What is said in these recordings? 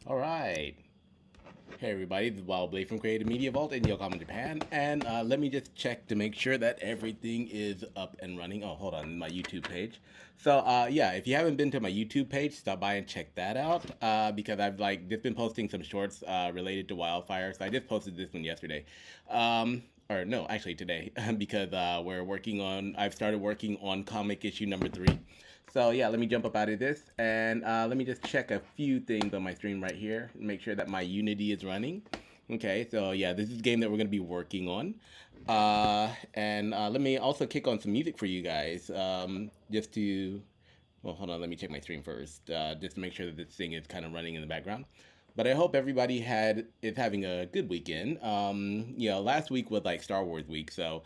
All right. Hey everybody, this is WildBlade from Creative Media Vault in Yokohama, Japan. And let me just check to make sure that everything is up and running. Oh, hold on, my YouTube page. So yeah, if you haven't been to my YouTube page, stop by and check that out because I've just been posting some shorts related to WildFIRE. So I just posted this one yesterday. Or no, actually today, because I've started working on comic issue number 3. So yeah, let me jump up out of this and let me just check a few things on my stream right here. Make sure that my Unity is running. Okay, so yeah, this is a game that we're going to be working on. And let me also kick on some music for you guys. Well, hold on, let me check my stream first, just to make sure that this thing is kind of running in the background. But I hope everybody is having a good weekend. Last week was like Star Wars week, so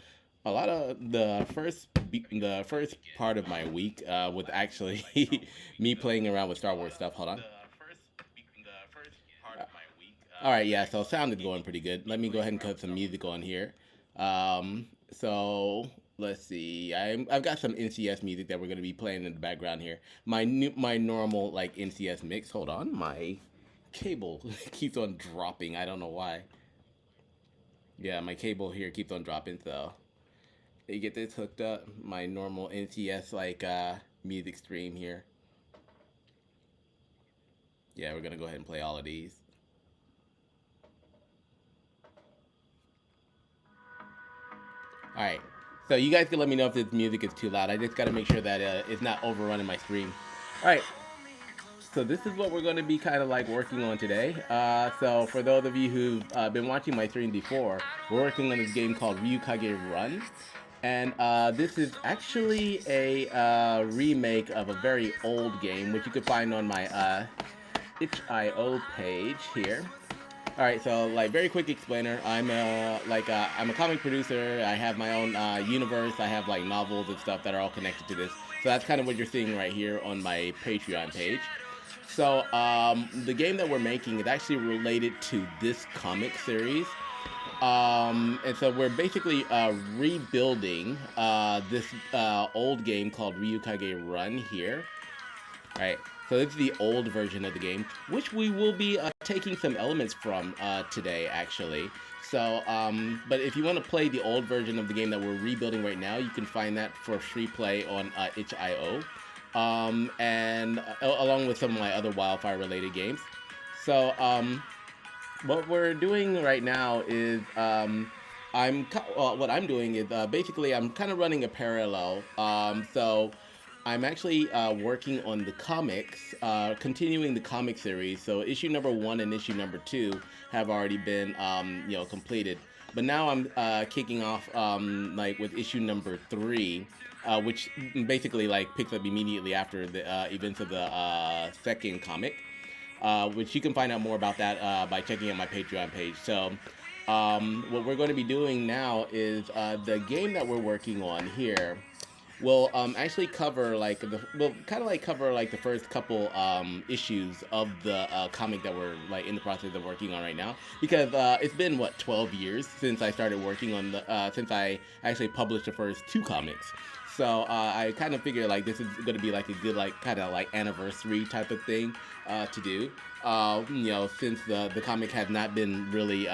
a lot of the first part of my week was actually me playing around with Star Wars stuff. Hold on. All right, yeah. So sound is going pretty good. Let me go ahead and cut some music on here. So let's see. I've got some NCS music that we're gonna be playing in the background here. My normal like NCS mix. Hold on, my cable keeps on dropping. I don't know why. Yeah, my cable here keeps on dropping. So you get this hooked up. My normal NCS music stream here. Yeah, we're gonna go ahead and play all of these. All right. So you guys can let me know if this music is too loud. I just got to make sure that it's not overrunning my stream. All right. So this is what we're going to be kind of like working on today. So for those of you who've been watching my stream before, we're working on this game called Ryukage Run. And this is actually a remake of a very old game, which you can find on my itch.io page here. All right, so like very quick explainer. I'm a comic producer. I have my own universe. I have like novels and stuff that are all connected to this. So that's kind of what you're seeing right here on my Patreon page. So the game that we're making is actually related to this comic series. And so we're basically rebuilding this old game called Ryukage Run here. All right. So this is the old version of the game, which we will be taking some elements from today, actually. So, but if you want to play the old version of the game that we're rebuilding right now, you can find that for free play on itch.io, and along with some of my other WildFIRE related games. So, what we're doing right now is what I'm doing is basically I'm kind of running a parallel. So I'm actually working on the comics, continuing the comic series. So issue number 1 and issue number 2 have already been, completed. But now I'm kicking off with issue number 3, which basically picks up immediately after the events of the second comic, which you can find out more about that by checking out my Patreon page. So what we're going to be doing now is the game that we're working on here will actually cover the first couple issues of the comic that we're in the process of working on right now, because it's been 12 years since I started working on since I actually published the first 2 comics. So I kind of figure this is going to be a good anniversary type of thing to do. Since the comic has not been really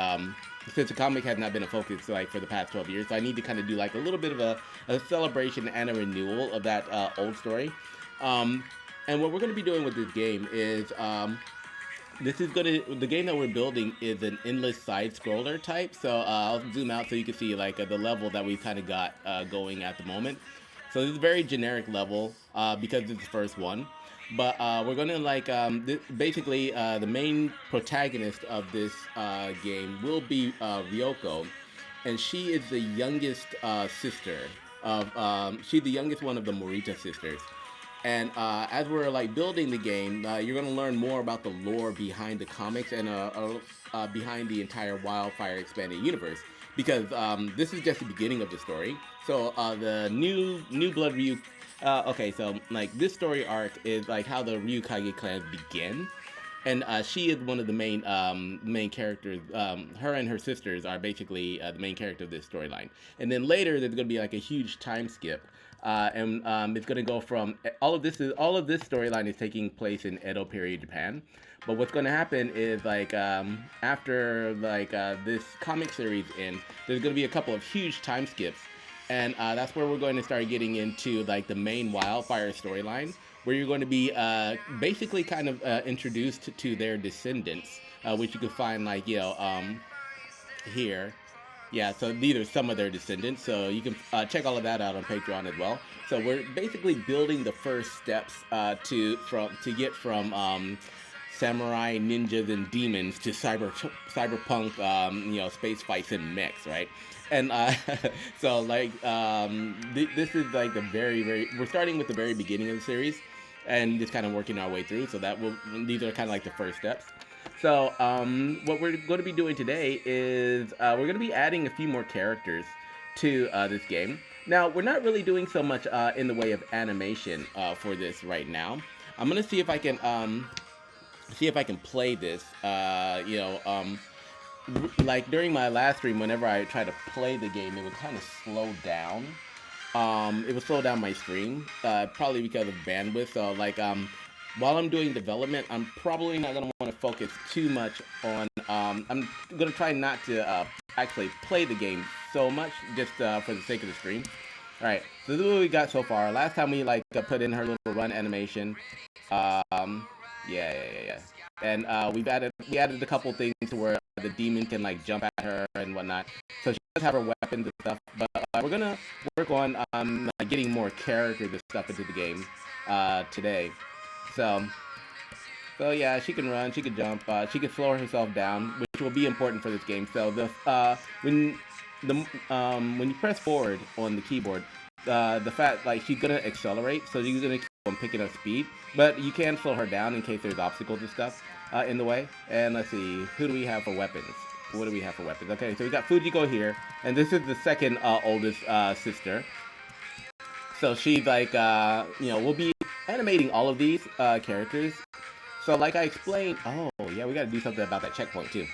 since the comic has not been a focus for the past 12 years, so I need to kind of do a little bit of a celebration and a renewal of that old story. And what we're going to be doing with this game is the game that we're building is an endless side scroller type. So I'll zoom out so you can see the level that we've kind of got going at the moment. So this is a very generic level because it's the first one. But we're going to basically the main protagonist of this game will be Ryoko, and she is the youngest sister of she's the youngest one of the Morita sisters. And as we're building the game, you're going to learn more about the lore behind the comics and behind the entire WildFIRE expanded universe, because this is just the beginning of the story. So the new blood Ryu. Okay, so this story arc is how the Ryukage clans begin, and she is one of the main characters. Her and her sisters are basically the main character of this storyline. And then later there's going to be a huge time skip and it's going to go from all of this storyline is taking place in Edo period Japan. But what's going to happen is like after like this comic series ends, there's going to be a couple of huge time skips, and that's where we're going to start getting into like the main WildFIRE storyline, where you're going to be basically kind of introduced to their descendants, which you can find like here. Yeah, so these are some of their descendants, so you can check all of that out on Patreon as well. So we're basically building the first steps to get from samurai, ninjas, and demons to cyberpunk, space fights and mechs, right? And so like this is like the we're starting with the very beginning of the series, and just kind of working our way through. So these are kind of like the first steps. So what we're going to be doing today is we're going to be adding a few more characters to this game. Now, we're not really doing so much in the way of animation for this right now. I'm going to see if I can play this. Like during my last stream, whenever I tried to play the game, it would kind of slow down. It would slow down my stream, probably because of bandwidth. So like while I'm doing development, I'm probably not going to want to focus too much on, I'm going to try not to actually play the game so much, just for the sake of the stream. Alright, so this is what we got so far. Last time we put in her little run animation. Yeah. And we added a couple things to where the demon can like jump at her and whatnot. So she does have her weapons and stuff, but we're going to work on getting more characters and stuff into the game today. So yeah, she can run, she can jump, she can slow herself down, which will be important for this game. So when you press forward on the keyboard, the fact like she's gonna accelerate, so she's gonna keep on picking up speed, but you can slow her down in case there's obstacles and stuff in the way. And let's see, who do we have for weapons? What do we have for weapons? Okay, so we got Fujiko here, and this is the second oldest sister. So she's like, we'll be animating all of these characters. So like I explained, oh yeah, we gotta do something about that checkpoint too.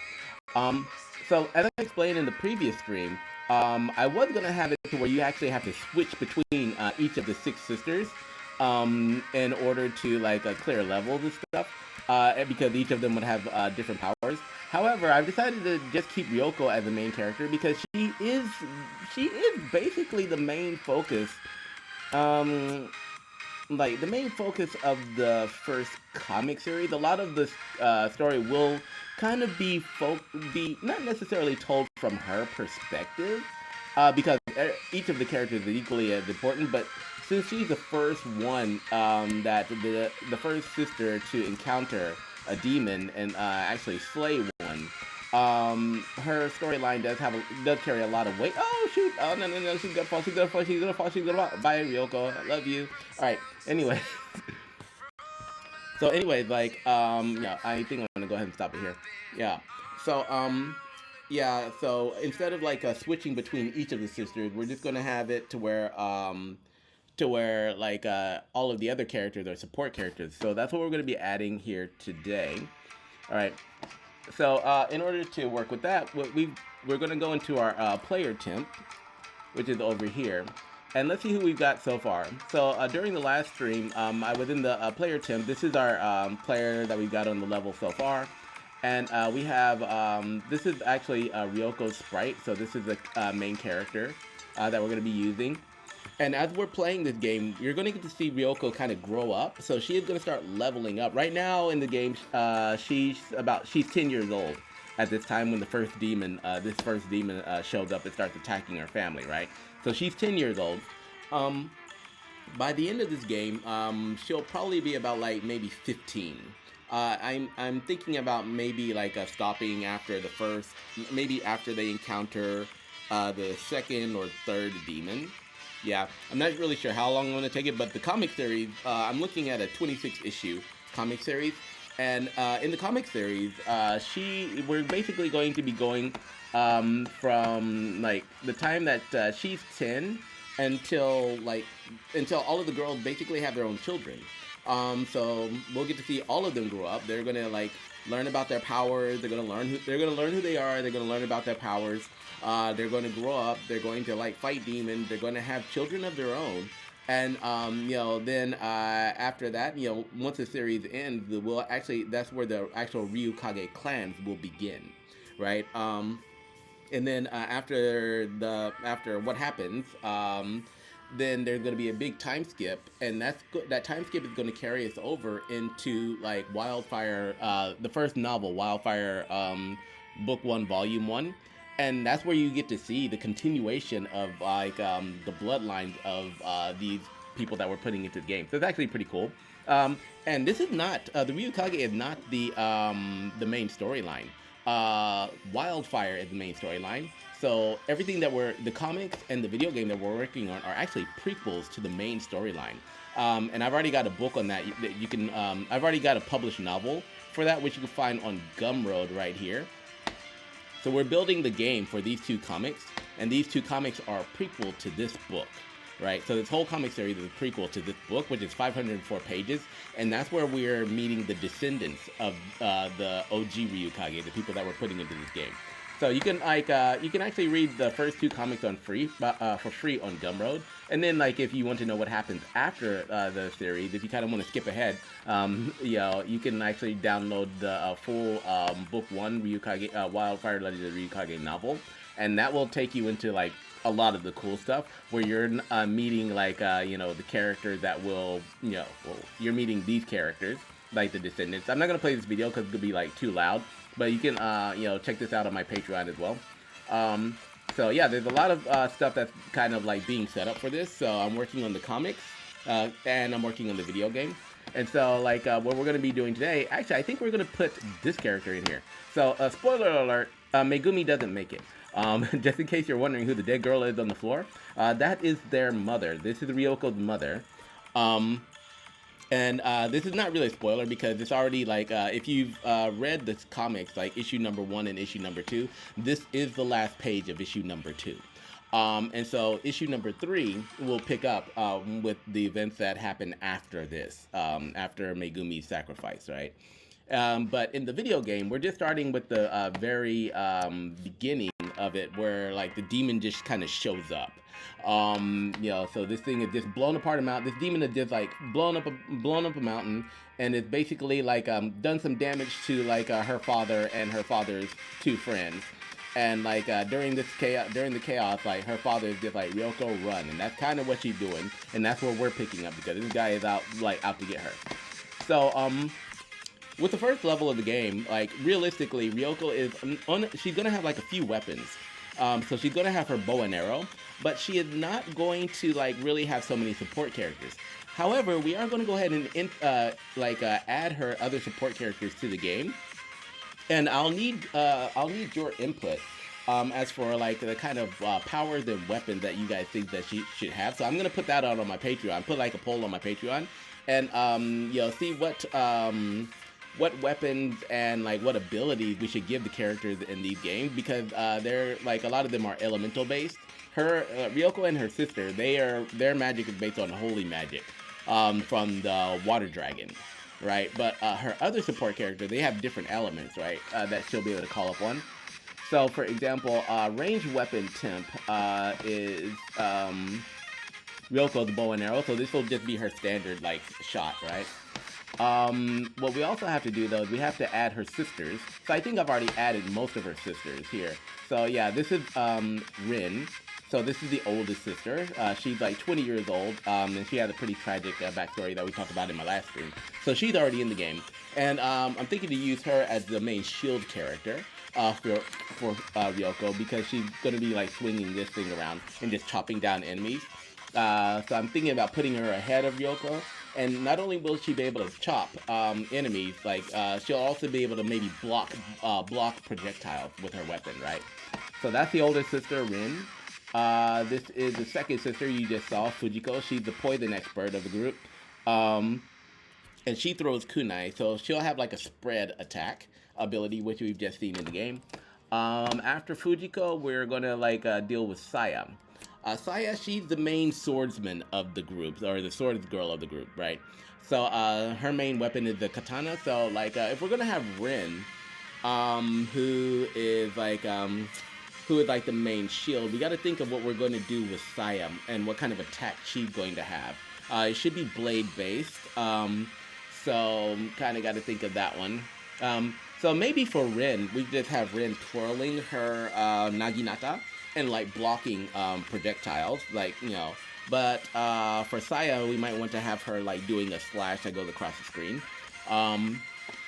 So as I explained in the previous stream, I was gonna have it to where you actually have to switch between each of the 6 sisters in order to like clear levels and stuff, because each of them would have different powers. However, I've decided to just keep Ryoko as the main character because she is basically the main focus. Like the main focus of the first comic series. A lot of the story will kind of be not necessarily told from her perspective, because each of the characters is equally as important. But since she's the first one, that the first sister to encounter a demon and actually slay one. Her storyline does carry a lot of weight. Oh shoot! Oh no! She's gonna fall. Bye, Ryoko. I love you. All right. Anyway. So anyway, like yeah, I think I'm gonna go ahead and stop it here. Yeah. So yeah. So instead of like switching between each of the sisters, we're just gonna have it to where like all of the other characters are support characters. So that's what we're gonna be adding here today. All right. So in order to work with that, we're going to go into our player temp, which is over here, and let's see who we've got so far. So during the last stream, I was in the player temp. This is our player that we've got on the level so far, and we have this is actually Ryoko's sprite. So this is the main character that we're going to be using. And as we're playing this game, you're going to get to see Ryoko kind of grow up. So she is going to start leveling up. Right now in the game, she's 10 years old at this time when the first demon, shows up and starts attacking her family, right? So she's 10 years old. By the end of this game, she'll probably be about like maybe 15. I'm thinking about maybe like stopping after the first, maybe after they encounter the second or third demon. Yeah, I'm not really sure how long I'm going to take it, but the comic series, I'm looking at a 26-issue comic series, and in the comic series, we're basically going to be going from like the time that she's 10 until all of the girls basically have their own children. So we'll get to see all of them grow up. They're gonna like learn about their powers. They're gonna learn who they are. They're gonna learn about their powers. They're going to grow up. They're going to like fight demons. They're going to have children of their own. And you know, then after that, you know, once the series ends, we'll actually that's where the actual Ryukage clans will begin, right? And then after what happens, then there's going to be a big time skip, and that time skip is going to carry us over into like WildFIRE, the first novel, WildFIRE, Book 1, Volume 1. And that's where you get to see the continuation of like the bloodlines of these people that we're putting into the game. So it's actually pretty cool. And this is not the Ryukage is not the main storyline. WildFIRE is the main storyline. So everything that the comics and the video game that we're working on are actually prequels to the main storyline. And I've already got a book on that. You can I've already got a published novel for that, which you can find on Gumroad right here. So we're building the game for these two comics, and these two comics are a prequel to this book, right? So this whole comic series is a prequel to this book, which is 504 pages, and that's where we're meeting the descendants of the OG Ryukage, the people that we're putting into this game. So you can actually read the first two comics for free on Gumroad, and then like if you want to know what happens after the series, if you kind of want to skip ahead, you know, you can actually download the full Book 1 Ryukage WildFIRE Legend of Ryukage novel, and that will take you into like a lot of the cool stuff where you're meeting like you know, the characters that will, you know, you're meeting these characters like the descendants. I'm not gonna play this video because it could be like too loud. But you can, you know, check this out on my Patreon as well. So yeah, there's a lot of stuff that's kind of like being set up for this. So I'm working on the comics, and I'm working on the video game. And so like what we're going to be doing today, actually, I think we're going to put this character in here. So spoiler alert, Megumi doesn't make it. Just in case you're wondering who the dead girl is on the floor, that is their mother. This is Ryoko's mother. And this is not really a spoiler because it's already like, if you've read the comics, like issue number 1 and issue number 2, this is the last page of issue number 2. And so issue number 3 will pick up with the events that happen after this, after Megumi's sacrifice, right? But in the video game, we're just starting with the very beginning of it, where like the demon just kind of shows up. You know, so this thing is just blown apart a mountain. This demon is just like blown up a mountain, and it's basically like done some damage to like her father and her father's 2 friends. And like during the chaos, like her father is just like, Ryoko, run, and that's kind of what she's doing, and that's what we're picking up because this guy is out to get her. So with the first level of the game, like realistically, Ryoko is she's gonna have like a few weapons. So she's gonna have her bow and arrow, but she is not going to like really have so many support characters. However, we are going to go ahead and add her other support characters to the game, and I'll need your input as for like the kind of powers and weapons that you guys think that she should have. So I'm gonna put that out on my Patreon. Put like a poll on my Patreon, and you know, see what weapons and like what abilities we should give the characters in these games, because they're like, a lot of them are elemental based. Her Ryoko and her sister, their magic is based on holy magic from the water dragon, right? But her other support character, they have different elements, right, that she'll be able to call up on. So for example, ranged weapon temp is Ryoko's bow and arrow, so this will just be her standard like shot, right? What we also have to do though is we have to add her sisters. So I think I've already added most of her sisters here. So yeah, this is Rin. So this is the oldest sister. She's like 20 years old, and she has a pretty tragic backstory that we talked about in my last stream. So she's already in the game, and I'm thinking to use her as the main shield character for Ryoko, because she's gonna be like swinging this thing around and just chopping down enemies. So I'm thinking about putting her ahead of Ryoko. And not only will she be able to chop enemies, like she'll also be able to maybe block projectiles with her weapon, right? So that's the oldest sister, Rin. This is the second sister you just saw, Fujiko. She's the poison expert of the group. And she throws kunai, so she'll have like a spread attack ability, which we've just seen in the game. After Fujiko, we're gonna like deal with Saya. Saya, she's the main swordsman of the group, or the swords girl of the group, right? So her main weapon is the katana. So like if we're gonna have Rin, who is like who is like the main shield, we got to think of what we're going to do with Saya and what kind of attack she's going to have. It should be blade based, so kind of got to think of that one. So maybe for Rin, we just have Rin twirling her naginata and like blocking projectiles, like, you know. But for Saya, we might want to have her like doing a slash that goes across the screen.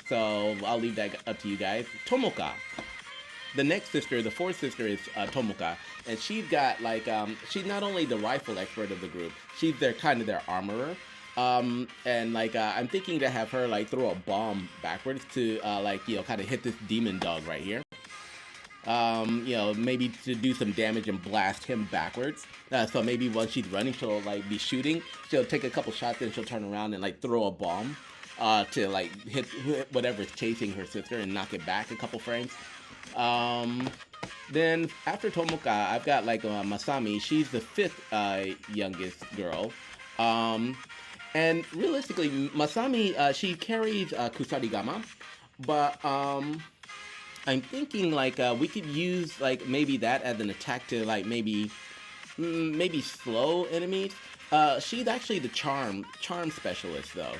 So I'll leave that up to you guys. Tomoka. The next sister, the fourth sister, is Tomoka, and she's got like she's not only the rifle expert of the group, she's their kind of their armorer. And like I'm thinking to have her like throw a bomb backwards to like, you know, kind of hit this demon dog right here. You know, maybe to do some damage and blast him backwards. So maybe while she's running, she'll like be shooting. She'll take a couple shots, then she'll turn around and like throw a bomb to like hit whatever's chasing her sister and knock it back a couple frames. Then after Tomoka, I've got like Masami. She's the fifth youngest girl. And realistically, Masami, she carries Kusarigama, but I'm thinking like we could use like maybe that as an attack to like maybe slow enemies. She's actually the charm specialist though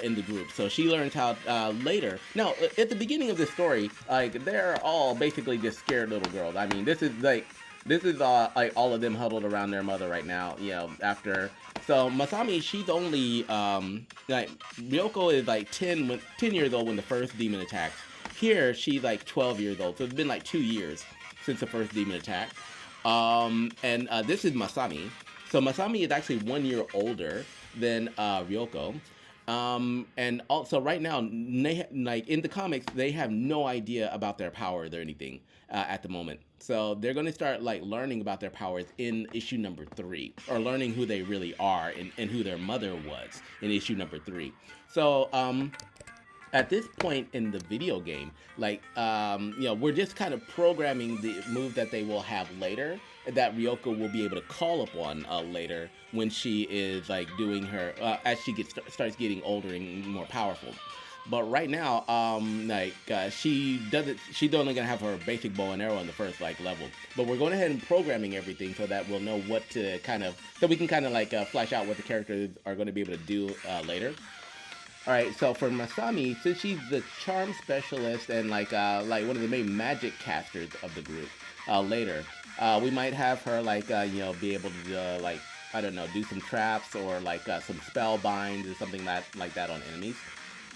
in the group, so she learns how later. Now at the beginning of the story, like they're all basically just scared little girls. I mean, this is like like all of them huddled around their mother right now, you know, after. So Masami, she's only like Ryoko is like 10 years old when the first demon attacks. Here she's like 12 years old, so it's been like 2 years since the first demon attack. And this is Masami. So Masami is actually 1 year older than Ryoko. And also right now, like in the comics, they have no idea about their powers or anything at the moment. So they're going to start like learning about their powers in issue number 3, or learning who they really are and who their mother was in issue number 3. So at this point in the video game, like you know, we're just kind of programming the move that they will have later, that Ryoko will be able to call upon later when she is like doing her as she starts getting older and more powerful. But right now, like she's only gonna have her basic bow and arrow in the first like level. But we're going ahead and programming everything so that we'll know what to so we can kind of like flesh out what the characters are going to be able to do later. All right, so for Masami, since she's the charm specialist and like one of the main magic casters of the group, later we might have her like you know, be able to like, I don't know, do some traps or like some spell binds or something like that on enemies.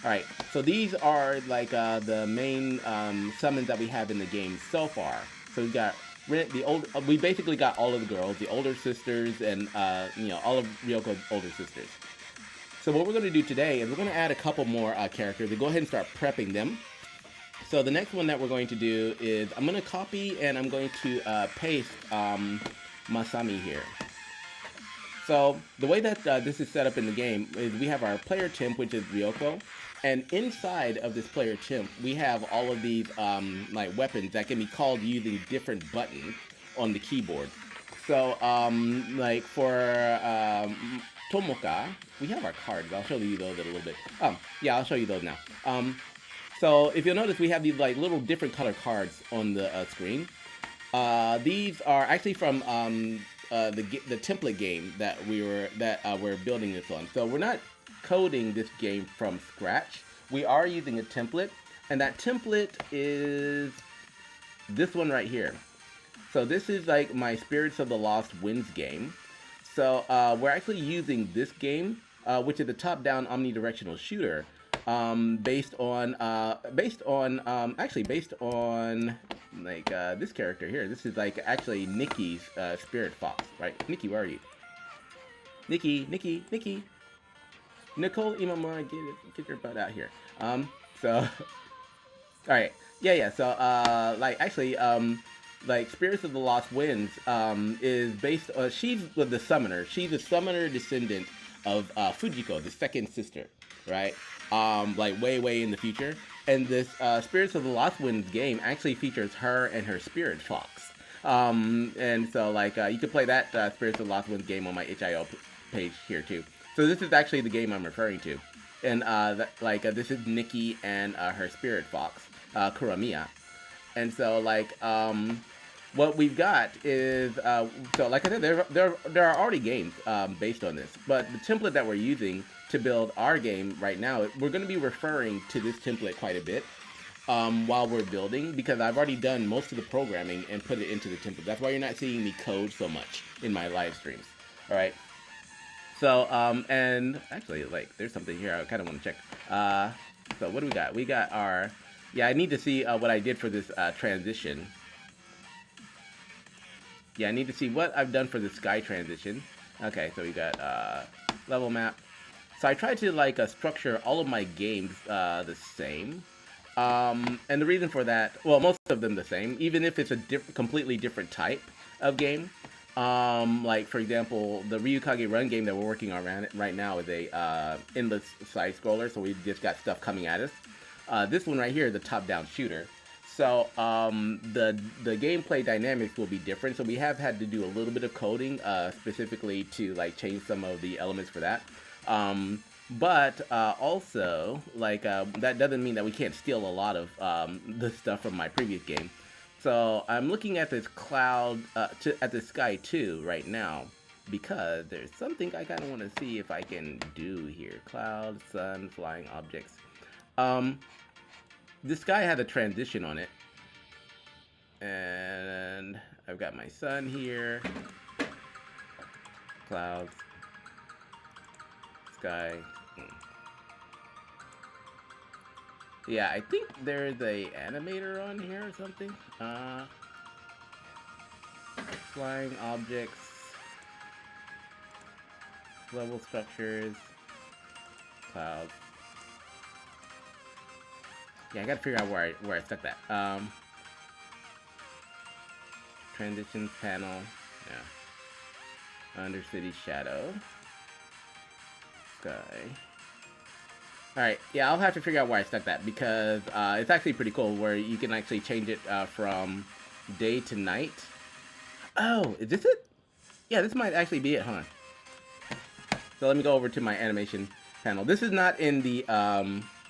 All right, so these are like the main summons that we have in the game so far. So we got we basically got all of the girls, the older sisters, and you know, all of Ryoko's older sisters. So what we're going to do today is we're going to add a couple more characters and go ahead and start prepping them. So the next one that we're going to do is I'm going to copy and I'm going to paste Masami here. So the way that this is set up in the game is we have our player temp, which is Ryoko, and inside of this player temp we have all of these like weapons that can be called using different buttons on the keyboard. So like for Tomoka, we have our cards. I'll show you those in a little bit. Yeah, I'll show you those now. So if you'll notice, we have these like little different color cards on the screen. These are actually from the template game that we're building this on. So we're not coding this game from scratch. We are using a template, and that template is this one right here. So this is like my Spirits of the Lost Winds game. So we're actually using this game, which is a top-down omnidirectional shooter, based on like this character here. This is like actually Nikki's spirit fox, right? Nikki, where are you? Nikki. Nicole Imamura, get your butt out here. So, all right, yeah. So, like actually, like Spirits of the Lost Winds is based on, she's the summoner. She's a summoner descendant of Fujiko, the second sister, right? Like way in the future. And this Spirits of the Lost Winds game actually features her and her spirit fox. And so like you can play that Spirits of the Lost Winds game on my itch.io page here too. So this is actually the game I'm referring to. And this is Nikki and her spirit fox, Kuramiya. And so like what we've got is, so like I said, there are already games based on this, but the template that we're using to build our game right now, we're going to be referring to this template quite a bit while we're building, because I've already done most of the programming and put it into the template. That's why you're not seeing me code so much in my live streams. All right. So, and actually, like, there's something here I kind of want to check. So what do we got? We got our, yeah, I need to see what I did for this transition. Yeah, I need to see what I've done for the sky transition. Okay, so we got level map. So I tried to like structure all of my games the same. And the reason for that, well, most of them the same, even if it's a completely different type of game. Like for example, the Ryukage Run game that we're working on right now is a endless side scroller, so we've just got stuff coming at us. This one right here is a top-down shooter. So the gameplay dynamics will be different. So we have had to do a little bit of coding specifically to like change some of the elements for that. But also like that doesn't mean that we can't steal a lot of the stuff from my previous game. So I'm looking at this cloud, at the sky too right now, because there's something I kind of want to see if I can do here. Cloud, sun, flying objects. This guy had a transition on it, and I've got my sun here, clouds, sky. Yeah, I think there's a animator on here or something. Flying objects, level structures, clouds. Yeah, I gotta figure out where I stuck that. Transitions panel. Yeah. Undercity shadow. Sky. Alright, yeah, I'll have to figure out where I stuck that, because it's actually pretty cool where you can actually change it from day to night. Oh, is this it? Yeah, this might actually be it, huh? So let me go over to my animation panel. This is not in the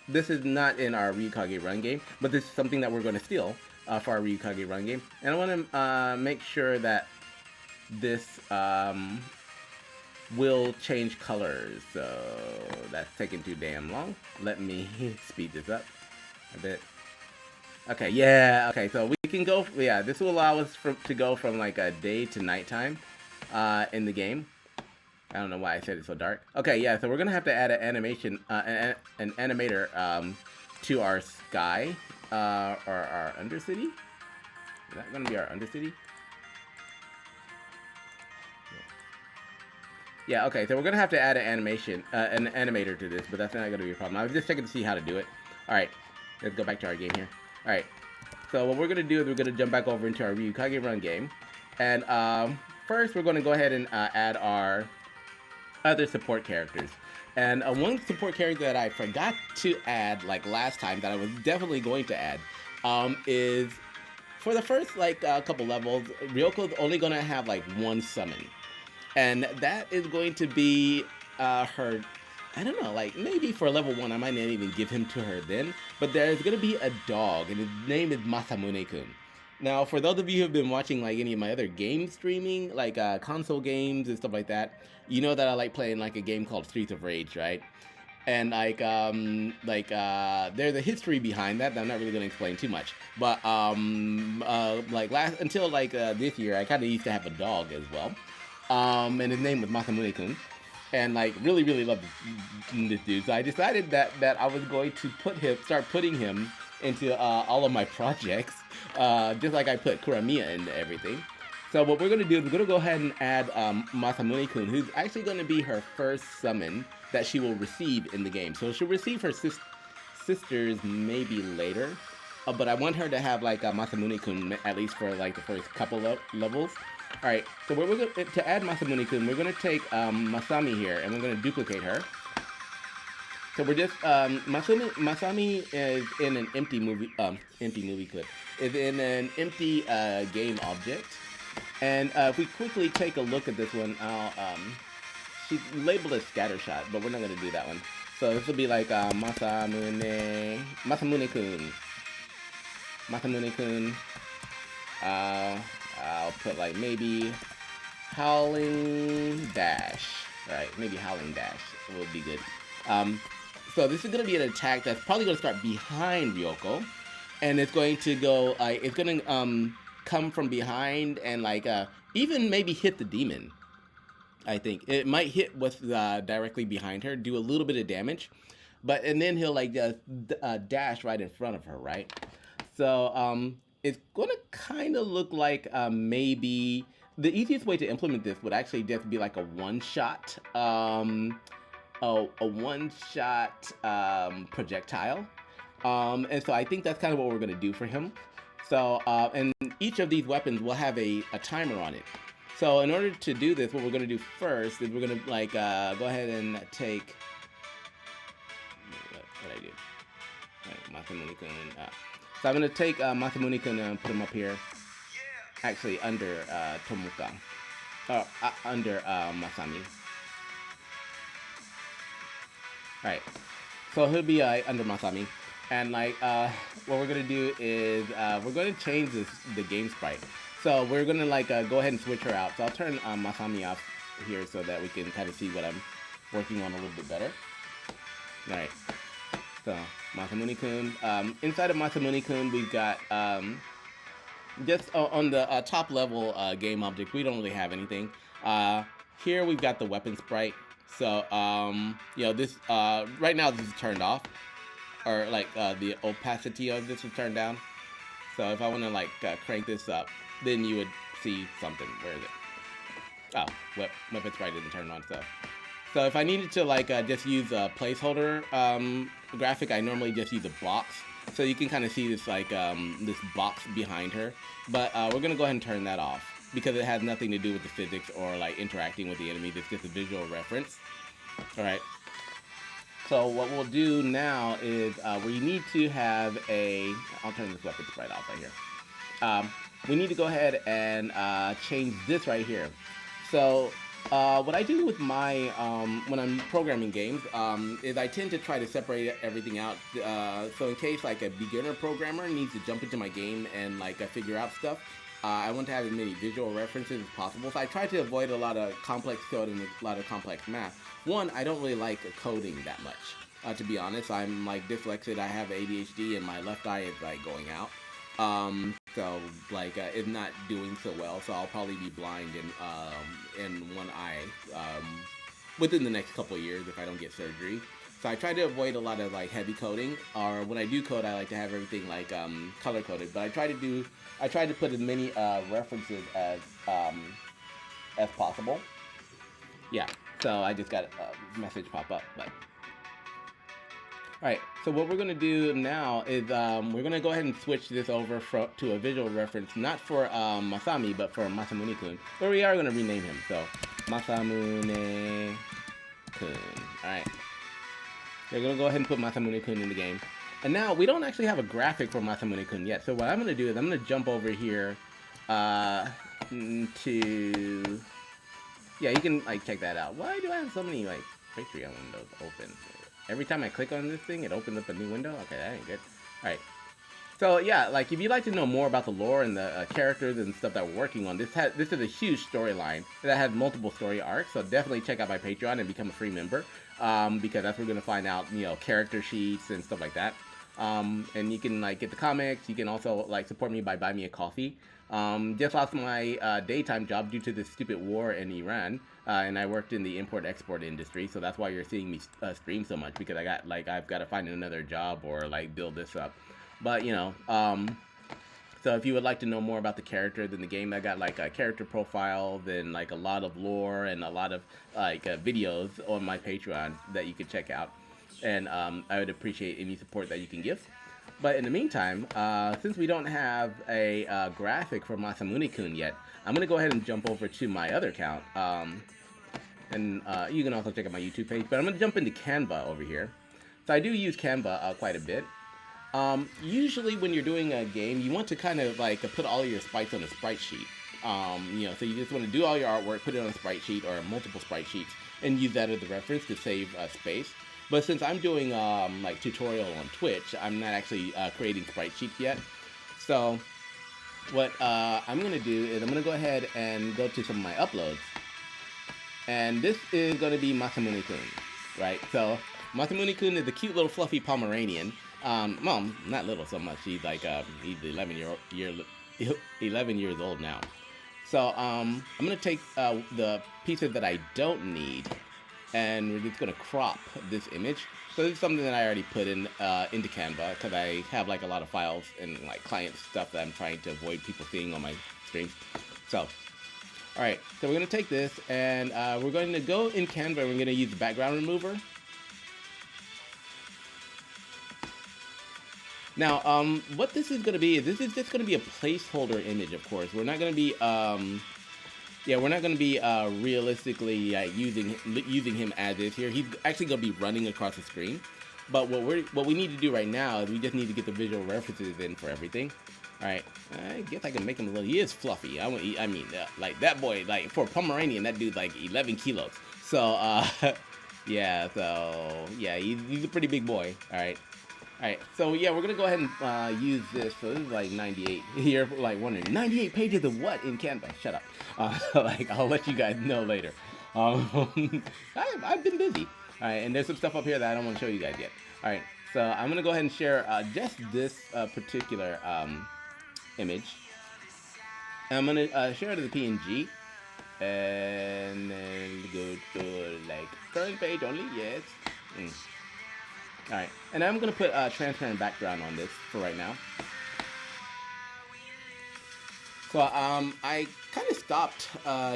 this is not in our Ryukage Run game, but this is something that we're going to steal for our Ryukage Run game. And I want to make sure that this will change colors. So that's taking too damn long. Let me speed this up a bit. Okay, yeah, okay, so we can go, yeah, this will allow us to go from like a day to nighttime in the game. I don't know why I said it so dark. Okay, yeah, so we're gonna have to add an animation, an animator to our sky, or our undercity. Is that gonna be our undercity? Yeah, okay, so we're gonna have to add an animation, an animator to this, but that's not gonna be a problem. I was just checking to see how to do it. Alright, let's go back to our game here. Alright, so what we're gonna do is we're gonna jump back over into our Ryukage Run game. And first we're gonna go ahead and add our other support characters. And one support character that I forgot to add like last time that I was definitely going to add is, for the first like couple levels, Ryoko's only gonna have like one summon. And that is going to be her, I don't know, like maybe for level 1 I might not even give him to her then, but there's going to be a dog and his name is Masamune-kun. Now for those of you who have been watching like any of my other game streaming, like console games and stuff like that, you know that I like playing like a game called Streets of Rage, right? And like there's a history behind that I'm not really gonna explain too much. But like until like this year, I kind of used to have a dog as well. And his name was Masamune-kun, and like really loved this dude. So I decided that I was going to start putting him into all of my projects, just like I put Kuramiya into everything. So what we're gonna do is we're gonna go ahead and add Masamune-kun, who's actually gonna be her first summon that she will receive in the game. So she'll receive her sisters maybe later, but I want her to have like Masamune-kun at least for like the first couple levels. Alright, so we're going to add Masamune-kun, we're going to take Masami here, and we're going to duplicate her. So we're just, Masami is in an empty movie clip, is in an empty game object. And if we quickly take a look at this one, she's labeled as scattershot, but we're not going to do that one. So this will be like Masamune-kun. Masamune-kun. I'll put like maybe Howling Dash. Right, maybe Howling Dash would be good. So this is going to be an attack that's probably going to start behind Ryoko, and it's going to go, it's going to come from behind and like even maybe hit the demon. I think it might hit what's directly behind her, do a little bit of damage, and then he'll like dash right in front of her, right? So it's going to kind of look like maybe the easiest way to implement this would actually just be like a one-shot, a one-shot projectile. And so I think that's kind of what we're going to do for him. So, and each of these weapons will have a timer on it. So in order to do this, what we're going to do first is we're going to like go ahead and take, what I do? Right, Masamune-kun. So I'm going to take Masamune-kun and put him up here. Actually, under Tomuka. Under Masami. Alright. So he'll be under Masami. And like, what we're going to do is we're going to change the game sprite. So we're going to like go ahead and switch her out. So I'll turn Masami off here so that we can kind of see what I'm working on a little bit better. Alright. So, Masamune-kun. Inside of Masamune-kun, we've got, just on the top level game object, we don't really have anything. Here we've got the weapon sprite. So, you know, this, right now this is turned off. Or, like, the opacity of this is turned down. So if I want to, like, crank this up, then you would see something. Where is it? Oh, weapon sprite isn't turned on, so if I needed to, like, just use a placeholder graphic, I normally just use a box. So you can kind of see this, like, this box behind her. But we're going to go ahead and turn that off because it has nothing to do with the physics or, like, interacting with the enemies. It's just a visual reference. Alright. So what we'll do now is we need to have a... I'll turn this weapon sprite off right here. We need to go ahead and change this right here. So... what I do with my, when I'm programming games, is I tend to try to separate everything out. So in case like a beginner programmer needs to jump into my game and like figure out stuff, I want to have as many visual references as possible. So I try to avoid a lot of complex code and a lot of complex math. One, I don't really like coding that much. To be honest, I'm like dyslexic, I have ADHD, and my left eye is like going out. So like it's not doing so well, so I'll probably be blind in one eye within the next couple of years if I don't get surgery. So I try to avoid a lot of like heavy coding, or when I do code, I like to have everything like color coded. But I try to put as many references as possible. Yeah. So I just got a message pop up, but. Alright, so what we're going to do now is we're going to go ahead and switch this over to a visual reference, not for Masami, but for Masamune-kun, but we are going to rename him, so Masamune-kun. Alright, we're going to go ahead and put Masamune-kun in the game. And now, we don't actually have a graphic for Masamune-kun yet, so what I'm going to do is I'm going to jump over here to... Yeah, you can like check that out. Why do I have so many like Patreon windows open? Every time I click on this thing, it opens up a new window? Okay, that ain't good. Alright. So, yeah, like, if you'd like to know more about the lore and the characters and stuff that we're working on, this is a huge storyline that has multiple story arcs, so definitely check out my Patreon and become a free member, because that's where we're going to find out, you know, character sheets and stuff like that. And you can, like, get the comics. You can also, like, support me by buying me a coffee. Just lost my daytime job due to this stupid war in Iran. And I worked in the import-export industry, so that's why you're seeing me stream so much, because I've got to find another job or like build this up. But you know, so if you would like to know more about the characters in the game, I got like a character profile, then like a lot of lore and a lot of like videos on my Patreon that you can check out. And I would appreciate any support that you can give. But in the meantime, since we don't have a graphic for Masamune-kun yet, I'm going to go ahead and jump over to my other account. And you can also check out my YouTube page. But I'm going to jump into Canva over here. So I do use Canva quite a bit. Usually when you're doing a game, you want to kind of like put all your sprites on a sprite sheet. You know, so you just want to do all your artwork, put it on a sprite sheet or multiple sprite sheets, and use that as the reference to save space. But since I'm doing like tutorial on Twitch, I'm not actually creating sprite sheets yet. So what I'm gonna do is I'm gonna go ahead and go to some of my uploads, and this is gonna be Masamune-kun, right? So Masamune-kun is a cute little fluffy Pomeranian. Well, not little so much. He's like he's 11 years old now. So I'm gonna take the pieces that I don't need, and we're just gonna crop this image. So this is something that I already put in into Canva because I have like a lot of files and like client stuff that I'm trying to avoid people seeing on my streams. So, all right, so we're gonna take this and we're going to go in Canva and we're gonna use the background remover. Now, what this is gonna be is this is just gonna be a placeholder image. Of course, we're not gonna be yeah, we're not going to be realistically using him as is here. He's actually going to be running across the screen. But what we need to do right now is we just need to get the visual references in for everything. All right, I guess I can make him a little. He is fluffy. I mean, like that boy, like for a Pomeranian, that dude's like 11 kilos. So yeah, so yeah, he's a pretty big boy. All right. Alright, so yeah, we're gonna go ahead and use this. So this is like 98. You're like wondering, 98 pages of what in Canva? Shut up. Like, I'll let you guys know later. I've been busy. Alright, and there's some stuff up here that I don't want to show you guys yet. Alright, so I'm gonna go ahead and share just this particular image. I'm gonna share it as a PNG. And then go to like current page only, yes. Alright, and I'm going to put a transparent background on this for right now. So, I kind of stopped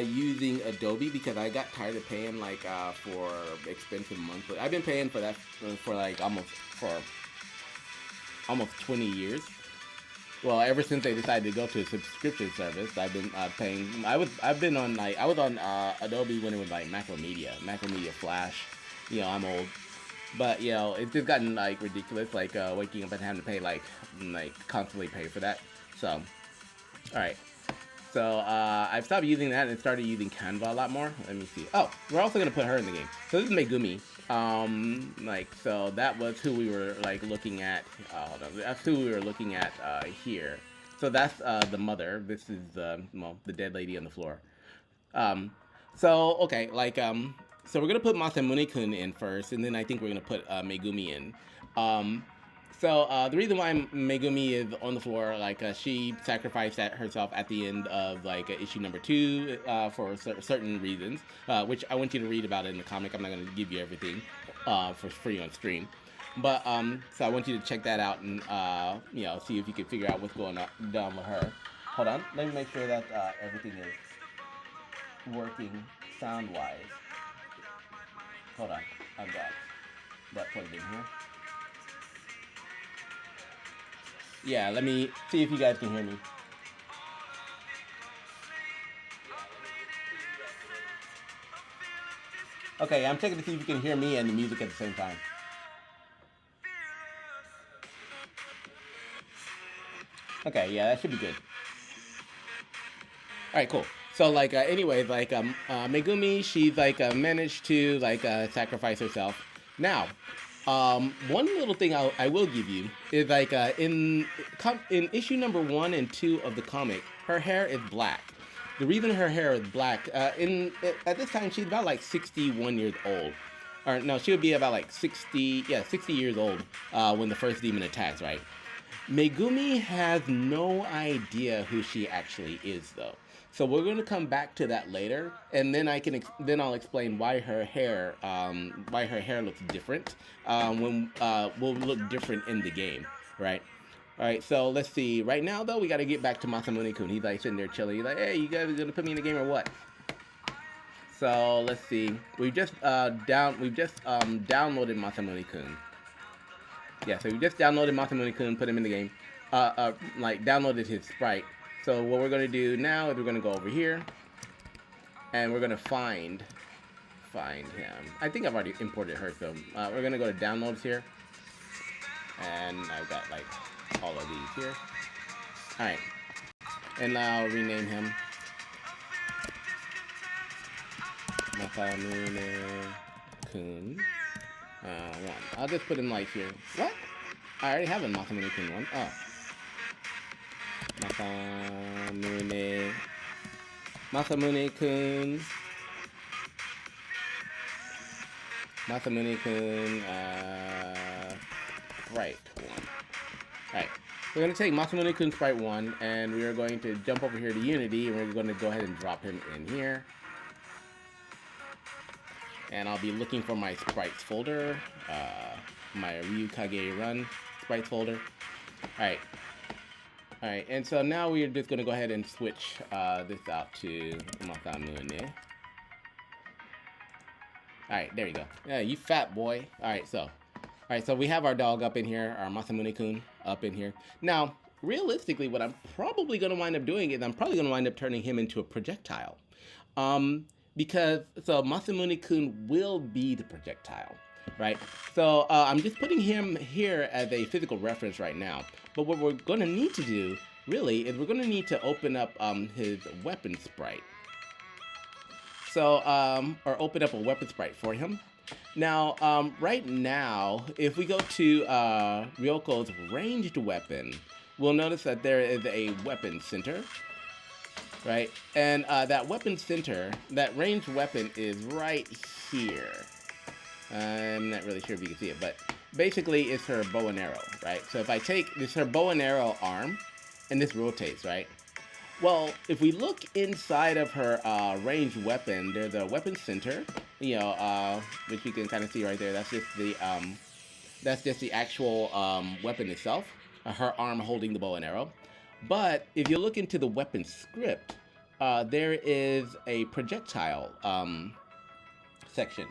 using Adobe because I got tired of paying, like, for expensive monthly. I've been paying for that for, like, almost 20 years. Well, ever since they decided to go to a subscription service, I've been paying. I was on Adobe when it was, like, Macromedia Flash. You know, I'm old. But, you know, it's just gotten, like, ridiculous, like, waking up and having to pay, like, constantly pay for that. So, alright. So, I've stopped using that and started using Canva a lot more. Let me see. Oh, we're also going to put her in the game. So, this is Megumi. So that was who we were, like, looking at. Hold on. That's who we were looking at, here. So, that's, the mother. This is, well, the dead lady on the floor. So, okay, like, so we're going to put Masamune-kun in first, and then I think we're going to put Megumi in. The reason why Megumi is on the floor, like, she sacrificed herself at the end of, like, issue number 2 for certain reasons, which I want you to read about it in the comic. I'm not going to give you everything for free on stream. But, so I want you to check that out and, you know, see if you can figure out what's going on with her. Hold on. Let me make sure that everything is working sound-wise. Hold on, I've got that plugged in here. Yeah, let me see if you guys can hear me. Okay, I'm checking to see if you can hear me and the music at the same time. Okay, yeah, that should be good. Alright, cool. So, like, anyways, like, Megumi, she's, like, managed to, like, sacrifice herself. Now, one little thing I will give you is, like, in issue number 1 and 2 of the comic, her hair is black. The reason her hair is black, at this time, she's about, like, 61 years old. Or, no, she would be about, like, 60 years old, when the first demon attacks, right? Megumi has no idea who she actually is, though. So we're going to come back to that later, and then I'll explain why her hair looks different. Will look different in the game, right? All right. So let's see. Right now, though, we got to get back to Masamune-kun. He's like sitting there chilling. He's like, "Hey, you guys are gonna put me in the game or what?" So let's see. We've just downloaded Masamune-kun. Yeah. So we just downloaded Masamune-kun, put him in the game. Like downloaded his sprite. So what we're going to do now is we're going to go over here, and we're going to find him. I think I've already imported her, so we're going to go to downloads here, and I've got, like, all of these here. Alright, and I'll rename him Masamune-kun 1. I'll just put him, like, here. What? I already have a Masamune-kun 1. Oh. Masamune-kun. Masamune-kun, Sprite 1. Alright, we're going to take Masamune-kun Sprite 1, and we are going to jump over here to Unity, and we're going to go ahead and drop him in here. And I'll be looking for my Sprites folder, my Ryukage Run Sprites folder. Alright, and so now we're just going to go ahead and switch this out to Masamune. Alright, there you go. Yeah, you fat boy. Alright, so we have our dog up in here, our Masamune-kun up in here. Now, realistically, what I'm probably going to wind up doing is I'm probably going to wind up turning him into a projectile. Because Masamune-kun will be the projectile, right? So I'm just putting him here as a physical reference right now. But what we're going to need to do, really, is we're going to need to open up his weapon sprite. So, or open up a weapon sprite for him. Now, right now, if we go to Ryoko's ranged weapon, we'll notice that there is a weapon center, right? And that weapon center, that ranged weapon is right here. I'm not really sure if you can see it, but basically it's her bow and arrow, right? So if I take this, her bow and arrow arm, and this rotates, right? Well, if we look inside of her ranged weapon, there's a weapon center, you know, which you can kind of see right there. That's just the actual weapon itself, her arm holding the bow and arrow. But if you look into the weapon script, there is a projectile section.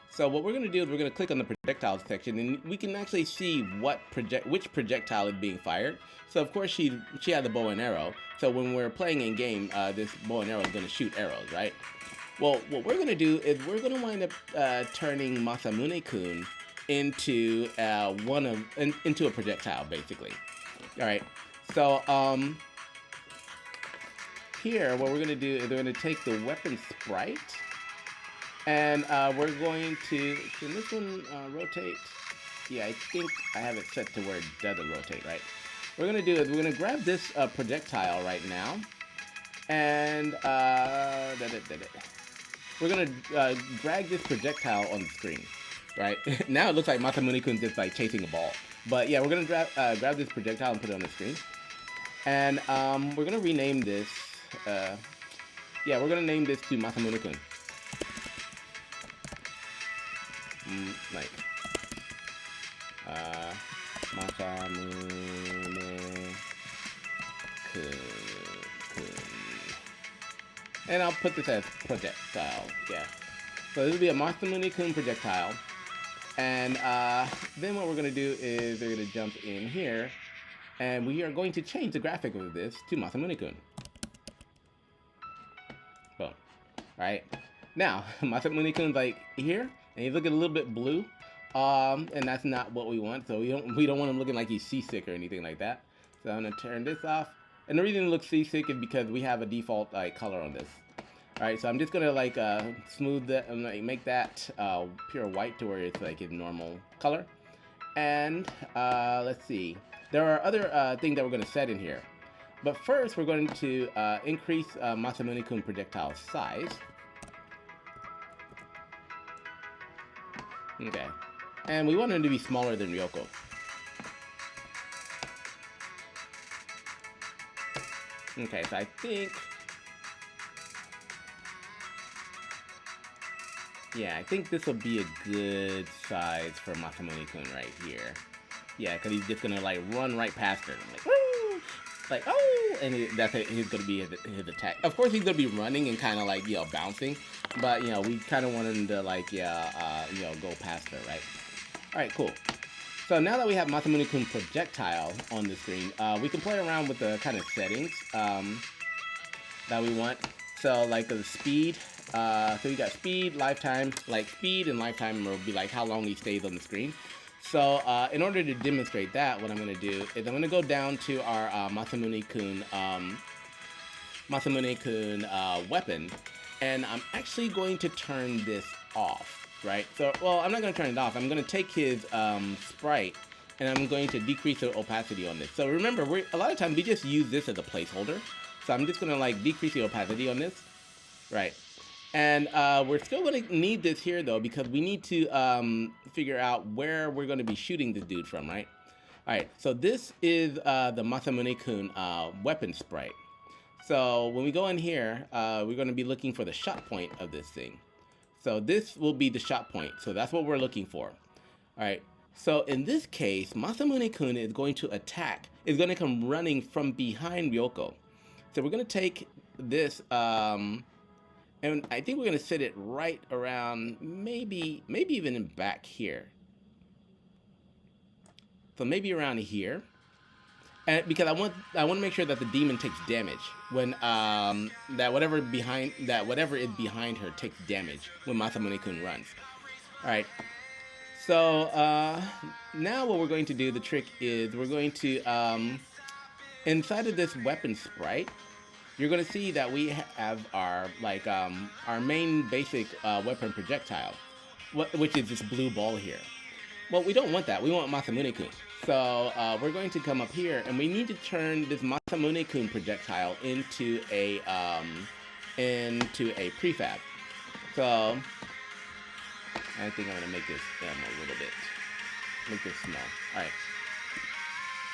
So what we're going to do is we're going to click on the projectile section, and we can actually see which projectile is being fired. So of course she had the bow and arrow. So when we're playing in game, this bow and arrow is going to shoot arrows, right? Well, what we're going to do is we're going to wind up turning Masamune-kun into into a projectile, basically. All right. So here, what we're going to do is we're going to take the weapon sprite. And we're going to, can this one rotate? Yeah, I think I have it set to where it doesn't rotate, right? What we're going to do is we're going to grab this projectile right now. And we're going to drag this projectile on the screen, right? Now it looks like Masamune-kun's just like chasing a ball. But yeah, we're going to grab this projectile and put it on the screen. And we're going to rename this, we're going to name this to Masamune-kun. Like Masamune-kun. And I'll put this as projectile, yeah. So this will be a Masamune-kun projectile. And then what we're going to do is we're going to jump in here, and we are going to change the graphic of this to Masamune-kun. Boom. Right? Now, Masamune-kun's like here, and he's looking a little bit blue, and that's not what we want. So we don't want him looking like he's seasick or anything like that. So I'm gonna turn this off. And the reason it looks seasick is because we have a default color on this. All right, so I'm just gonna like smooth that and like make that pure white to where it's like his normal color. And let's see, there are other things that we're gonna set in here. But first, we're going to increase Masamune-kun projectile size. Okay, and we want him to be smaller than Ryoko. Okay, so I think, yeah, I think this will be a good size for Masamune-kun right here. Yeah, because he's just gonna like run right past her, like woo, like oh, and that's it. He's gonna be his attack. Of course, he's gonna be running and kind of like bouncing. But, we kind of want him to, like, go past her, right? All right, cool. So now that we have Masamune-kun projectile on the screen, we can play around with the kind of settings that we want. So, like, the speed. So we got speed, lifetime. Like, speed and lifetime will be, like, how long he stays on the screen. So, in order to demonstrate that, what I'm going to do is I'm going to go down to our Masamune-kun weapon. And I'm actually going to turn this off, right? So, well, I'm not going to turn it off. I'm going to take his sprite and I'm going to decrease the opacity on this. So remember, a lot of times we just use this as a placeholder. So I'm just gonna like decrease the opacity on this, right? And we're still gonna need this here though, because we need to figure out where we're gonna be shooting this dude from, right? All right, so this is the Masamune-kun weapon sprite. So when we go in here, we're gonna be looking for the shot point of this thing. So this will be the shot point. So that's what we're looking for. All right. So in this case, Masamune-kun is going to attack, is going to come running from behind Ryoko. So we're going to take this, and I think we're going to set it right around, maybe even in back here. So maybe around here. And because I want to make sure that the demon takes damage when that whatever is behind her takes damage when Masamune-kun runs. All right. So now what we're going to do, the trick is we're going to inside of this weapon sprite, you're going to see that we have our our main basic weapon projectile, which is this blue ball here. Well, we don't want that. We want Masamune-kun. So we're going to come up here, and we need to turn this Masamune-kun projectile into a prefab. So I think I'm gonna make this a little bit, make this small. All right.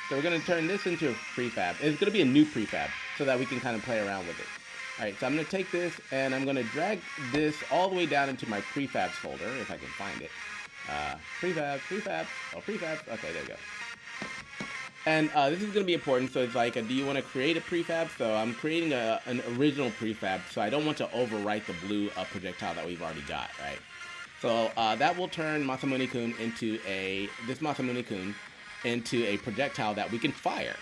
So we're gonna turn this into a prefab. It's gonna be a new prefab, so that we can kind of play around with it. All right. So I'm gonna take this and I'm gonna drag this all the way down into my prefabs folder if I can find it. Prefab. Oh, prefab. Okay, there we go. And this is going to be important. So it's like, do you want to create a prefab? So I'm creating an original prefab. So I don't want to overwrite the blue projectile that we've already got, right? So that will turn Masamune-kun into this Masamune-kun into a projectile that we can fire.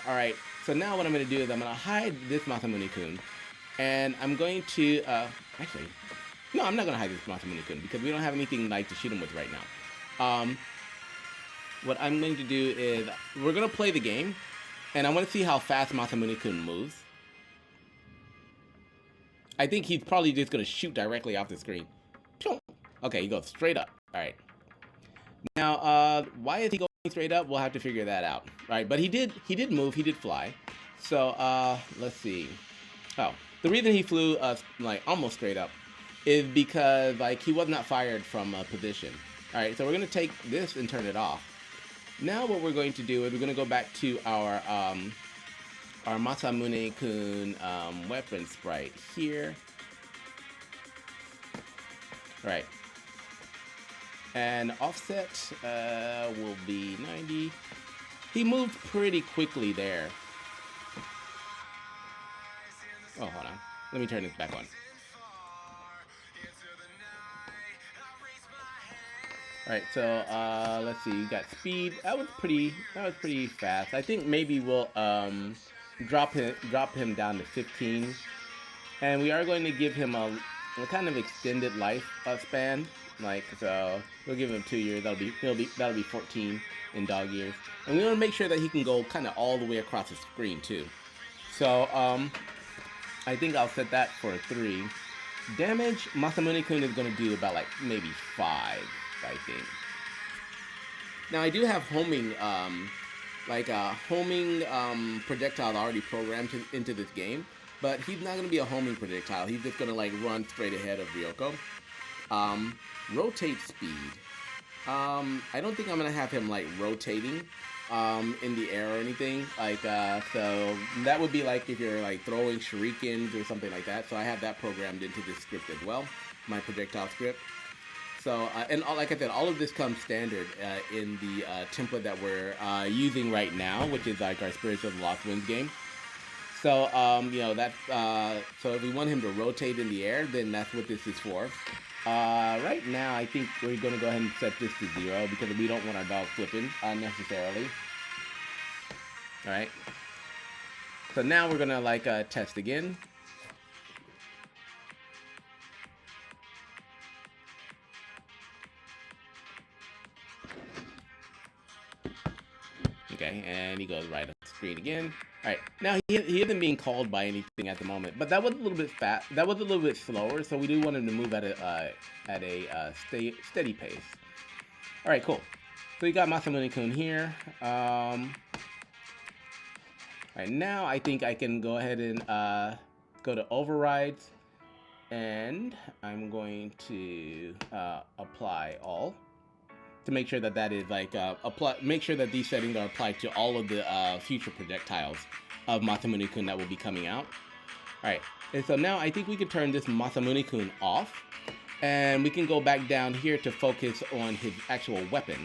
All right. So now what I'm going to do is I'm going to hide this Masamune-kun, and I'm going to actually. No, I'm not going to hide this Masamune-kun because we don't have anything like to shoot him with right now. What I'm going to do is we're going to play the game, and I want to see how fast Masamune-kun moves. I think he's probably just going to shoot directly off the screen. Okay, he goes straight up. All right. Now, why is he going straight up? We'll have to figure that out. All right, but he did move. He did fly. So let's see. Oh, the reason he flew like almost straight up is because like he was not fired from a position. All right, so we're gonna take this and turn it off. Now what we're going to do is we're gonna go back to our Masamune-kun weapon sprite here. All right, and offset will be 90. He moved pretty quickly there. Oh, hold on. Let me turn this back on. Alright, so let's see, you got speed. That was pretty fast. I think maybe we'll drop him down to 15. And we are going to give him a kind of extended life span. Like, so we'll give him 2 years. That'll be 14 in dog years. And we want to make sure that he can go kind of all the way across the screen too. So I think I'll set that for a 3. Damage, Masamune-kun is going to do about like maybe 5, I think. Now I do have homing, projectile already programmed into this game, but he's not going to be a homing projectile. He's just going to like run straight ahead of Ryoko. Rotate speed. I don't think I'm going to have him like rotating in the air or anything. Like, so that would be like if you're like throwing shurikens or something like that. So I have that programmed into this script as well, my projectile script. So, and like I said, all of this comes standard in the template that we're using right now, which is like our Spirits of the Lost Winds game. So, you know, that's, so if we want him to rotate in the air, then that's what this is for. Right now, I think we're going to go ahead and set this to 0 because we don't want our dog flipping unnecessarily. All right. So now we're going to like test again. Okay, and he goes right up the screen again. All right, now he isn't being called by anything at the moment, but that was a little bit fast. That was a little bit slower, so we do want him to move at a steady pace. All right, cool. So you got Masamune-kun here. Right now, I think I can go ahead and go to overrides, and I'm going to apply all to make sure that that is like make sure that these settings are applied to all of the future projectiles of Masamune-kun that will be coming out. All right, and so now I think we can turn this Masamune-kun off, and we can go back down here to focus on his actual weapon.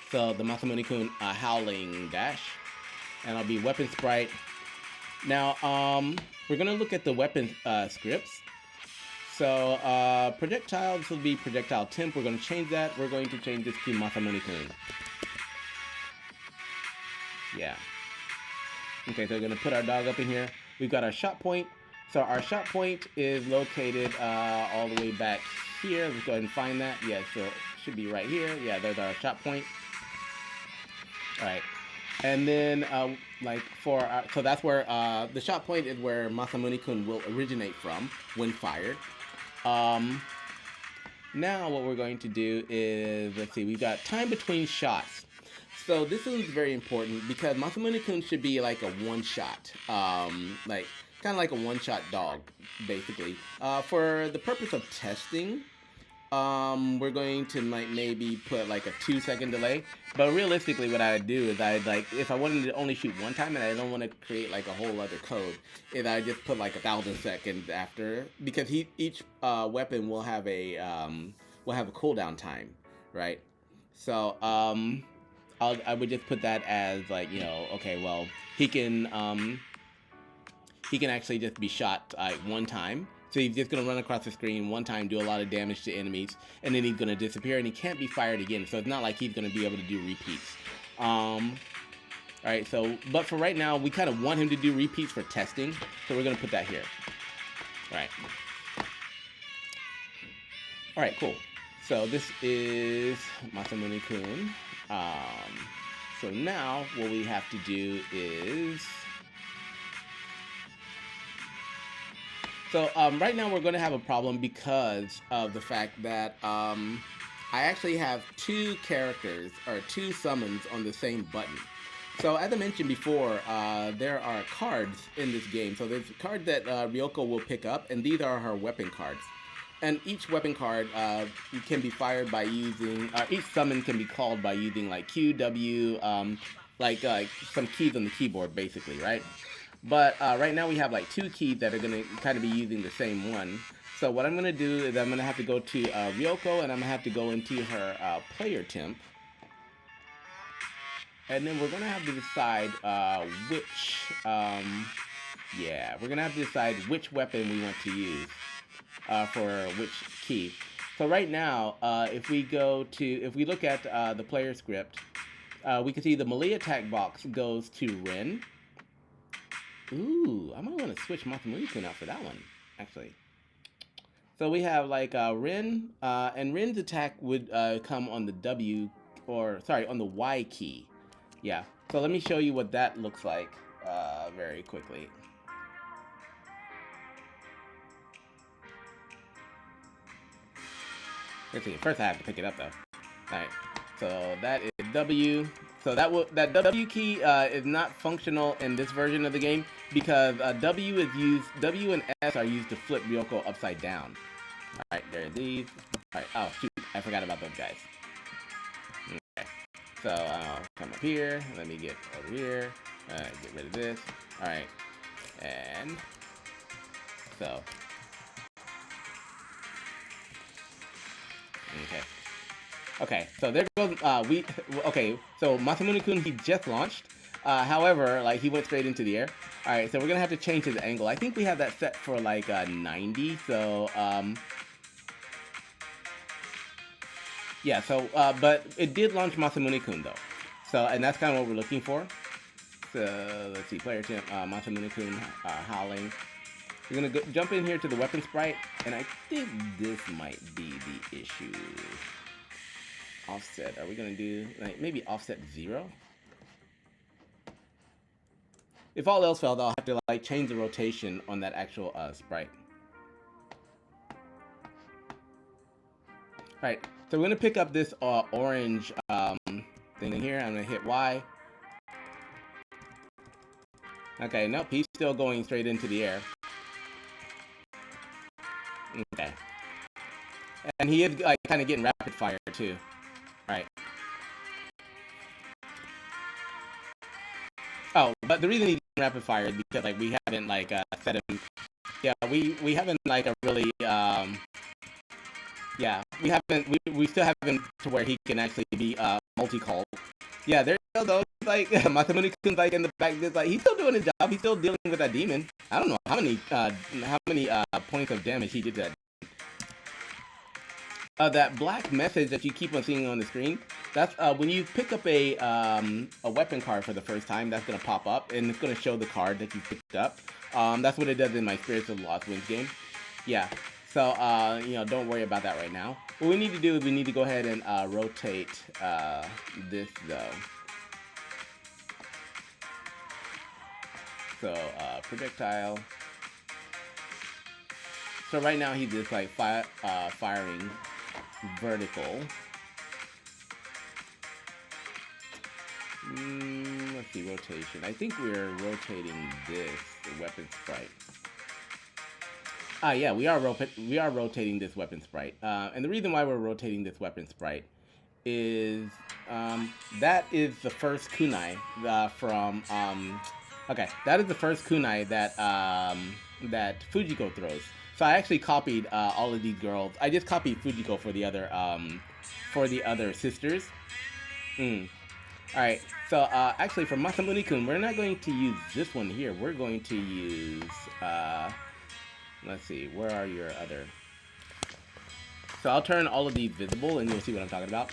So the Masamune-kun howling dash, and I'll be weapon sprite. Now we're gonna look at the weapon scripts. So projectiles will be projectile temp. We're gonna change that. We're going to change this to Masamune-kun. Yeah. Okay, so we're gonna put our dog up in here. We've got our shot point. So our shot point is located all the way back here. Let's go ahead and find that. Yeah, so it should be right here. Yeah, there's our shot point. All right. And then, like for our, so that's where the shot point is where Masamune-kun will originate from when fired. Now what we're going to do is, let's see, we've got time between shots. So this is very important because Masamune-kun should be like a one-shot, like kind of like a one-shot dog, basically. For the purpose of testing, we're going to like maybe put like a 2-second delay, but realistically what I'd do is I'd like, if I wanted to only shoot one time and I don't want to create like a whole other code, is I just put like 1,000 seconds after, because each weapon will have a cooldown time, right? So I would just put that as like, you know, okay, well he can actually just be shot one time. So he's just going to run across the screen one time, do a lot of damage to enemies, and then he's going to disappear, and he can't be fired again. So it's not like he's going to be able to do repeats. Alright, so, but for right now, we kind of want him to do repeats for testing, so we're going to put that here. Alright. Alright, cool. So this is Masamune-kun. So now, what we have to do is... So right now we're going to have a problem because of the fact that I actually have two characters or two summons on the same button. So as I mentioned before, there are cards in this game. So there's cards that Ryoko will pick up, and these are her weapon cards. And each weapon card can be fired by using, each summon can be called by using like Q, W, like some keys on the keyboard basically, right? But right now we have like two keys that are going to kind of be using the same one. So what I'm going to do is I'm going to have to go to Ryoko, and I'm going to have to go into her player temp. And then we're going to have to decide which, yeah, we're going to have to decide which weapon we want to use for which key. So right now, if we look at the player script, we can see the melee attack box goes to Ren. Ooh, I might want to switch Masamune-kun out for that one, actually. So we have like Ren, and Ren's attack would come on the W, or sorry, on the Y key. Yeah, so let me show you what that looks like very quickly. Let's see, first I have to pick it up though. Alright, so that is W. So that W key is not functional in this version of the game because W and S are used to flip Ryoko upside down. Alright, there are these. Alright, oh shoot, I forgot about those guys. Okay, so I'll come up here, let me get over here, get rid of this. Alright, and so, okay. Okay, so there goes, okay, so Masamune-kun, he just launched. However, like, he went straight into the air. Alright, so we're gonna have to change his angle. I think we have that set for, like, 90, so, yeah, so, but it did launch Masamune-kun, though. So, and that's kind of what we're looking for. So, let's see, player temp, Masamune-kun, howling. We're gonna go, jump in here to the weapon sprite, and I think this might be the issue. Offset, are we gonna do like maybe offset 0? If all else fails, I'll have to like change the rotation on that actual sprite. Alright, So we're gonna pick up this orange thing in here. I'm gonna hit Y. Okay, nope, he's still going straight into the air. Okay. And he is like kind of getting rapid fire too. Right. Oh, but the reason he's getting rapid fire is because like we haven't like set him. Yeah, we haven't like a really yeah, we still haven't to where he can actually be multi-called. Yeah, there you go though. Like Masamune-kun's like in the back, just like he's still doing his job. He's still dealing with that demon. I don't know how many points of damage he did to that. That black message that you keep on seeing on the screen, that's when you pick up a weapon card for the first time, that's going to pop up, and it's going to show the card that you picked up. That's what it does in my Spirits of the Lost Winds game. Yeah, so, you know, don't worry about that right now. What we need to do is we need to go ahead and rotate this, though. So, projectile. So right now he's just like firing vertical. Let's see, rotation. I think we're rotating this, the weapon sprite. Yeah, we are rotating this weapon sprite. And the reason why we're rotating this weapon sprite is that is the first kunai from okay, that is the first kunai that that Fujiko throws. So I actually copied all of these girls. I just copied Fujiko for the other sisters. Alright, so actually for Masamune-kun, we're not going to use this one here. We're going to use, let's see, where are your other? So I'll turn all of these visible and you'll see what I'm talking about.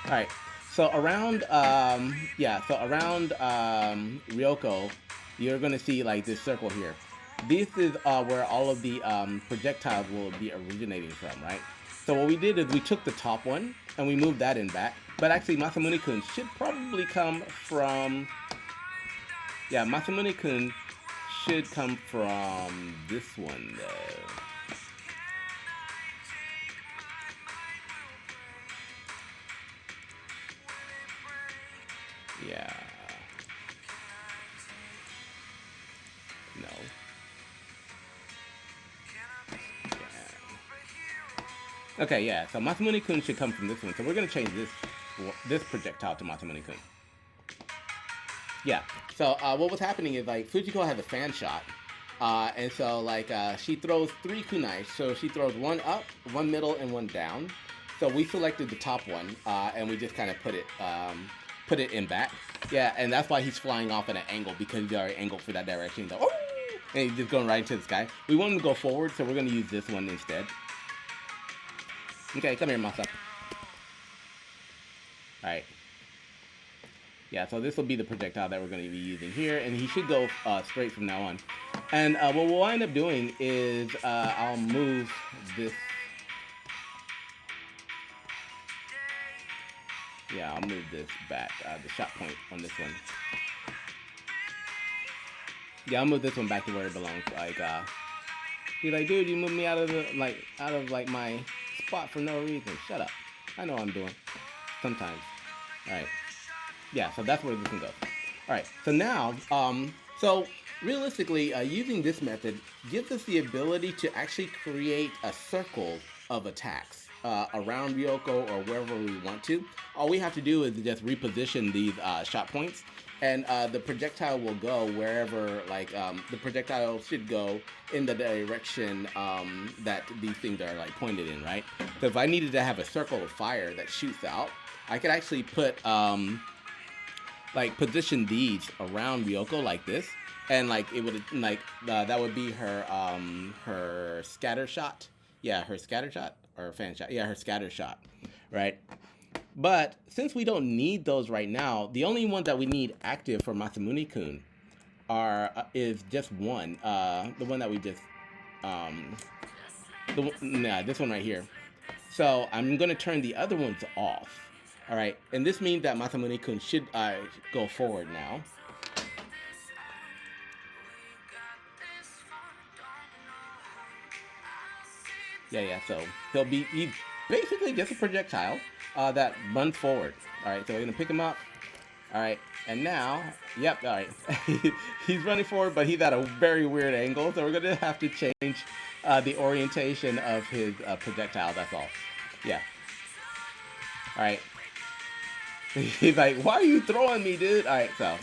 Alright, so around, around Ryoko, you're going to see like this circle here. This is where all of the projectiles will be originating from, right? So what we did is we took the top one and we moved that in back. But actually Masamune-kun should probably come from... Yeah, Masamune-kun should come from this one, though. Yeah. No. Okay, yeah, so Masamune-kun should come from this one. So we're going to change this projectile to Masamune-kun. Yeah, so what was happening is, like, Fujiko has a fan shot. And so, like, she throws 3 kunai. So she throws 1 up, 1 middle, and 1 down. So we selected the top one, and we just kind of put it in back. Yeah, and that's why he's flying off at an angle, because he's already angled for that direction. So, and he's just going right into the sky. We want him to go forward, so we're going to use this one instead. Okay, come here, Masa. Alright. Yeah, so this will be the projectile that we're going to be using here, and he should go straight from now on. And what we'll wind up doing is I'll move this. Yeah, I'll move this back, the shot point on this one. Yeah, I'll move this one back to where it belongs. Like, he's like, dude, you moved me out of my spot for no reason. Shut up. I know what I'm doing. Sometimes. Alright. Yeah, so that's where this one goes. Alright, so now, so realistically, using this method gives us the ability to actually create a circle of attacks around Ryoko or wherever we want to. All we have to do is just reposition these shot points, and the projectile will go wherever, like, the projectile should go in the direction that these things are, like, pointed in, right? So if I needed to have a circle of fire that shoots out, I could actually put, like, position these around Ryoko like this, and, like, it would, like, that would be her, her scatter shot. Yeah, her scatter shot, or fan shot. Yeah, her scatter shot, right? But since we don't need those right now, the only ones that we need active for Masamune-kun is just one. The one that we just this one right here. So I'm gonna turn the other ones off. All right, and this means that Masamune-kun should go forward now. Yeah. So he's basically just a projectile that runs forward. All right, so we're gonna pick him up. All right, and now, yep, all right. He's running forward, but he's at a very weird angle, so we're gonna have to change the orientation of his projectile. That's all. Yeah. All right. He's like, "Why are you throwing me, dude?" All right, so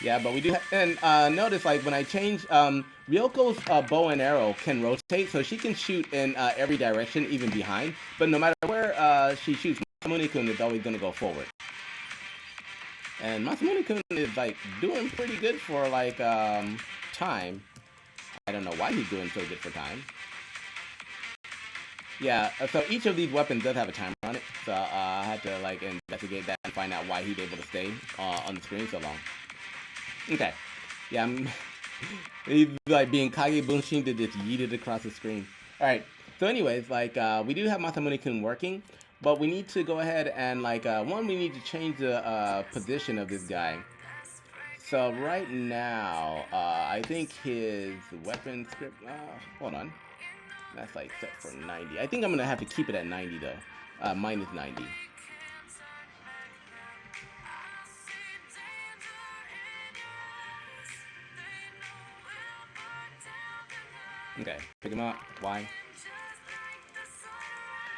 yeah, but we do, and notice like when I change, Ryoko's bow and arrow can rotate, so she can shoot in every direction, even behind. But no matter where she shoots, Masamune-kun is always gonna go forward. And Masamune-kun is like doing pretty good for like time. I don't know why he's doing so good for time. Yeah, so each of these weapons does have a timer on it, so I had to like investigate that and find out why he's able to stay on the screen so long. Okay, yeah, he's like being Kage Bunshin to just yeet it across the screen. All right, so anyways, like we do have Masamune-kun working, but we need to go ahead and like one, we need to change the position of this guy. So right now, I think his weapon script. Hold on. That's like set for 90. I think I'm gonna have to keep it at 90 though. Minus 90. Okay, pick him up. Why?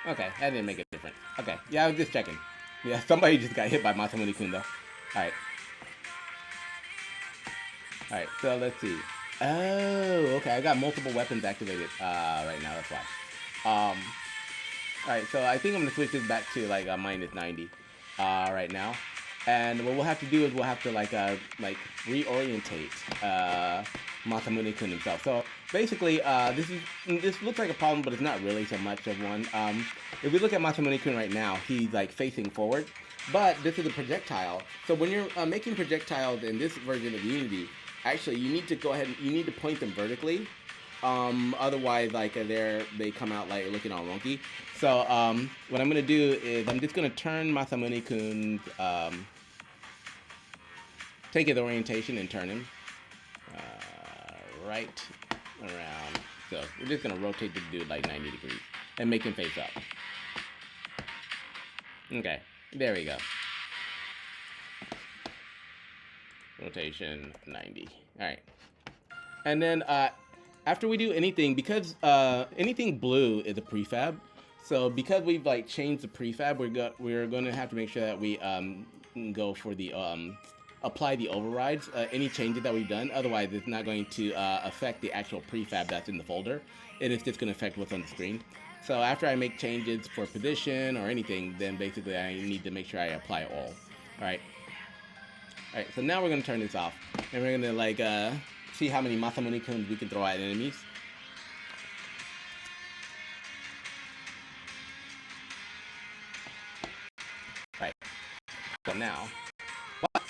Okay, that didn't make a difference. Okay, yeah, I was just checking. Yeah, somebody just got hit by Masamune-kun though. Alright. Alright, so let's see. Oh, okay, I got multiple weapons activated right now, that's why. Alright, so I think I'm gonna switch this back to like minus 90 right now. And what we'll have to do is we'll have to like reorientate Masamune-kun himself. So basically, this looks like a problem, but it's not really so much of one. If we look at Masamune-kun right now, he's like facing forward, but this is a projectile. So when you're making projectiles in this version of Unity, actually you need to go ahead and you need to point them vertically. Otherwise, like they come out like looking all wonky. So what I'm gonna do is I'm just gonna turn Masamune-kun's take his orientation and turn him right around. So we're just gonna rotate the dude like 90 degrees and make him face up. Okay, there we go. Rotation 90. All right, and then after we do anything, because anything blue is a prefab, so because we've like changed the prefab, we're going to have to make sure that we go for the apply the overrides, any changes that we've done. Otherwise, it's not going to affect the actual prefab that's in the folder, and it's just going to affect what's on the screen. So after I make changes for position or anything, then basically I need to make sure I apply all. All right. All right. So now we're going to turn this off, and we're going to like see how many Masamune-kuns we can throw at enemies. Right. So now, what?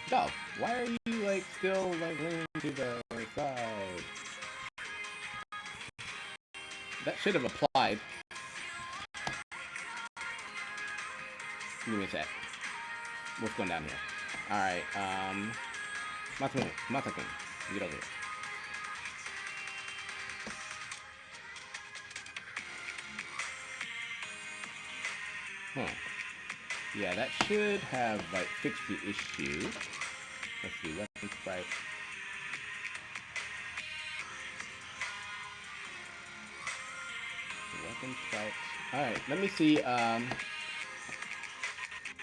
Go. Why are you like still like leaning to the side? That should have applied. Give me a sec. What's going down here? All right. Masamune-kun, get over here. Huh. Yeah, that should have like fixed the issue. Let's see, weapon sprite. Weapon sprite. Alright, let me see.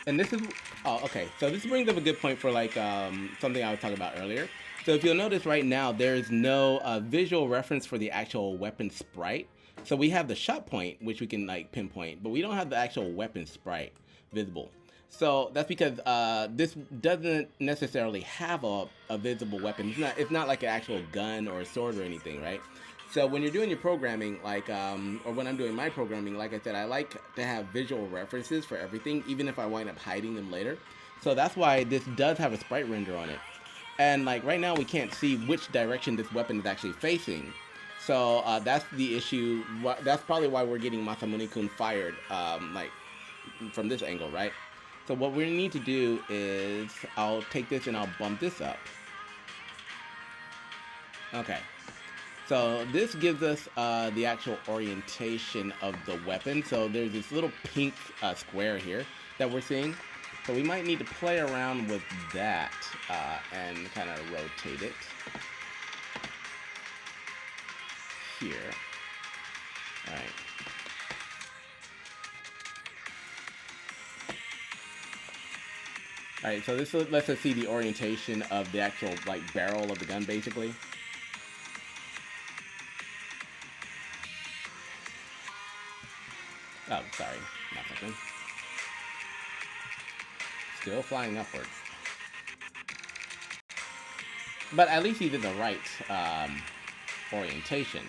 And this is, oh, okay. So this brings up a good point for like something I was talking about earlier. So if you'll notice right now, there's no visual reference for the actual weapon sprite. So we have the shot point, which we can like pinpoint, but we don't have the actual weapon sprite visible. So that's because this doesn't necessarily have a visible weapon. It's not like an actual gun or a sword or anything, right? So when you're doing your programming, like, or when I'm doing my programming, like I said, I like to have visual references for everything, even if I wind up hiding them later. So that's why this does have a sprite render on it. And like right now, we can't see which direction this weapon is actually facing. So that's the issue. That's probably why we're getting Masamune-kun fired, like from this angle, right? So what we need to do is I'll take this and I'll bump this up. Okay. So this gives us the actual orientation of the weapon. So there's this little pink square here that we're seeing. So we might need to play around with that and kind of rotate it here. All right. All right, so this lets us see the orientation of the actual like barrel of the gun, basically. Oh, sorry, not something. Still flying upwards. But at least he did the right orientation.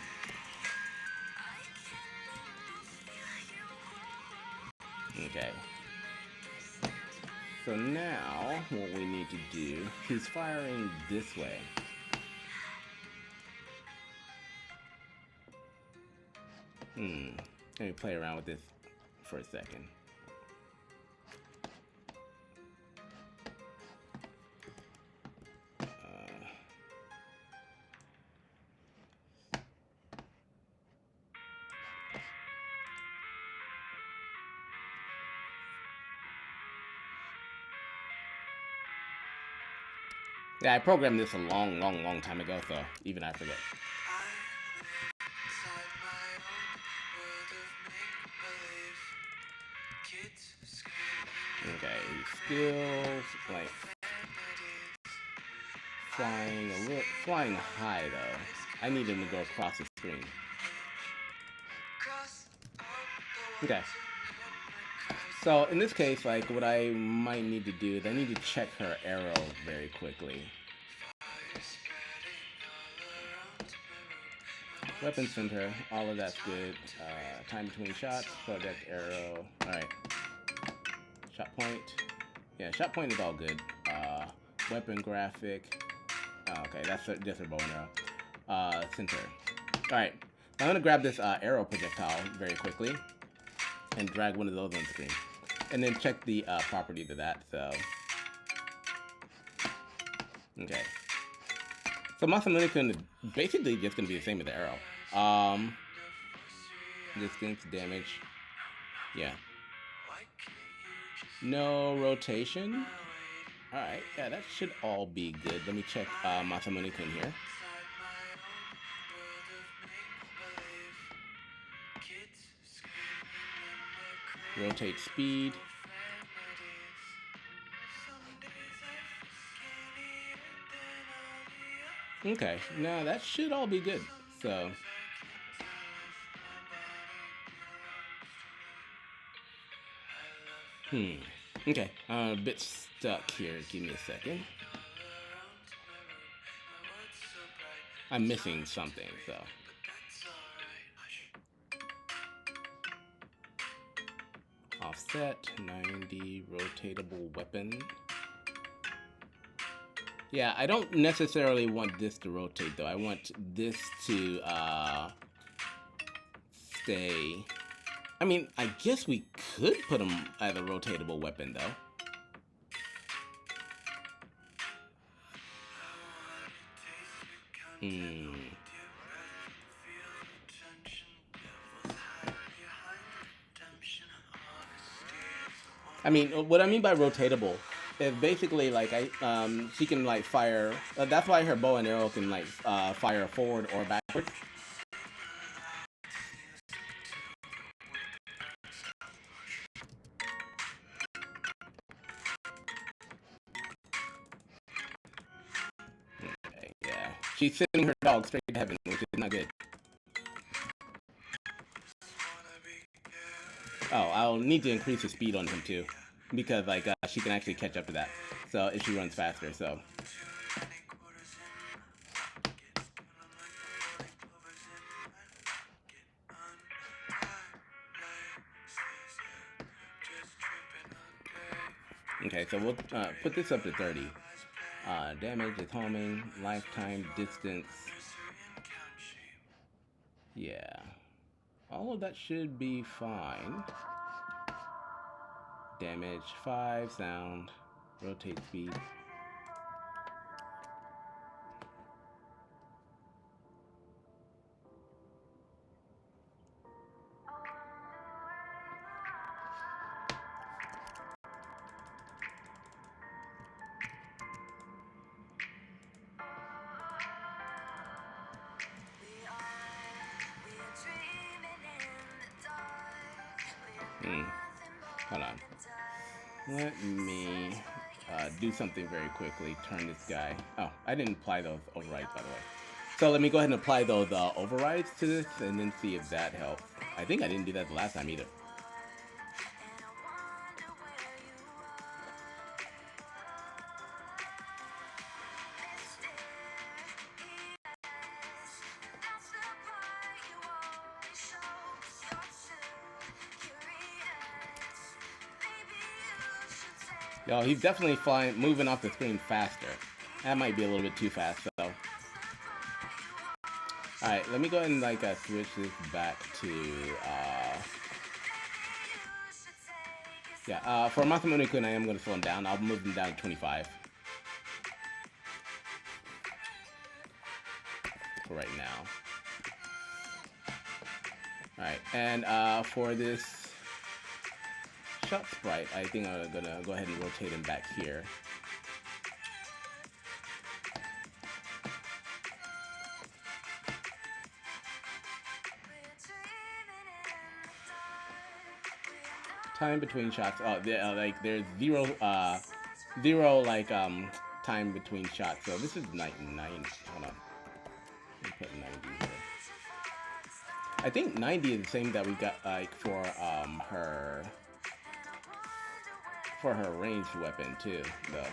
Okay. So now, what we need to do, he's firing this way. Let me play around with this for a second. Yeah, I programmed this a long time ago, so even I forget. Okay, he's still like flying high though. I need him to go across the screen. Okay. So in this case, like what I might need to do is I need to check her arrow very quickly. Weapon center, all of that's good. Time between shots, project arrow. Alright. Shot point. Yeah, shot point is all good. Weapon graphic. Oh, okay, that's just a bow and arrow. Center. Alright. I'm gonna grab this arrow projectile very quickly and drag one of those on screen. And then check the properties of that, so. Okay. So Masamune-kun is basically just gonna be the same as the arrow. Distance, damage. Yeah. No rotation. Alright, yeah, that should all be good. Let me check Masamune-kun here. Rotate speed. Okay, now that should all be good. So. Okay, I'm a bit stuck here. Give me a second. I'm missing something, so. Offset, 90, rotatable weapon. Yeah, I don't necessarily want this to rotate though. I want this to stay. I mean, I guess we could put him as a rotatable weapon though. I mean, what I mean by rotatable is basically like she can like fire. That's why her bow and arrow can like fire forward or backwards. Okay, yeah, she's sending her dog straight to heaven, which is not good. Oh, I'll need to increase the speed on him too, because like she can actually catch up to that. So if she runs faster, so. Okay, so we'll put this up to 30. Damage is homing, lifetime, distance. Yeah. All of that should be fine. Damage 5, sound, rotate speed. Let me do something very quickly. Turn this guy. Oh, I didn't apply those overrides, by the way. So let me go ahead and apply those overrides to this and then see if that helps. I think I didn't do that the last time either. Yo, he's definitely moving off the screen faster. That might be a little bit too fast, though. Alright, let me go ahead and like switch this back to for Masamune-kun I am gonna slow him down. I'll move him down to 25. For right now. Alright, and for this shot sprite, I think I'm gonna go ahead and rotate him back here. Time between shots. Oh, like there's zero like time between shots. So this is 99. Hold on. Let me put 90 here. I think 90 is the same that we got like for her ranged weapon too, though.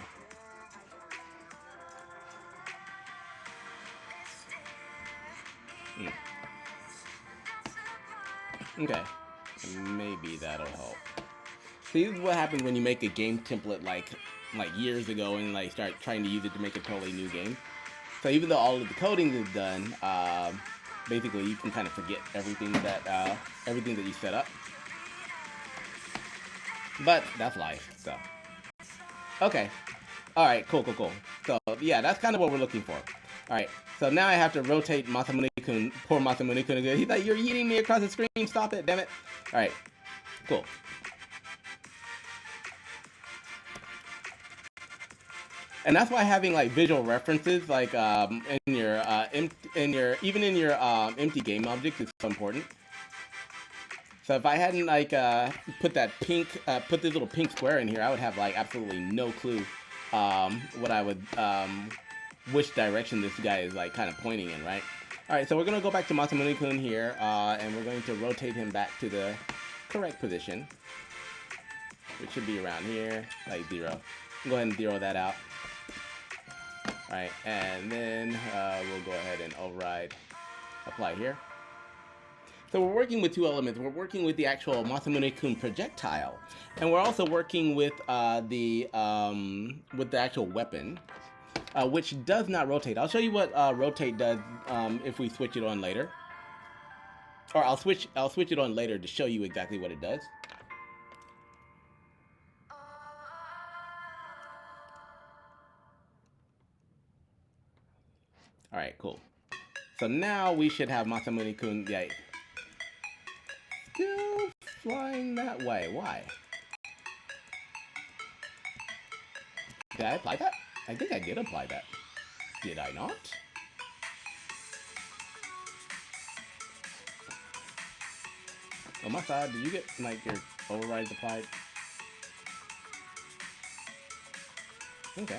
Okay. Maybe that'll help. See, this is what happens when you make a game template like years ago and like start trying to use it to make a totally new game. So even though all of the coding is done, basically you can kind of forget everything that you set up. But that's life. So okay, all right, cool. So yeah, that's kind of what we're looking for. All right, so now I have to rotate Masamune-kun. Poor Masamune-kun again. He's like, "You're eating me across the screen. Stop it, damn it!" All right, cool. And that's why having like visual references, like in your empty game object, is so important. So if I hadn't like put this little pink square in here, I would have like absolutely no clue what I would which direction this guy is like kind of pointing in, right? All right, so we're gonna go back to Masamune-kun here, and we're going to rotate him back to the correct position, which should be around here, like 0. Go ahead and 0 that out. All right, and then we'll go ahead and override apply here. So we're working with two elements. We're working with the actual Masamune-kun projectile, and we're also working with the actual weapon, which does not rotate. I'll show you what rotate does if we switch it on later, or I'll switch it on later to show you exactly what it does. All right, cool. So now we should have Masamune-kun. Yeah, still flying that way. Why? Did I apply that? I think I did apply that. Did I not? On my side, did you get like your overrides applied? Okay.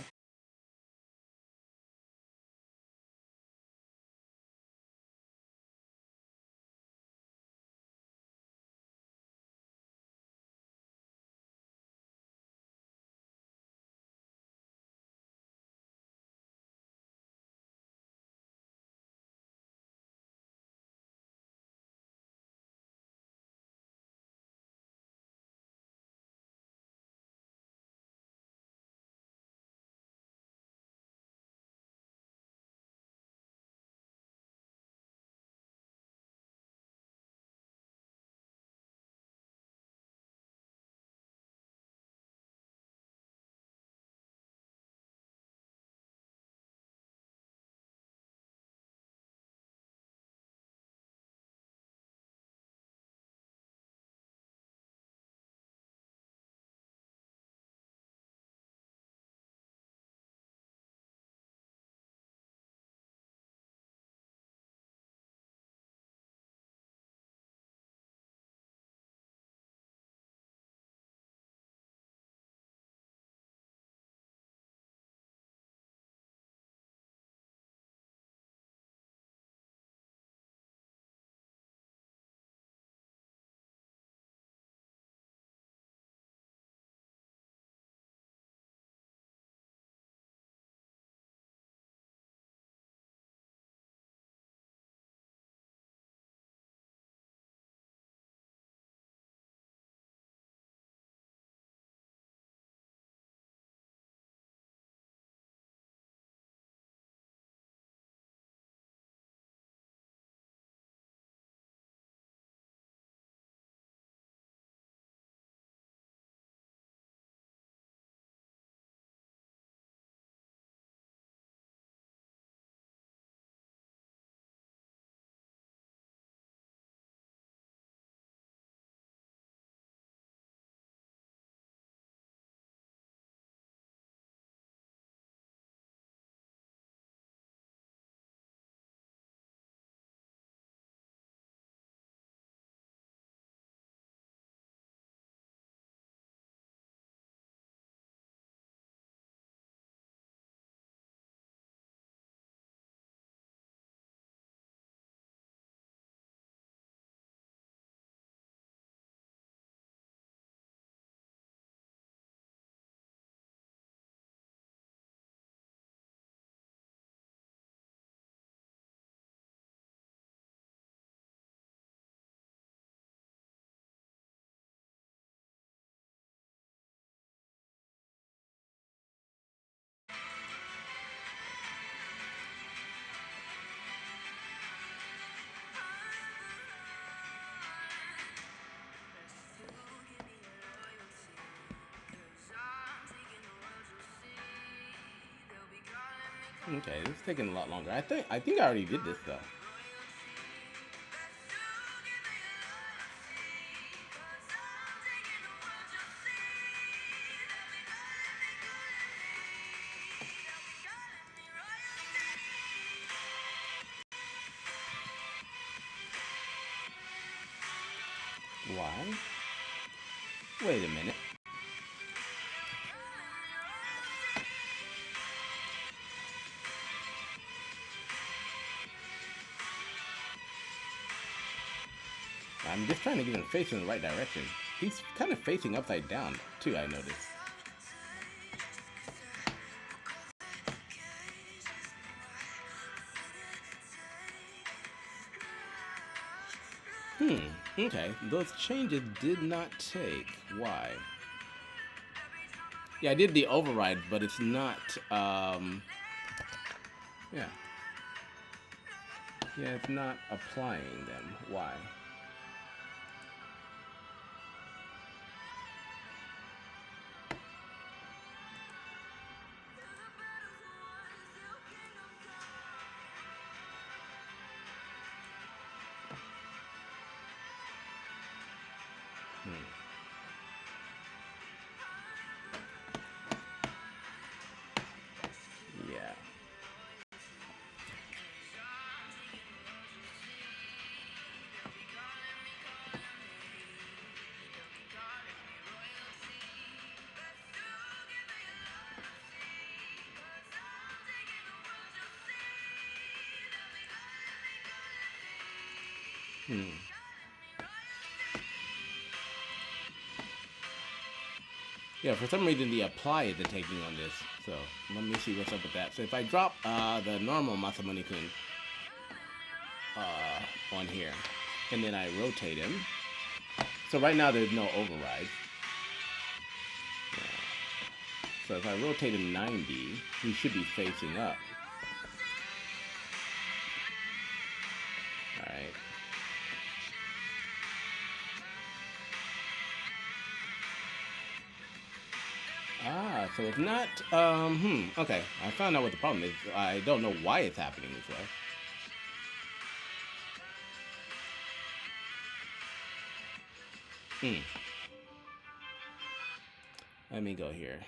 Okay, it's taking a lot longer. I think I already did this though. Why? Wait a minute. I'm just trying to get him facing in the right direction. He's kind of facing upside down, too, I noticed. Okay. Those changes did not take. Why? Yeah, I did the override, but it's not, yeah. Yeah, it's not applying them. Why? Yeah. Yeah, for some reason the apply isn't taking on this. So let me see what's up with that. So if I drop the normal Masamune-kun on here, and then I rotate him. So right now there's no override. So if I rotate him 90, he should be facing up. Alright. Ah, so it's not, okay. I found out what the problem is. I don't know why it's happening this way. Let me go here.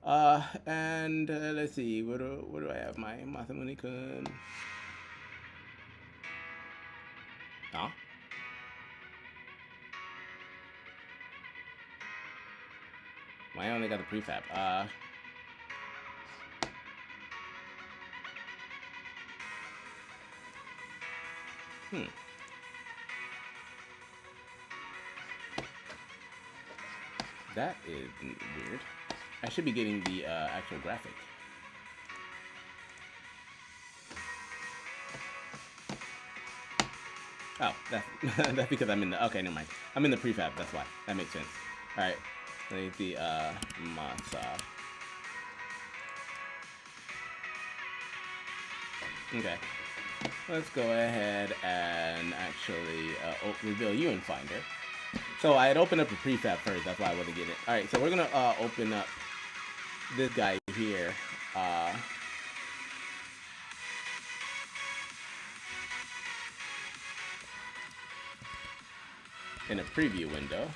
And let's see, where do I have my Masamune-kun? Huh? Why I only got the prefab? That is weird. I should be getting the actual graphic. Oh, that's because I'm in the, okay, never mind. I'm in the prefab, that's why. That makes sense. Alright, let me see, Masa. Okay. Let's go ahead and actually reveal you in Finder. So I had opened up the prefab first, that's why I wasn't getting it. Alright, so we're gonna open up this guy here. In a preview window.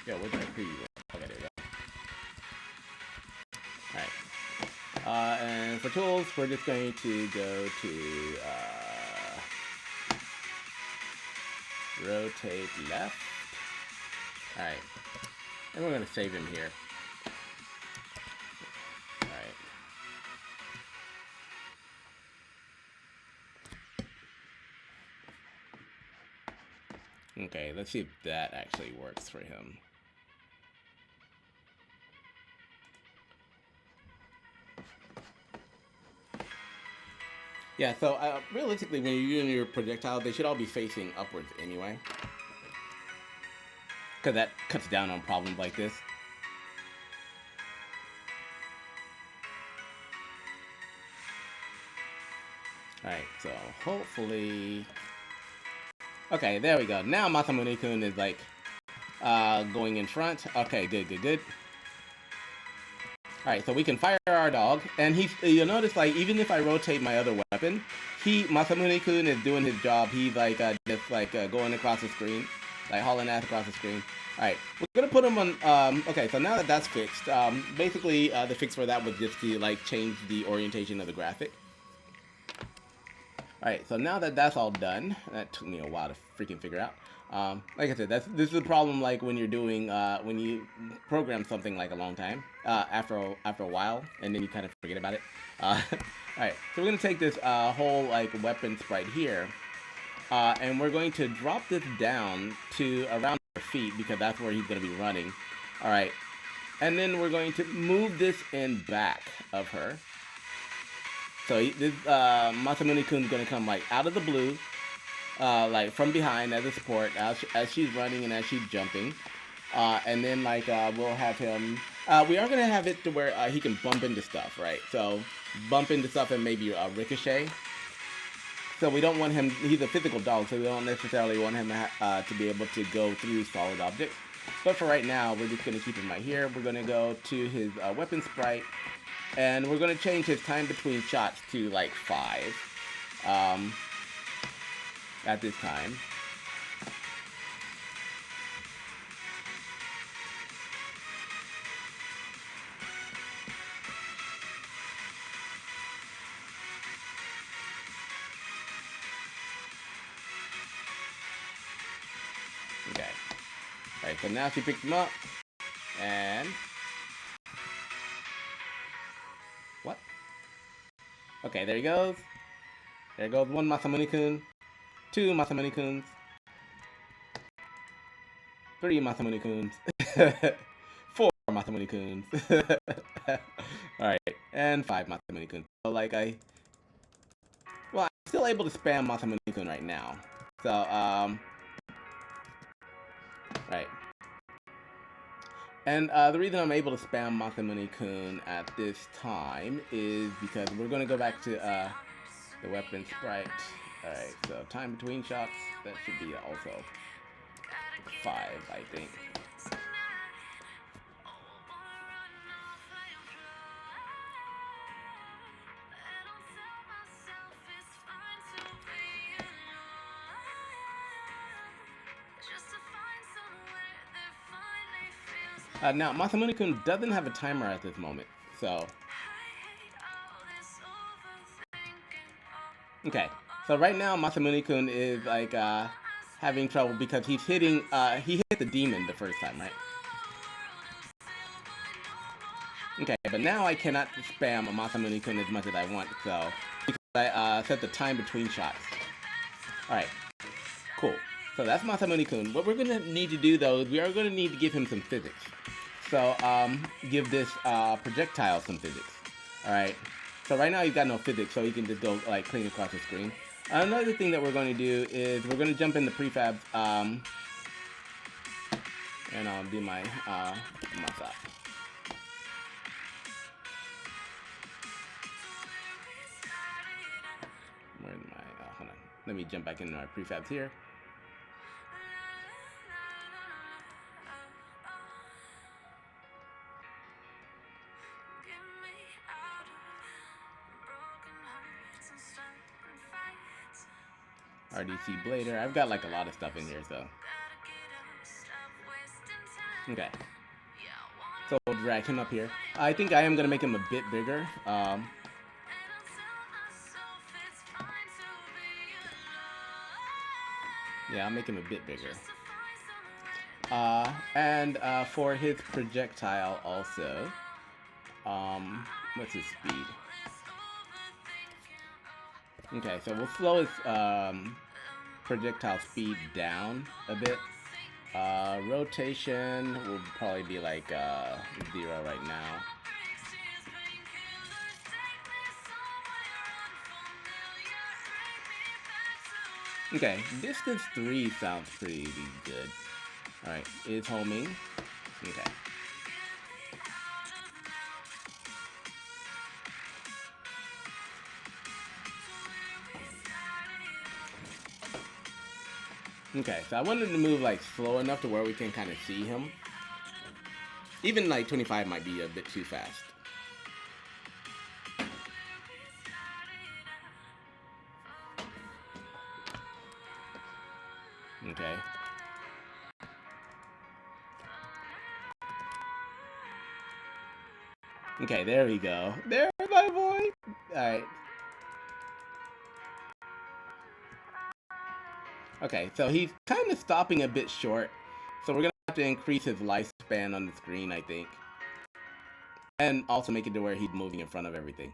Yo, where's my preview window? Okay, there we go. Alright. And for tools, we're just going to go to rotate left. Alright. And we're going to save him here. Alright. Okay, let's see if that actually works for him. Yeah, so realistically, when you're doing your projectiles, they should all be facing upwards anyway. Because that cuts down on problems like this. Alright, so hopefully... Okay, there we go. Now Masamune-kun is like going in front. Okay, good. Alright, so we can fire our dog, and you'll notice, like, even if I rotate my other weapon, Masamune-kun is doing his job. He's like just like going across the screen, like hauling ass across the screen. Alright, we're gonna put him on, okay, so now that that's fixed, basically the fix for that was just to like change the orientation of the graphic. Alright, so now that that's all done, that took me a while to freaking figure out. Like I said, this is a problem like when you're doing, when you program something like a long time, after a while, and then you kind of forget about it. Alright, so we're going to take this whole like weapon sprite here, and we're going to drop this down to around her feet, because that's where he's going to be running. Alright, and then we're going to move this in back of her. So this Masamune-kun is going to come like out of the blue, like from behind as a support, as she's running and as she's jumping. And then like we'll have him, we are going to have it to where he can bump into stuff, right? So bump into stuff and maybe ricochet. So we don't want him, he's a physical dog, so we don't necessarily want him to be able to go through solid objects. But for right now, we're just going to keep him right here. We're going to go to his weapon sprite. And we're going to change his time between shots to like 5 at this time. Okay. Alright, so now she picks him up. And... what? Okay, there he goes. There goes one Masamune-kun. 2 Masamune-kuns. 3 Masamune-kuns. 4 Masamune-kuns. Alright, and 5 Masamune-kuns. So, like, well, I'm still able to spam Masamune-kun right now. So, right. And the reason I'm able to spam Masamune-kun at this time is because we're going to go back to the weapon sprite. Alright, so time between shots, that should be also 5, I think. Now, Masamune-kun doesn't have a timer at this moment. So, okay. So right now, Masamune-kun is like having trouble because he's hitting. He hit the demon the first time, right? Okay, but now I cannot spam a Masamune-kun as much as I want, so because I set the time between shots. All right, cool. So that's Masamune-kun. What we're gonna need to do though is we are gonna need to give him some physics. So give this projectile some physics. All right. So right now he's got no physics, so he can just go like clean across the screen. Another thing that we're going to do is we're going to jump into prefabs, and I'll do my stuff. Where's my? Hold on. Let me jump back into our prefabs here. RDC Blader. I've got like a lot of stuff in here, so. Okay. So we'll drag him up here. I think I am going to make him a bit bigger. Yeah, I'll make him a bit bigger. And for his projectile also, what's his speed? Okay, so we'll slow his projectile speed down a bit. Rotation will probably be like 0 right now. Okay, distance 3 sounds pretty good. Alright, is homing. Okay. Okay, so I wanted to move like slow enough to where we can kind of see him. Even like 25 might be a bit too fast. Okay. Okay, there we go. There's my boy. Alright. Okay, so he's kind of stopping a bit short. So we're going to have to increase his lifespan on the screen, I think. And also make it to where he's moving in front of everything.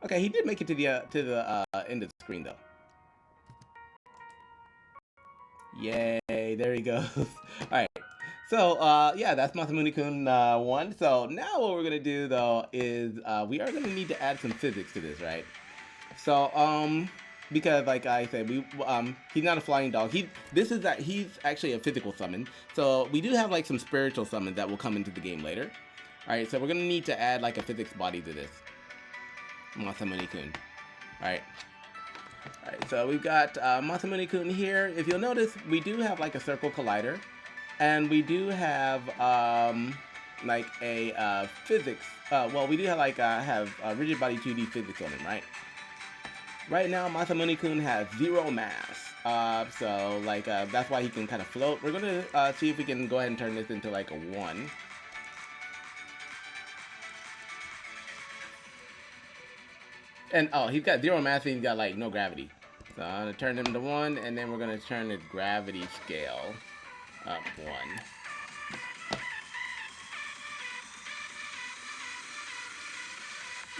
Okay, he did make it to the end of the screen, though. Yay, there he goes. Alright, so, yeah, that's Masamune-kun 1. So now what we're going to do, though, is we are going to need to add some physics to this, right? So, because like I said, he's not a flying dog. He's actually a physical summon. So we do have like some spiritual summons that will come into the game later. Alright, so we're going to need to add like a physics body to this. Masamune-kun. Alright. Alright, so we've got Masamune-kun here. If you'll notice, we do have like a circle collider. And we do have like a physics. Well, we do have like rigid body 2D physics on him, right? Right now, Masamune-kun has 0 mass. So like that's why he can kind of float. We're going to see if we can go ahead and turn this into like a 1. And oh, he's got 0 mass and he's got like no gravity. So I'm gonna turn him to 1, and then we're gonna turn his gravity scale up 1.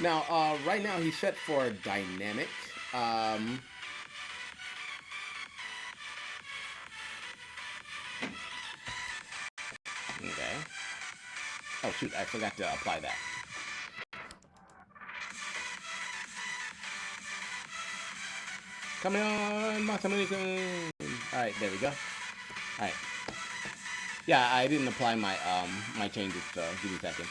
Now, right now he's set for dynamic. Okay. Oh shoot, I forgot to apply that. Come on, Masamune-kun. Alright, there we go. Alright. Yeah, I didn't apply my my changes, so give me a second.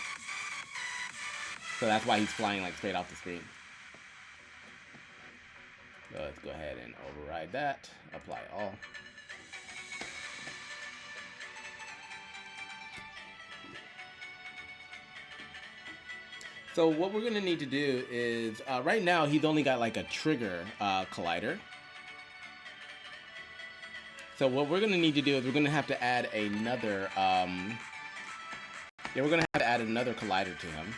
So that's why he's flying like straight off the screen. So let's go ahead and override that. Apply all. So what we're going to need to do is, right now he's only got like a trigger collider. So what we're going to need to do is we're going to have to add another, we're going to have to add another collider to him.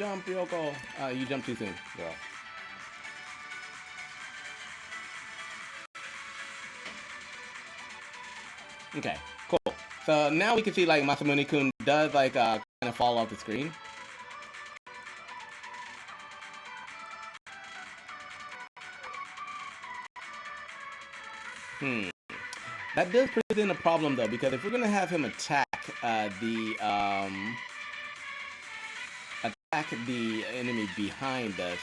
Jump, Ryoko. You jumped too soon, girl. Okay, cool. So now we can see like Masamune-kun does like kind of fall off the screen. That does present a problem though, because if we're gonna have him attack the enemy behind us,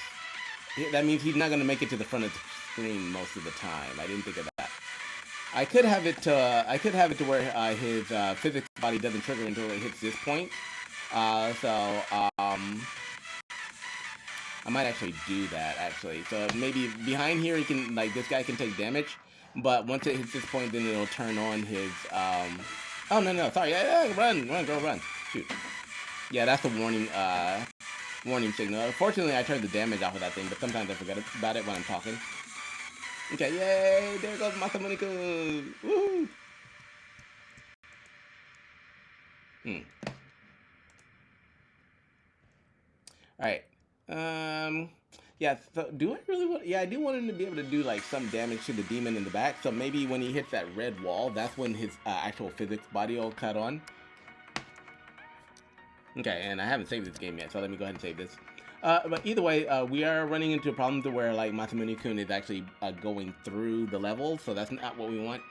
that means he's not gonna make it to the front of the screen most of the time. I didn't think of that. I could have it to where his physics body doesn't trigger until it hits this point. I might actually do that actually. So maybe behind here he can this guy can take damage, but once it hits this point, then it'll turn on his Oh no, sorry, run, girl, run, shoot. Yeah, that's a warning signal. Fortunately, I turned the damage off of that thing, but sometimes I forget about it when I'm talking. Okay, yay! There goes Masamune-kun! Woohoo! Alright. Yeah, so do I really want... Yeah, I do want him to be able to do, like, some damage to the demon in the back. So maybe when he hits that red wall, that's when his actual physics body will cut on. Okay, and I haven't saved this game yet, so let me go ahead and save this. But either way, we are running into a problem to where, like, Masamune-kun is actually going through the level, so that's not what we want.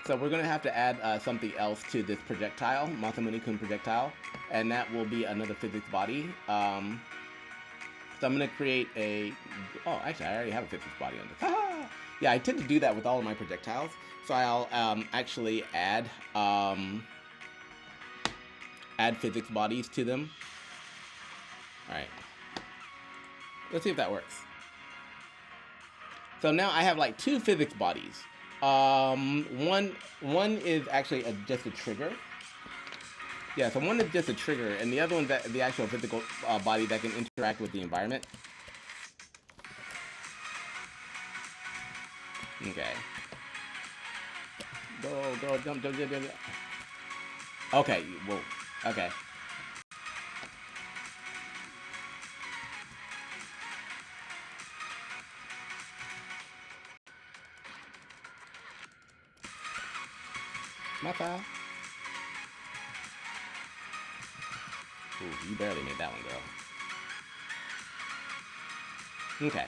So we're going to have to add something else to this projectile, Masamune-kun projectile, and that will be another physics body. So I'm going to create a... Oh, actually, I already have a physics body on this. Ah! Yeah, I tend to do that with all of my projectiles, so I'll actually add physics bodies to them. Alright. Let's see if that works. So now I have like 2 physics bodies. One is actually just a trigger. Yeah, so one is just a trigger, and the other one's the actual physical body that can interact with the environment. Okay. Go, jump. Okay, whoa. Okay. My foul. Ooh, you barely made that one, girl. Okay.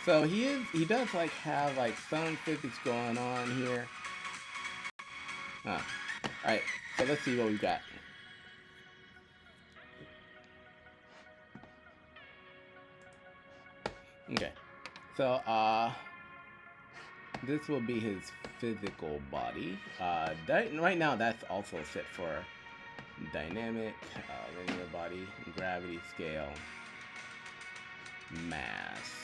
So he does like have like some physics going on here. Huh. Alright, so let's see what we've got. Okay. So this will be his physical body. Right now that's also set for dynamic, linear body, gravity, scale, mass.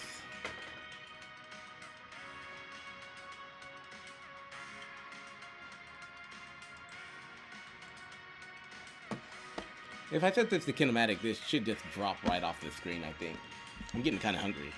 If I set this to kinematic, this should just drop right off the screen, I think. I'm getting kind of hungry.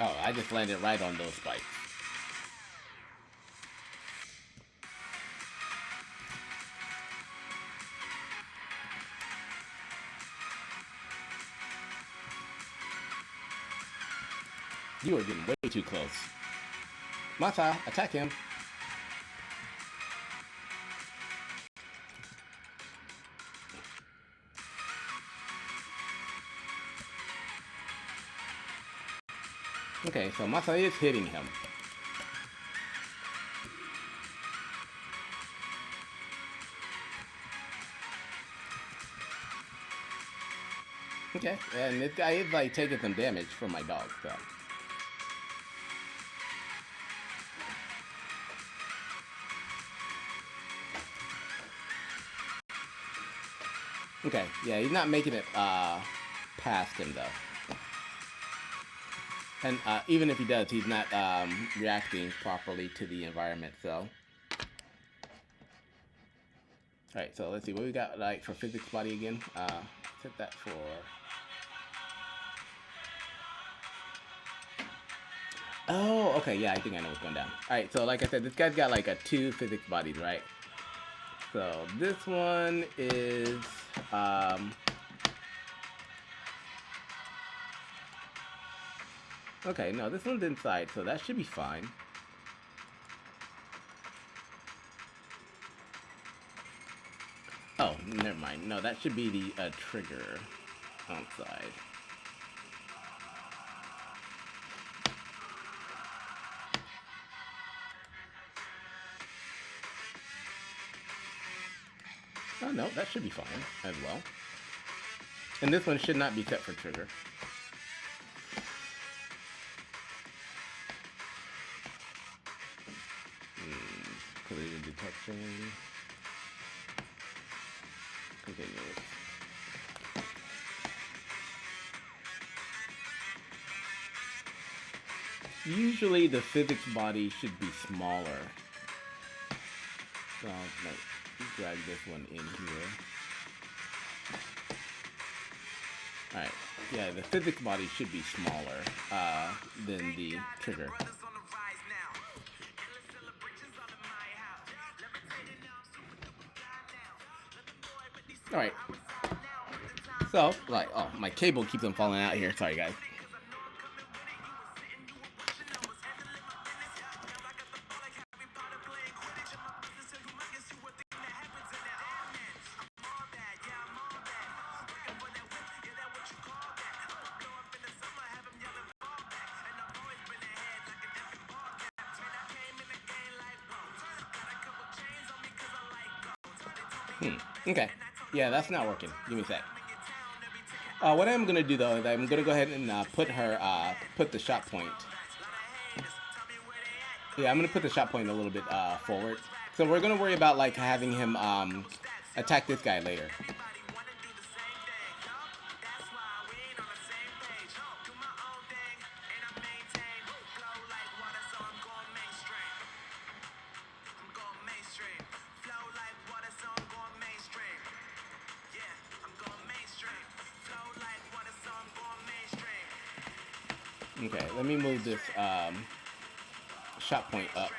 Oh, I just landed right on those spikes. You are getting way too close. Mata, attack him. Okay, so Masa is hitting him. Okay, and this guy is like taking some damage from my dog, so. Okay, yeah, he's not making it past him though. And even if he does, he's not reacting properly to the environment, so. Alright, so let's see what we got like for physics body again. Set that for... Oh, okay, yeah, I think I know what's going down. Alright, so like I said, this guy's got like a 2 physics bodies, right? So this one is... Okay, no, this one's inside, so that should be fine. Oh, never mind. No, that should be the trigger outside. Oh, no, that should be fine as well. And this one should not be set for trigger. Collision detection. Continuous. Usually the physics body should be smaller. So I'll like drag this one in here. Alright, yeah, the physics body should be smaller than the trigger. Alright. So, like, oh, my cable keeps on falling out here. Sorry, guys. Okay. Yeah, that's not working. Give me a sec. What I'm gonna do though is I'm gonna go ahead and put the shot point. Yeah, I'm gonna put the shot point a little bit forward. So we're gonna worry about like having him attack this guy later. Okay, let me move this shot point up.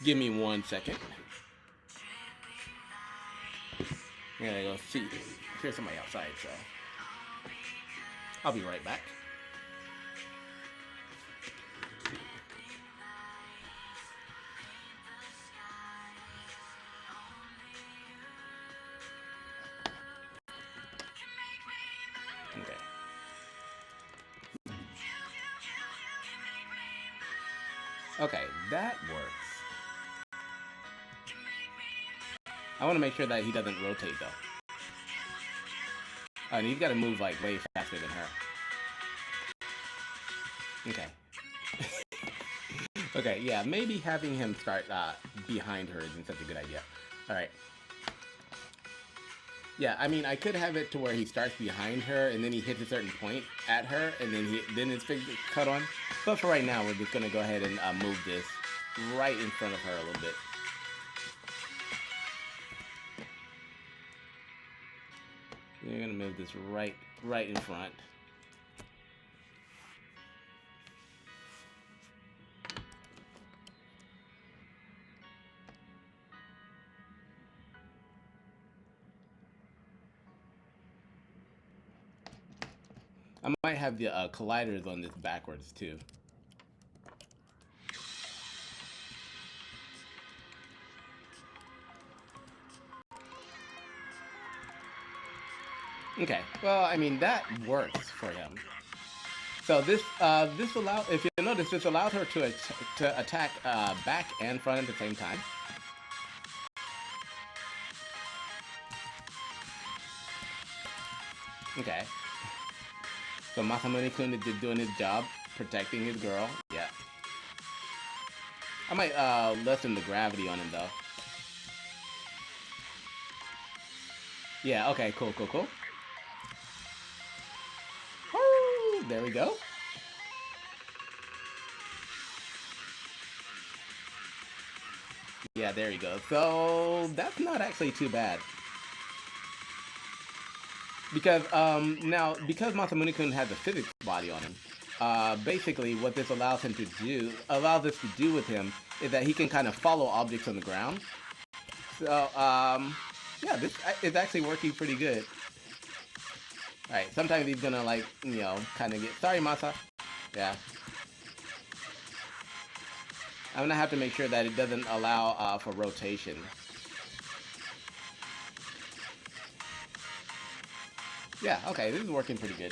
Give me 1 second. I gotta go see. Here's somebody outside, so I'll be right back. Okay. Okay, that works. I want to make sure that he doesn't rotate though. And he's got to move like way faster than her. Okay. Okay, yeah, maybe having him start behind her isn't such a good idea. Alright. Yeah, I mean, I could have it to where he starts behind her and then he hits a certain point at her and then his figure cut on. But for right now, we're just going to go ahead and move this right in front of her a little bit. You're going to move this right in front. I might have the colliders on this backwards too. Okay, well, I mean, that works for him. So this allows, if you notice, this allows her to attack back and front at the same time. Okay. So Masamune-kun is doing his job, protecting his girl. Yeah. I might lessen the gravity on him though. Yeah. Okay. Cool. Woo! There we go. Yeah. There you go. So that's not actually too bad. Because because Masamune-kun has a physics body on him, basically what this allows us to do with him is that he can kind of follow objects on the ground. So yeah, this is actually working pretty good. All right, sometimes he's gonna like kind of get sorry, Masa. Yeah, I'm gonna have to make sure that it doesn't allow for rotation. Yeah, okay, this is working pretty good.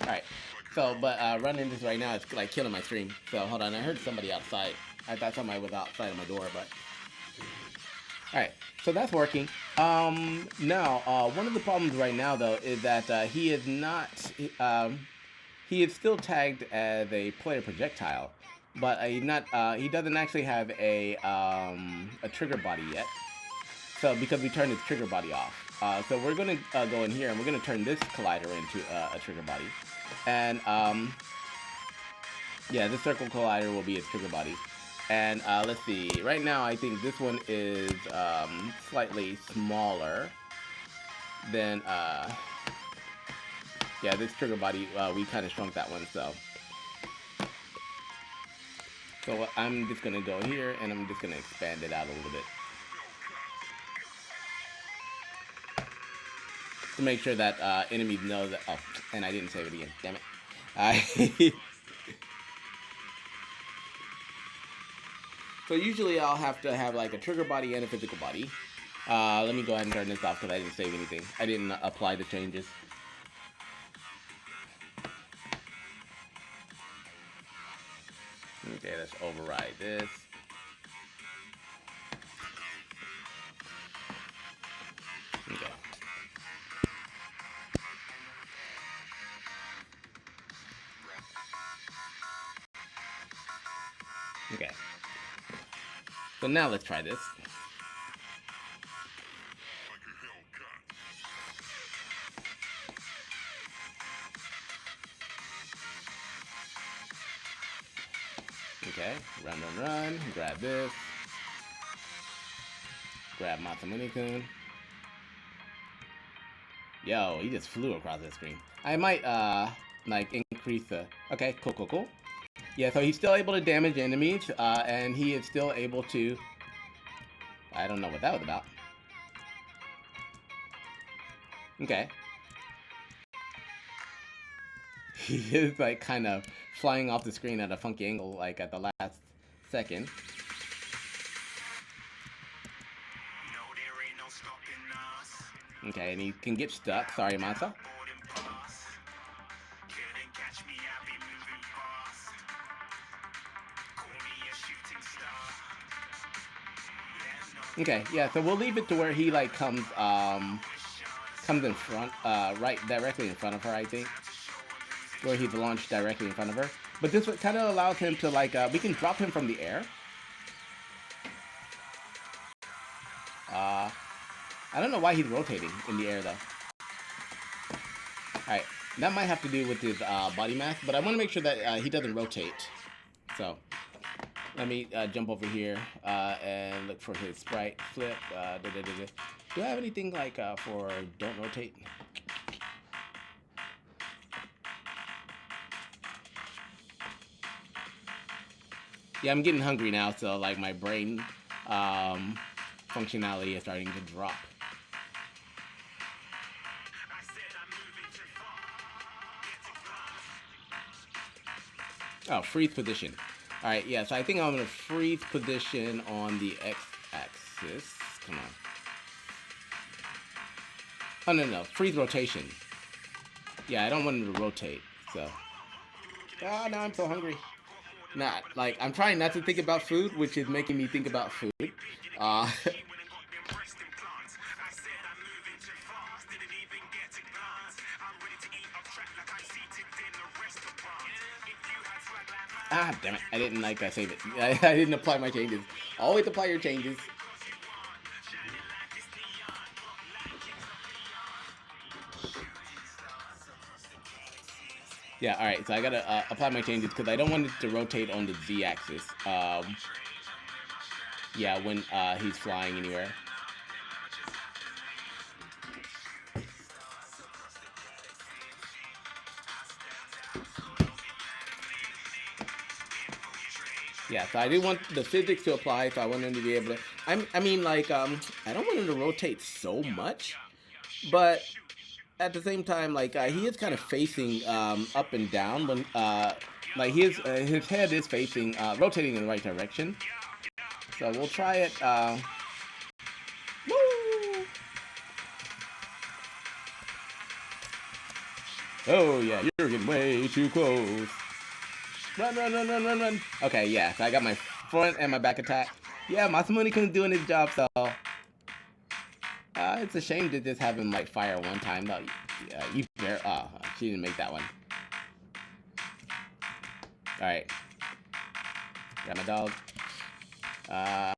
Alright, so, but running this right now is like killing my stream. So, hold on, I heard somebody outside. I thought somebody was outside of my door, but... Alright, so that's working. Now, one of the problems right now, though, is that he is not... he is still tagged as a player projectile, but he doesn't actually have a trigger body yet. So, because we turned his trigger body off. So we're going to go in here and we're going to turn this collider into a trigger body. And yeah, this circle collider will be its trigger body. And let's see, right now I think this one is slightly smaller than, yeah, this trigger body, we kind of shrunk that one, so. So I'm just going to go here and I'm just going to expand it out a little bit. To make sure that enemies know that. Oh, and I didn't save it again. Damn it. So usually I'll have to have like a trigger body and a physical body. Let me go ahead and turn this off because I didn't save anything. I didn't apply the changes. Okay, let's override this. Okay. Okay. So now let's try this. Okay, run, grab this. Grab Masamune-kun. Yo, he just flew across the screen. I might, like, increase the... Okay, cool. Yeah, so he's still able to damage enemies, and he is still able to... I don't know what that was about. Okay. He is, like, kind of flying off the screen at a funky angle, like, at the last second. Okay, and he can get stuck. Sorry, Masa. Okay, yeah, so we'll leave it to where he, like, comes in front, right, directly in front of her, I think. Where he's launched directly in front of her. But this kind of allows him to, like, we can drop him from the air. I don't know why he's rotating in the air, though. Alright, that might have to do with his body mass, but I want to make sure that he doesn't rotate. So, let me jump over here and look for his sprite flip. Do I have anything, like, for don't rotate? Yeah, I'm getting hungry now, so, like, my brain functionality is starting to drop. Oh, freeze position. Alright, yeah, so I think I'm going to freeze position on the x-axis. Come on. Oh, no, freeze rotation. Yeah, I don't want him to rotate, so. Ah, now I'm so hungry. Not, like, I'm trying not to think about food, which is making me think about food. Ah, damn it. I didn't, like, save it. I didn't apply my changes. Always apply your changes. Yeah, alright, so I gotta apply my changes because I don't want it to rotate on the z-axis. Yeah, when he's flying anywhere. Yeah, so I do want the physics to apply, so I want him to be able to... I mean, like, I don't want him to rotate so much, but at the same time, like, he is kind of facing up and down when, like, his head is facing, rotating in the right direction. So we'll try it, woo! Oh, yeah, you're getting way too close. Run. Okay, yeah, so I got my front and my back attack. Yeah, Masamune-kun doing his job, so... it's a shame to just have him, like, fire one time. No, you bear... Oh, she didn't make that one. Alright. Got my dog. Alright,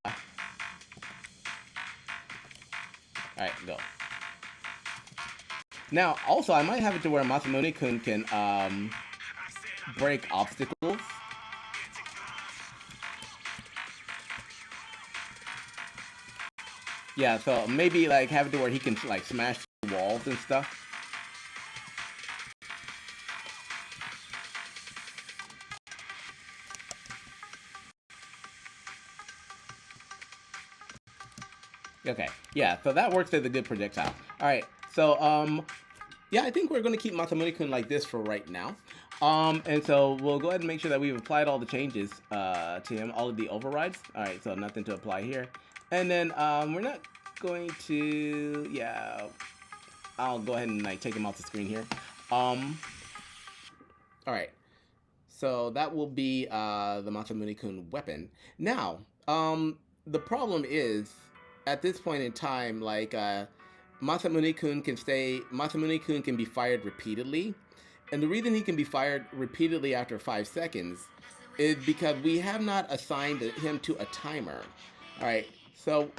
go. Now, also, I might have it to where Masamune-kun can, break obstacles. Yeah, so maybe, like, have it to where he can, like, smash walls and stuff. Okay, yeah, so that works as a good projectile. Alright, so, yeah, I think we're going to keep Masamune-kun like this for right now. And so we'll go ahead and make sure that we've applied all the changes to him, all of the overrides. Alright, so nothing to apply here. And then we're not going to, yeah, I'll go ahead and, like, take him off the screen here. Alright, so that will be the Masamune-kun weapon. Now, the problem is, at this point in time, like, Masamune-kun can be fired repeatedly. And the reason he can be fired repeatedly after 5 seconds is because we have not assigned him to a timer. Alright, so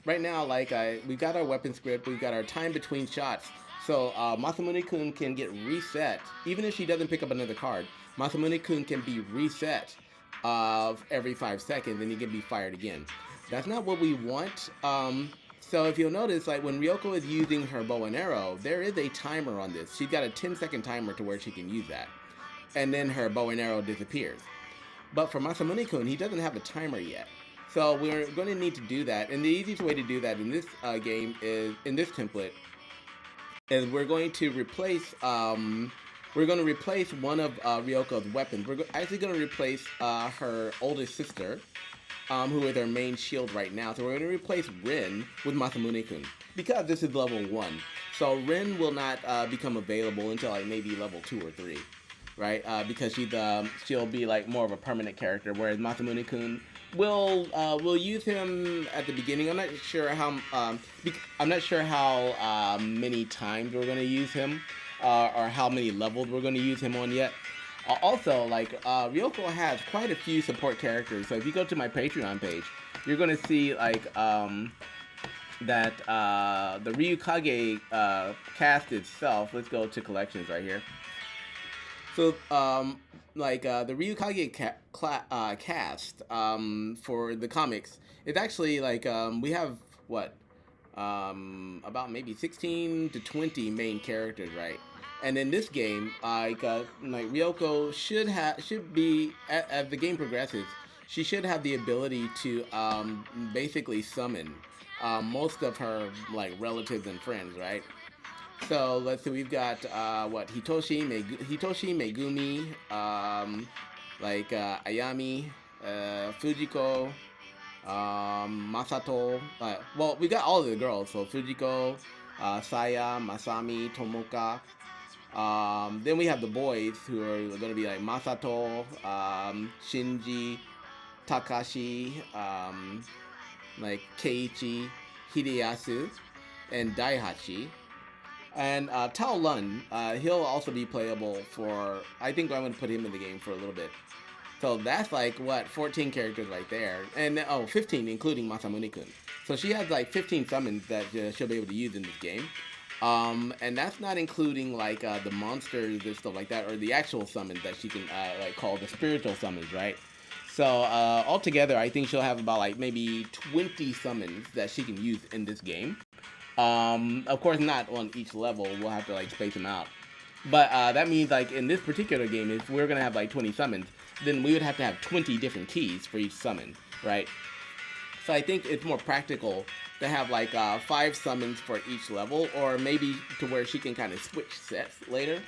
right now, like, we've got our weapon script, we've got our time between shots. So Masamune-kun can get reset, even if she doesn't pick up another card. Masamune-kun can be reset every 5 seconds, and he can be fired again. That's not what we want. So if you'll notice, like, when Ryoko is using her bow and arrow, there is a timer on this. She's got a 10-second timer to where she can use that. And then her bow and arrow disappears. But for Masamune-kun, he doesn't have a timer yet. So we're going to need to do that. And the easiest way to do that in this game is, in this template, is we're going to replace one of Ryoko's weapons. We're actually going to replace her oldest sister, who is our main shield right now. So we're going to replace Rin with Masamune-kun because this is level 1. So Rin will not become available until like maybe level 2 or 3, right? Because she'll be like more of a permanent character, whereas Masamune-kun we'll use him at the beginning. I'm not sure how many times we're going to use him, or how many levels we're going to use him on yet. Also, like, Ryoko has quite a few support characters. So if you go to my Patreon page, you're going to see, like, that the Ryukage cast itself. Let's go to collections right here. So, the Ryukage cast for the comics, it's actually, like, we have, what, about maybe 16 to 20 main characters, right? And in this game, like Ryoko should be, as the game progresses, she should have the ability to basically summon most of her like relatives and friends, right? So let's see, we've got Hitoshi, Megumi, Ayami, Fujiko, Masato. Well, we got all of the girls, so Fujiko, Saya, Masami, Tomoka. Then we have the boys who are going to be like Masato, Shinji, Takashi, like Keiichi, Hideyasu, and Daihachi. And Tao Lun, he'll also be playable for, I think I'm going to put him in the game for a little bit. So that's like, 14 characters right there. And, 15, including Masamune-kun. So she has like 15 summons that she'll be able to use in this game. And that's not including like the monsters and stuff like that, or the actual summons that she can like call the spiritual summons, right? So altogether, I think she'll have about like maybe 20 summons that she can use in this game. Of course, not on each level. We'll have to like space them out. But that means like in this particular game, if we're gonna have like 20 summons, then we would have to have 20 different keys for each summon, right? So I think it's more practical to have like 5 summons for each level, or maybe to where she can kind of switch sets later.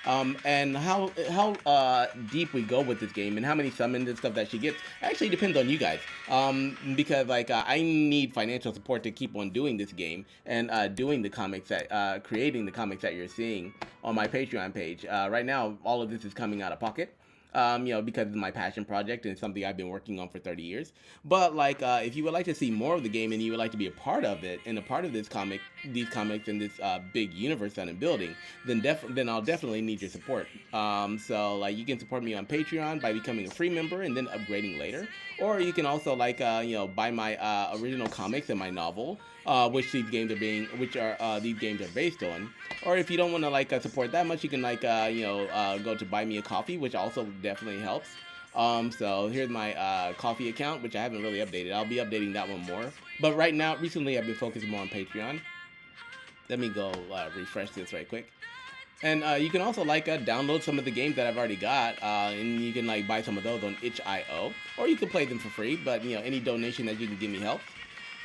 And how deep we go with this game and how many summons and stuff that she gets actually depends on you guys. Because like I need financial support to keep on doing this game and doing the comics that creating the comics that you're seeing on my Patreon page. Right now, all of this is coming out of pocket. Because it's my passion project and something I've been working on for 30 years. But like, if you would like to see more of the game and you would like to be a part of it and a part of these comics and this big universe that I'm building, then I'll definitely need your support. So like, you can support me on Patreon by becoming a free member and then upgrading later, or you can also like, buy my original comics and my novel, which these games are based on. Or if you don't want to like support that much, you can like go to Buy Me a Coffee, which also definitely helps. So here's my coffee account, which I haven't really updated. I'll be updating that one more. But right now, recently I've been focusing more on Patreon. Let me go refresh this right quick. And you can also like download some of the games that I've already got, and you can like buy some of those on itch.io, or you can play them for free. But any donation that you can give me helps.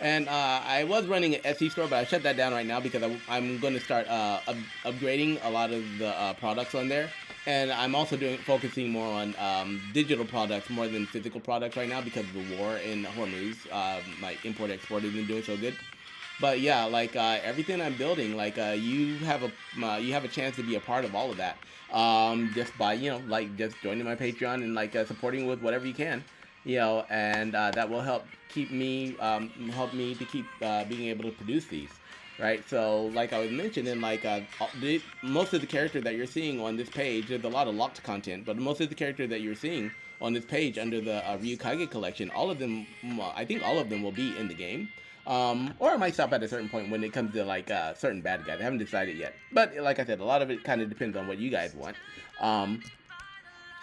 And I was running an Etsy store, but I shut that down right now because I'm going to start upgrading a lot of the products on there. And I'm also focusing more on digital products more than physical products right now because of the war in Hormuz. Like import-export isn't doing so good. But yeah, like everything I'm building, like you have a chance to be a part of all of that. Just by just joining my Patreon and like supporting with whatever you can. And that will help me to keep being able to produce these, right? So, like I was mentioning, like most of the characters that you're seeing on this page, there's a lot of locked content, but most of the characters that you're seeing on this page under the Ryukage collection, all of them, I think all of them will be in the game. Or I might stop at a certain point when it comes to like certain bad guys. I haven't decided yet, but like I said, a lot of it kind of depends on what you guys want.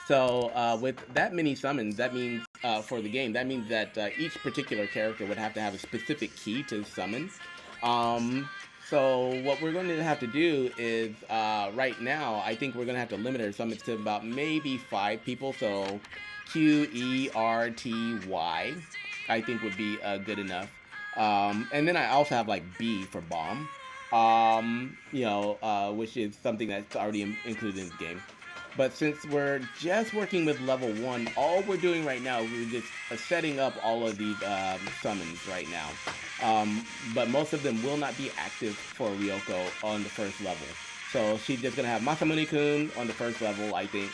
So with that many summons, that means for the game, that means that each particular character would have to have a specific key to summon. So what we're going to have to do is right now, I think we're going to have to limit our summons to about maybe 5 people. So QERTY, I think would be good enough. And then I also have like B for bomb, which is something that's already included in the game. But since we're just working with level 1, all we're doing right now, we're just setting up all of these summons right now. But most of them will not be active for Ryoko on the first level. So she's just going to have Masamune-kun on the first level, I think.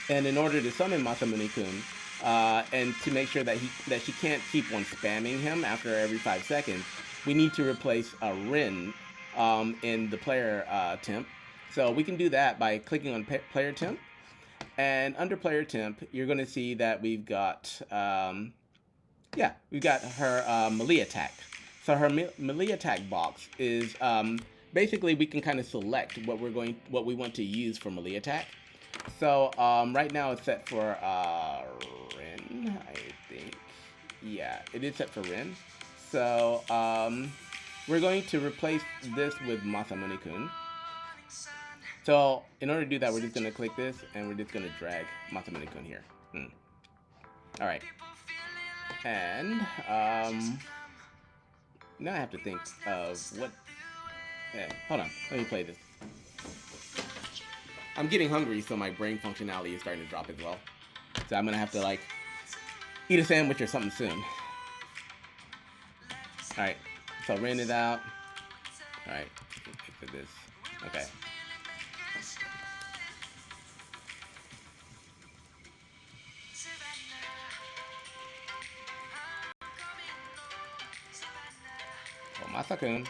And in order to summon Masamune-kun, and to make sure that she can't keep on spamming him after every 5 seconds, we need to replace a Rin in the player temp. So we can do that by clicking on player temp, and under player temp, you're going to see that we've got we've got her melee attack. So her melee attack box is basically we can kind of select what we want to use for melee attack. So right now it's set for Rin, I think. Yeah, it is set for Rin. So we're going to replace this with Masamune-kun. So in order to do that, we're just going to click this, and we're just going to drag Masamune-kun here. Alright. And now I have to think of what... hold on, let me play this. I'm getting hungry, so my brain functionality is starting to drop as well. So I'm going to have to, like, eat a sandwich or something soon. Alright, so Rin is out. Alright, look at this. Okay. Oh, Masa-kun.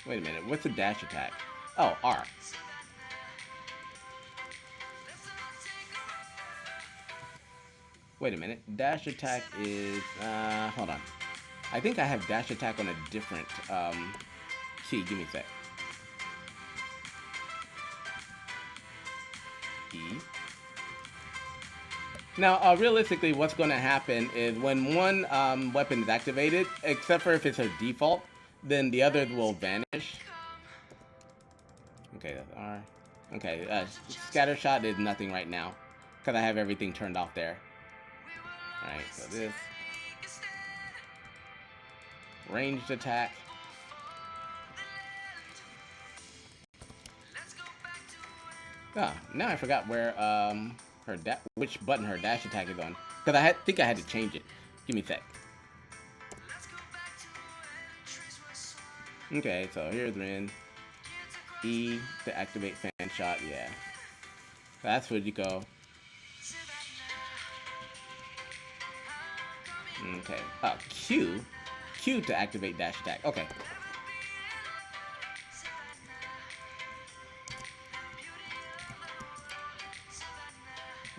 Wait a minute, what's the dash attack? Oh, R. Wait a minute, dash attack is, hold on. I think I have dash attack on a different, key, give me a sec. E. Now, realistically, what's going to happen is when one weapon is activated, except for if it's her default, then the others will vanish. Okay, that's R. Okay, scatter shot is nothing right now, because I have everything turned off there. Alright, so this. Ranged attack. Oh, now I forgot where, which button her dash attack is on. Because I think I had to change it. Give me a sec. Okay, so here's Rin. E to activate fan shot, yeah. That's Fujiko. Okay. Q. Q to activate dash attack. Okay.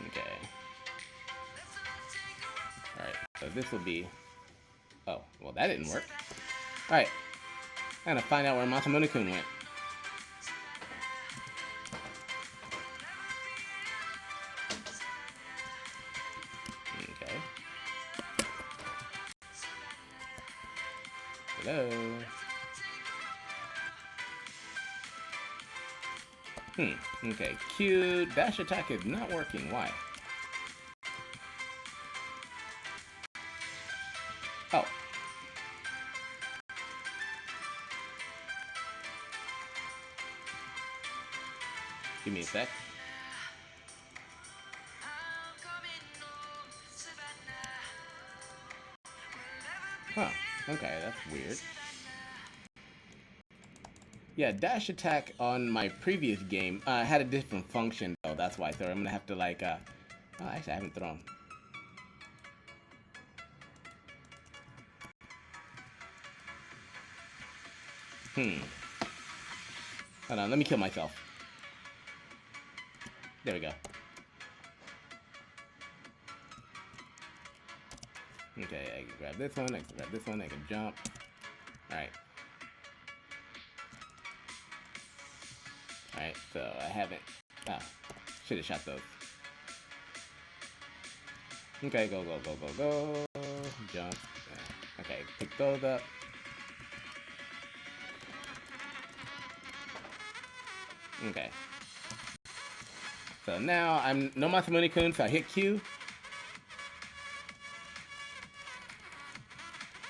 Okay. Alright, so this will be... Oh, well that didn't work. Alright. I'm gonna find out where Masamune-kun went. Okay. Hello. Okay. Q dash attack is not working. Why? Oh. Give me a sec. Huh. Okay, that's weird. Yeah, dash attack on my previous game had a different function though. That's why. So I'm gonna have to like. Oh, actually, I haven't thrown. Hold on. Let me kill myself. There we go. Okay, I can grab this one, I can grab this one, I can jump. Alright. Alright, so I haven't... Ah, should have shot those. Okay, go, go, go, go, go. Jump. Okay, pick those up. Okay. So now I'm no Masamune-kun, so I hit Q.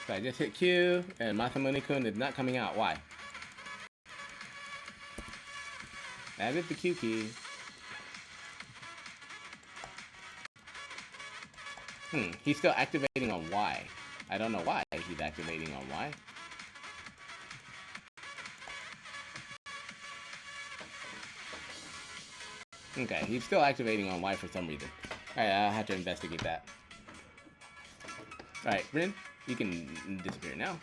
So I just hit Q, and Masamune-kun is not coming out. Why? That is the Q key. He's still activating on Y. I don't know why he's activating on Y. Okay, he's still activating on Y for some reason. Alright, I'll have to investigate that. Alright, Rin, you can disappear now.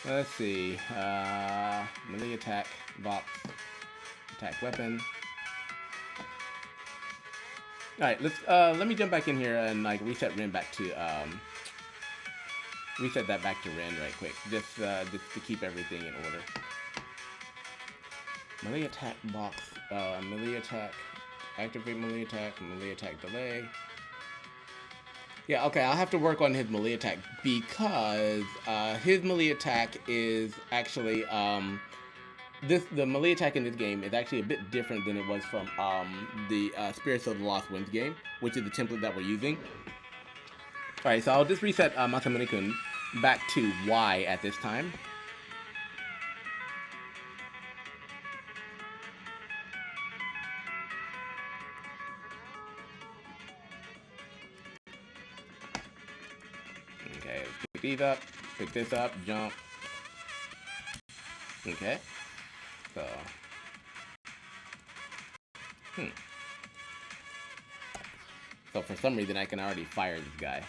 Let's see. Melee attack, box, attack weapon. Alright, let me jump back in here and like reset Rin back to reset that back to Rin right quick. Just to keep everything in order. Melee attack box, melee attack, activate melee attack delay. Yeah, okay, I'll have to work on his melee attack because his melee attack is actually the melee attack in this game is actually a bit different than it was from the Spirits of the Lost Winds game, which is the template that we're using. Alright, so I'll just reset Masamune-kun back to Y at this time. Okay, pick these up, pick this up, jump. Okay, so so for some reason I can already fire this guy.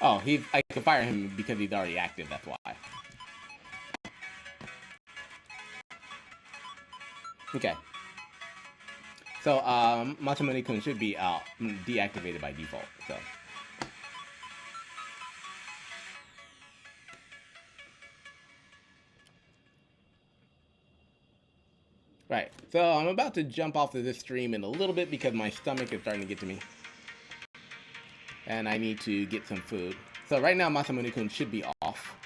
Oh, I can fire him because he's already active, that's why. Okay. So, Masamune-kun should be deactivated by default, so. Right, so I'm about to jump off of this stream in a little bit because my stomach is starting to get to me. And I need to get some food. So right now, Masamune-kun should be off.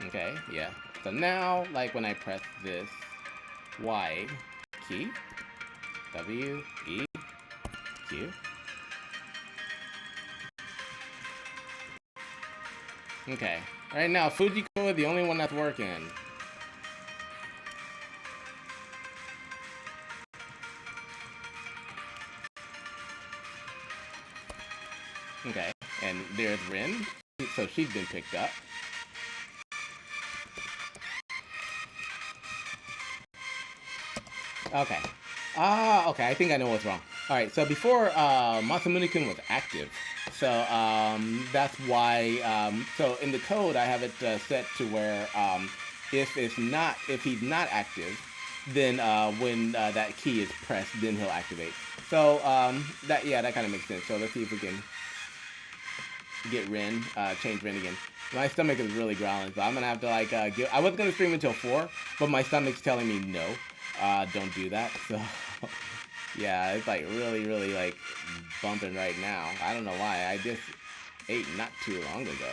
Okay, yeah. So now, like when I press this Y key, W, E, Q. Okay. Right now, Fujiko is the only one that's working. Okay. And there's Rin. So she's been picked up. Okay. Okay, I think I know what's wrong. Alright, so before Masamune-kun was active. So that's why so in the code I have it set to where if he's not active, then when that key is pressed, then he'll activate. So that kind of makes sense. So let's see if we can get Rin, change Rin again. My stomach is really growling, so I'm gonna have to like I was gonna stream until 4, but my stomach's telling me no, don't do that. So yeah, it's like really like bumping right now. I don't know why. I just ate not too long ago.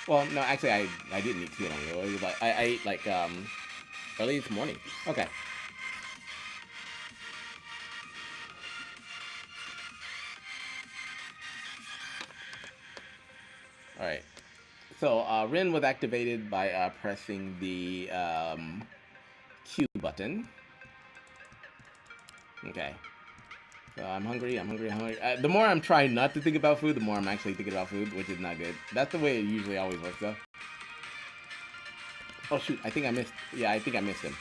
Well, no, actually I didn't eat too long ago. It was like I ate like early this morning. Okay. All right. So Rin was activated by pressing the Q button. Okay. So I'm hungry. The more I'm trying not to think about food, the more I'm actually thinking about food, which is not good. That's the way it usually always works, though. Oh shoot! I think I missed. Yeah, I think I missed him.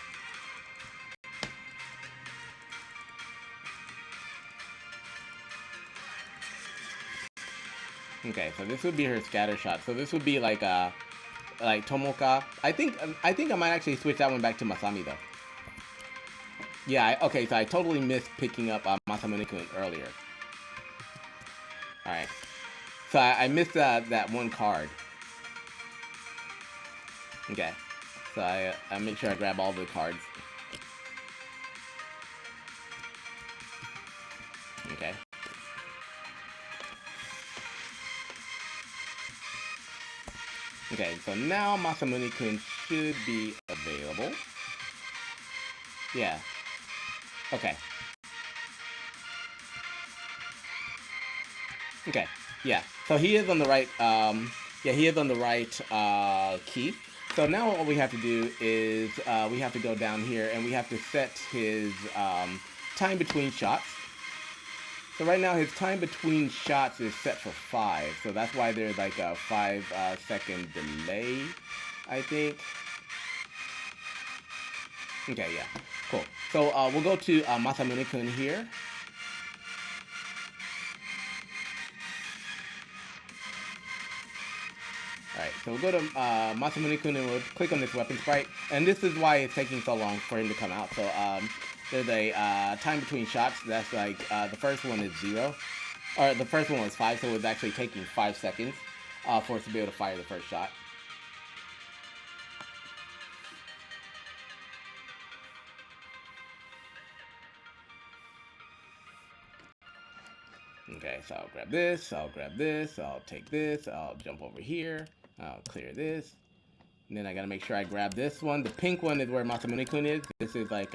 Okay, so this would be her scatter shot. So this would be like like Tomoka. I think I might actually switch that one back to Masami though. Yeah, okay, so I totally missed picking up Masamune-kun earlier. Alright. So I missed that one card. Okay. So I make sure I grab all the cards. Okay. Okay, so now Masamune-kun should be available. Yeah. Okay. Okay. Yeah. So he is on the right. Yeah, he is on the right key. So now what we have to do is we have to go down here and we have to set his time between shots. So right now his time between shots is set for 5. So that's why there's like a 5-second delay, I think. Okay, yeah, cool. So we'll go to Masamune-kun here. Alright, so we'll go to Masamune-kun and we'll click on this weapon sprite. And this is why it's taking so long for him to come out. So there's a time between shots. That's like the first one is 0. Or the first one was 5, so it's actually taking 5 seconds for us to be able to fire the first shot. Okay, so I'll grab this, I'll grab this, I'll take this, I'll jump over here, I'll clear this. And then I gotta make sure I grab this one. The pink one is where Masamune-kun is. This is like,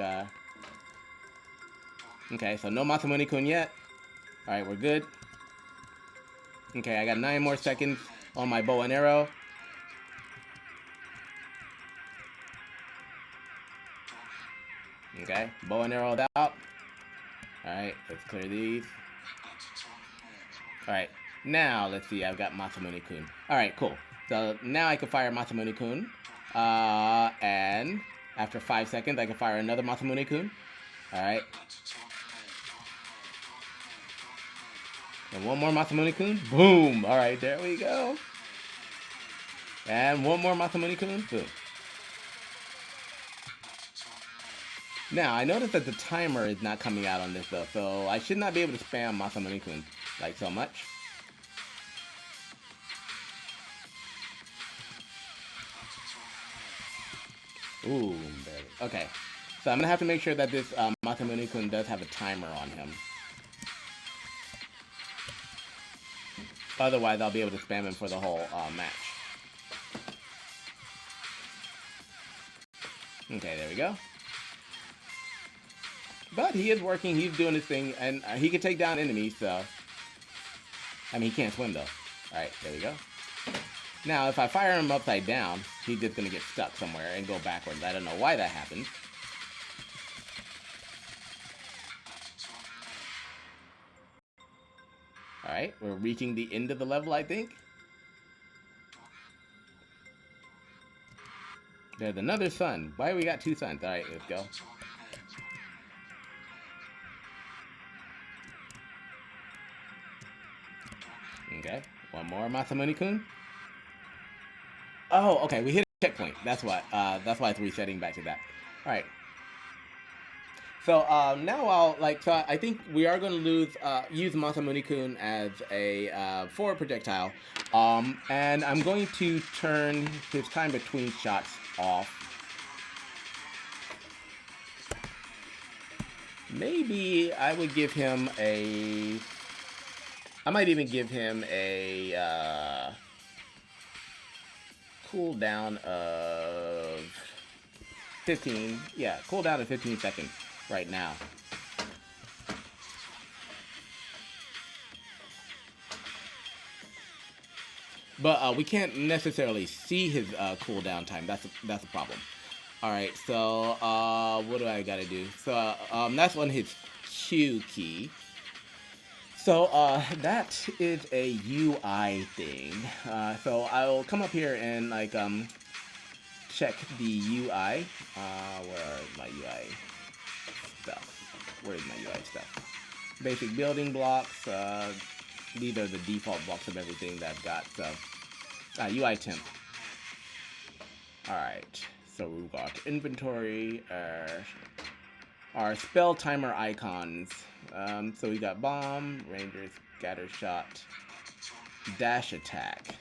okay, so no Masamune-kun yet. Alright, we're good. Okay, I got 9 more seconds on my bow and arrow. Okay, bow and arrow out. Alright, let's clear these. Alright, now let's see, I've got Masamune-kun. Alright, cool. So now I can fire Masamune-kun. And after 5 seconds, I can fire another Masamune-kun. Alright. And one more Masamune-kun. Boom! Alright, there we go. And one more Masamune-kun. Boom. Now, I noticed that the timer is not coming out on this though, so I should not be able to spam Masamune-kun like so much. Ooh, baby. Okay. So I'm gonna have to make sure that this Masamune-kun does have a timer on him. Otherwise, I'll be able to spam him for the whole match. Okay, there we go. But he is working, he's doing his thing, and he can take down enemies, so... I mean, he can't swim, though. Alright, there we go. Now, if I fire him upside down, he's just gonna get stuck somewhere and go backwards. I don't know why that happened. Alright, we're reaching the end of the level, I think. There's another sun. Why we got 2 suns? Alright, let's go. Okay, one more Masamune-kun. Oh, okay, we hit a checkpoint. That's why it's resetting back to that. All right. So now so I think we are going to use Masamune-kun as a forward projectile, and I'm going to turn his time between shots off. Maybe I would give him a. I might even give him a cooldown of 15. Yeah, cooldown of 15 seconds right now. But we can't necessarily see his cooldown time. That's a problem. All right, so what do I gotta do? So that's on his Q key. So that is a UI thing. So I'll come up here and like check the UI. Where is my UI stuff? Where is my UI stuff? Basic building blocks. These are the default blocks of everything that I've got. So UI temp. Alright, so we've got inventory, our spell timer icons. So we got bomb, ranger, scatter shot, dash attack.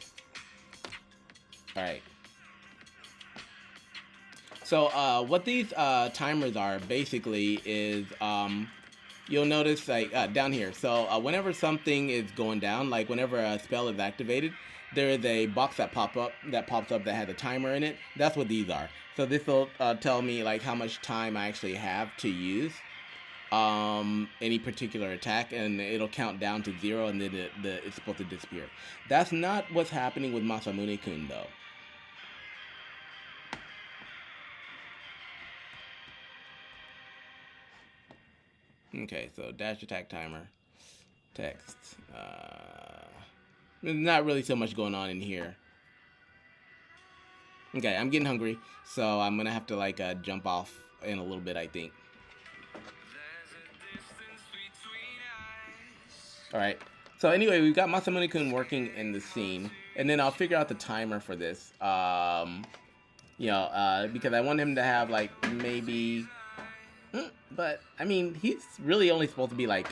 Alright. So what these timers are basically is you'll notice like down here. So whenever something is going down, like whenever a spell is activated, there is a box that pops up that has a timer in it. That's what these are. So this will tell me like how much time I actually have to use any particular attack, and it'll count down to 0, and then it's supposed to disappear. That's not what's happening with Masamune-kun though. Okay, so dash attack timer, text. There's not really so much going on in here. Okay, I'm getting hungry, so I'm gonna have to like jump off in a little bit, I think. Alright, so anyway, we've got Masamune-kun working in the scene, and then I'll figure out the timer for this. You know, because I want him to have like maybe... But, I mean, he's really only supposed to be like,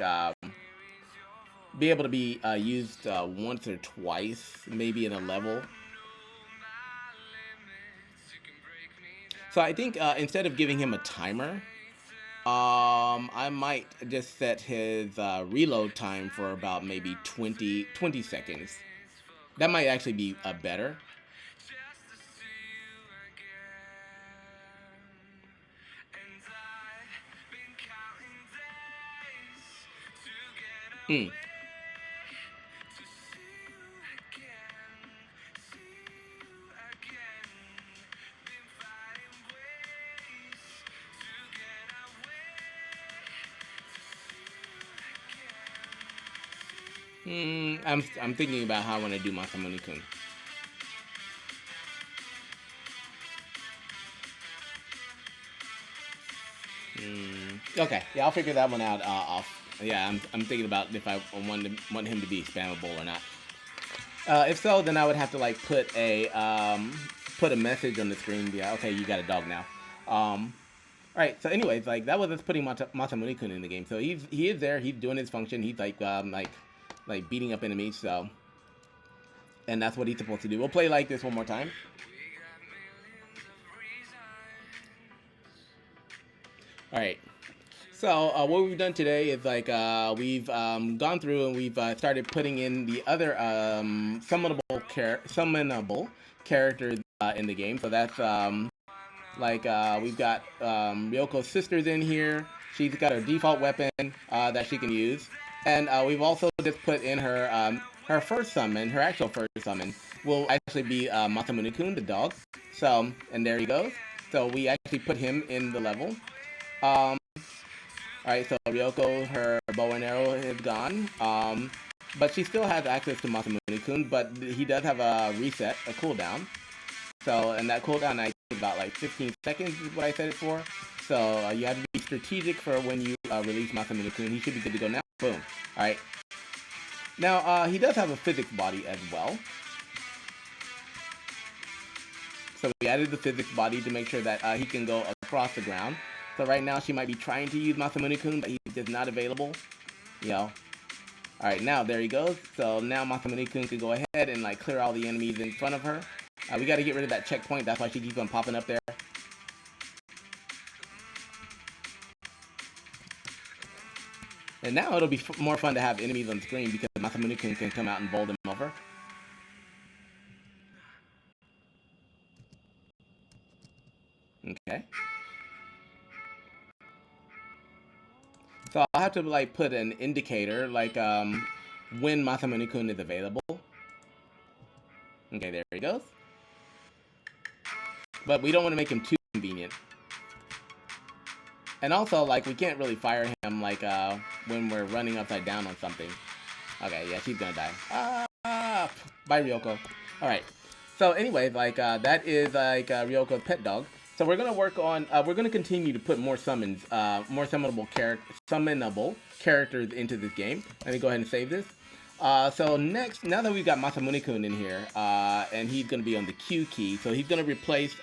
be able to be used once or twice, maybe in a level. So I think instead of giving him a timer, I might just set his reload time for about maybe 20 seconds. That might actually be better. I'm thinking about how I want to do Masamune-kun. Okay, yeah, I'll figure that one out off. Yeah, I'm thinking about if I want him to be spammable or not. If so, then I would have to like put a message on the screen. Yeah, okay, you got a dog now. Alright, so anyways, like that was us putting Masamune-kun in the game. So he is there, he's doing his function, he's like beating up enemies, so, and that's what he's supposed to do. We'll play like this one more time. Alright, so what we've done today is like we've gone through and we've started putting in the other summonable characters in the game. So that's we've got Ryoko's sisters in here. She's got her default weapon that she can use. And we've also just put in her her first summon, her actual first summon, will actually be Masamune-kun, the dog. So, and there he goes. So we actually put him in the level. Alright, so Ryoko, her bow and arrow is gone. But she still has access to Masamune-kun, but he does have a reset, a cooldown. So, and that cooldown I think about like 15 seconds is what I set it for. So you have to be strategic for when you release Masamune-kun. He should be good to go now. Boom. Alright. Now, he does have a physics body as well. So we added the physics body to make sure that he can go across the ground. So right now she might be trying to use Masamune-kun, but he's just not available. You know. Alright, now there he goes. So now Masamune-kun can go ahead and like clear all the enemies in front of her. We gotta get rid of that checkpoint, that's why she keeps on popping up there. And now it'll be more fun to have enemies on screen because Masamune-kun can come out and bowl them over. Okay. So I'll have to like put an indicator like when Masamune-kun is available. Okay, there he goes. But we don't want to make him too convenient. And also, like, we can't really fire him, like, when we're running upside down on something. Okay, yeah, she's gonna die. Bye, Ryoko. Alright. So, anyways, like, that is, like, Ryoko's pet dog. So, we're gonna work on, we're gonna continue to put more summons, more summonable characters into this game. Let me go ahead and save this. So next, now that we've got Masamune-kun in here, and he's gonna be on the Q key, so he's gonna replace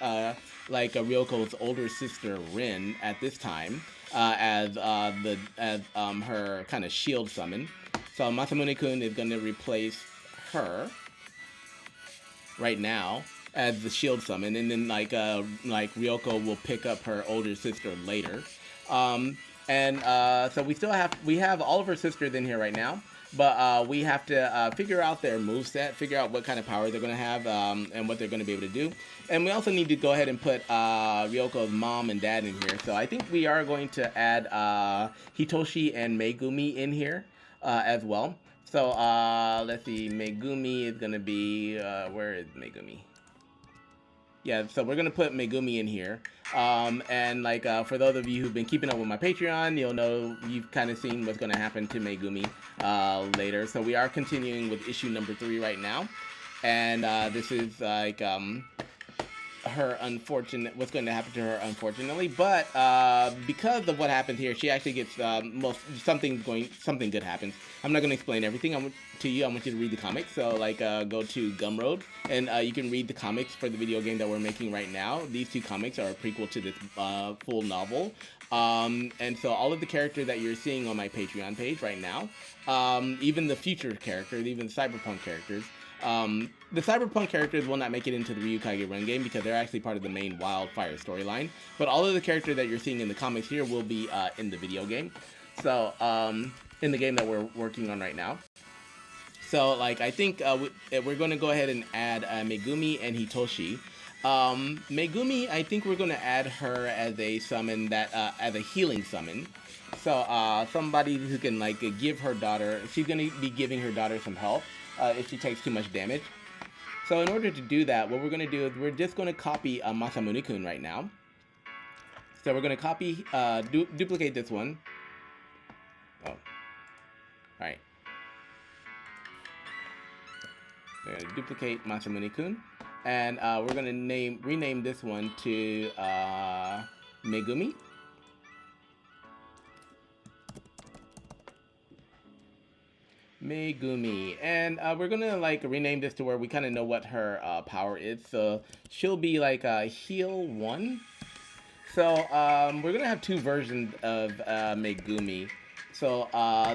like Ryoko's older sister Rin at this time as her kind of shield summon. So Masamune-kun is gonna replace her right now as the shield summon, and then like Ryoko will pick up her older sister later. So we have all of her sisters in here right now, but we have to figure out their moveset, figure out what kind of power they're going to have, and what they're going to be able to do. And we also need to go ahead and put Ryoko's mom and dad in here. So I think we are going to add Hitoshi and Megumi in here as well. So let's see, Megumi is going to be, where is Megumi? Yeah, so we're going to put Megumi in here. And like for those of you who've been keeping up with my Patreon, you'll know you've kind of seen what's going to happen to Megumi later. So we are continuing with issue number 3 right now. And this is like what's going to happen to her, unfortunately. But because of what happened here, she actually gets something good happens. I'm not going to explain everything to you. I want you to read the comics. So like go to Gumroad and you can read the comics for the video game that we're making right now. These 2 comics are a prequel to this full novel. And so all of the characters that you're seeing on my Patreon page right now, even the future characters, even cyberpunk characters, the cyberpunk characters will not make it into the Ryukage Run game because they're actually part of the main WildFIRE storyline. But all of the characters that you're seeing in the comics here will be in the video game. So in the game that we're working on right now. So like I think we're going to go ahead and add Megumi and Hitoshi. Megumi, I think we're going to add her as a summon as a healing summon. So somebody who can like give her daughter, she's going to be giving her daughter some help if she takes too much damage. So in order to do that, what we're going to do is we're just going to copy Masamune-kun right now. So we're going to copy, duplicate this one. Oh, all right. We're going to duplicate Masamune-kun, and we're going to rename this one to Megumi. Megumi, and we're gonna like rename this to where we kind of know what her power is. So she'll be like heal 1. So we're gonna have 2 versions of Megumi. So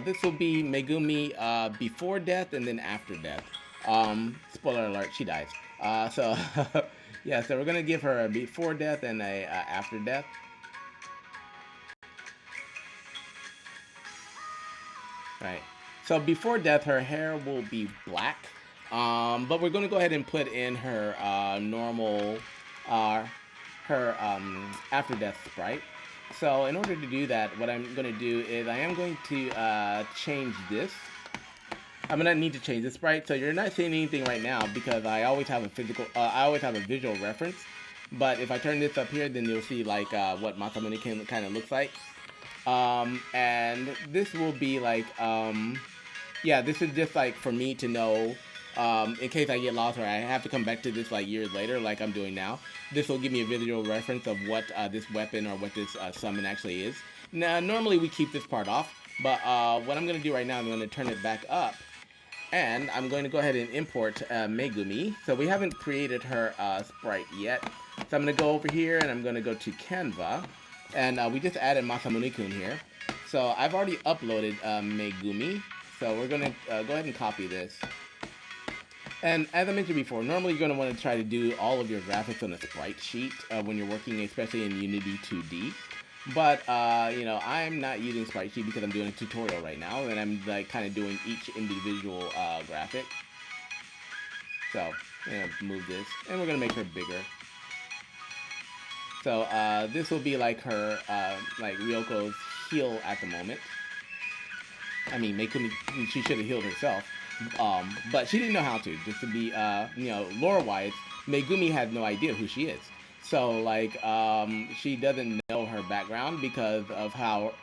this will be Megumi before death and then after death. Spoiler alert, she dies. So yeah, so we're gonna give her a before death and a after death. Right. So before death, her hair will be black, but we're going to go ahead and put in her normal, her after death sprite. So in order to do that, what I'm going to do is I am going to change this. I'm going to need to change the sprite. So you're not seeing anything right now because I always have a visual reference. But if I turn this up here, then you'll see like what Masamune-kun kind of looks like. And this will be like, yeah, this is just like for me to know, in case I get lost or I have to come back to this like years later, like I'm doing now. This will give me a visual reference of what this weapon or what this summon actually is. Now, normally we keep this part off, but what I'm going to do right now, I'm going to turn it back up. And I'm going to go ahead and import Megumi. So we haven't created her sprite yet. So I'm going to go over here and I'm going to go to Canva. And we just added Masamune-kun here. So I've already uploaded Megumi. So we're going to go ahead and copy this. And as I mentioned before, normally you're going to want to try to do all of your graphics on a sprite sheet when you're working, especially in Unity 2D. But, you know, I'm not using sprite sheet because I'm doing a tutorial right now. And I'm like kind of doing each individual graphic. So, I'm going to move this. And we're going to make her bigger. So this will be like her, like Ryoko's heal at the moment. I mean, Megumi, she should have healed herself, but she didn't know how to. Just to be, you know, lore-wise, Megumi had no idea who she is. So like, she doesn't know her background because of how,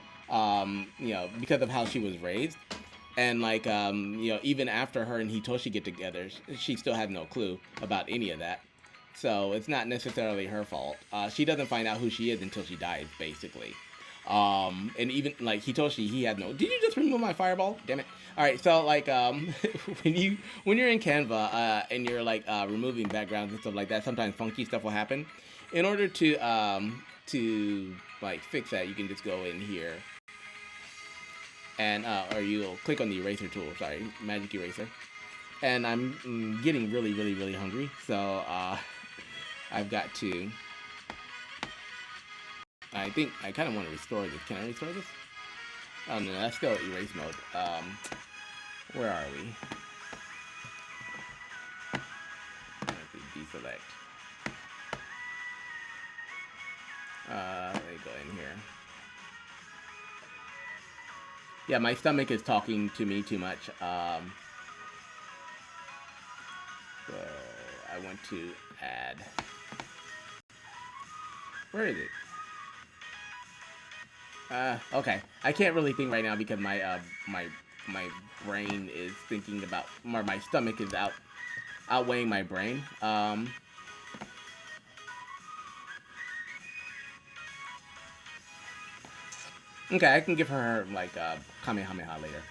you know, because of how she was raised. And like, you know, even after her and Hitoshi get together, she still had no clue about any of that. So it's not necessarily her fault. She doesn't find out who she is until she dies, basically. And even like Hitoshi, he had no. Did you just remove my fireball? Damn it! All right, so like when you're in Canva and you're like removing backgrounds and stuff like that, sometimes funky stuff will happen. In order to like fix that, you can just go in here and or you'll click on the eraser tool. Sorry, magic eraser. And I'm getting really hungry, so I've got to. I think I kind of want to restore this. Can I restore this? Oh no, let's go erase mode. Where are we? Deselect. Let me go in here. Yeah, my stomach is talking to me too much. I want to add. Where is it? Okay. I can't really think right now because my my brain is thinking about, or my stomach is outweighing my brain. Okay, I can give her like Kamehameha later.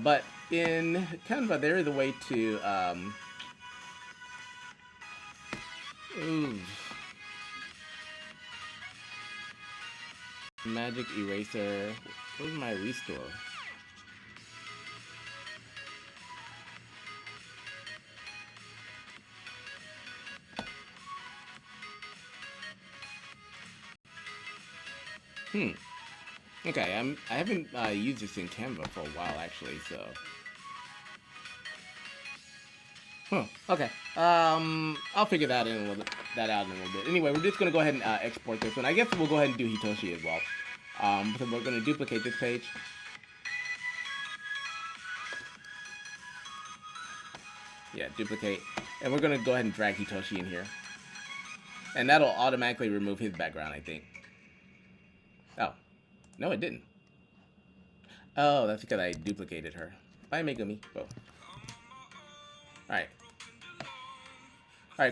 But in Canva, there is a way to magic eraser. Where's my restore? Okay, I haven't used this in Canva for a while actually, so. Okay. I'll figure that out in a little bit. Anyway, we're just gonna go ahead and export this one. I guess we'll go ahead and do Hitoshi as well. So we're gonna duplicate this page. Yeah, duplicate, and we're gonna go ahead and drag Hitoshi in here, and that'll automatically remove his background, I think. Oh, no, it didn't. Oh, that's because I duplicated her. Bye, Megumi. Oh. Alright,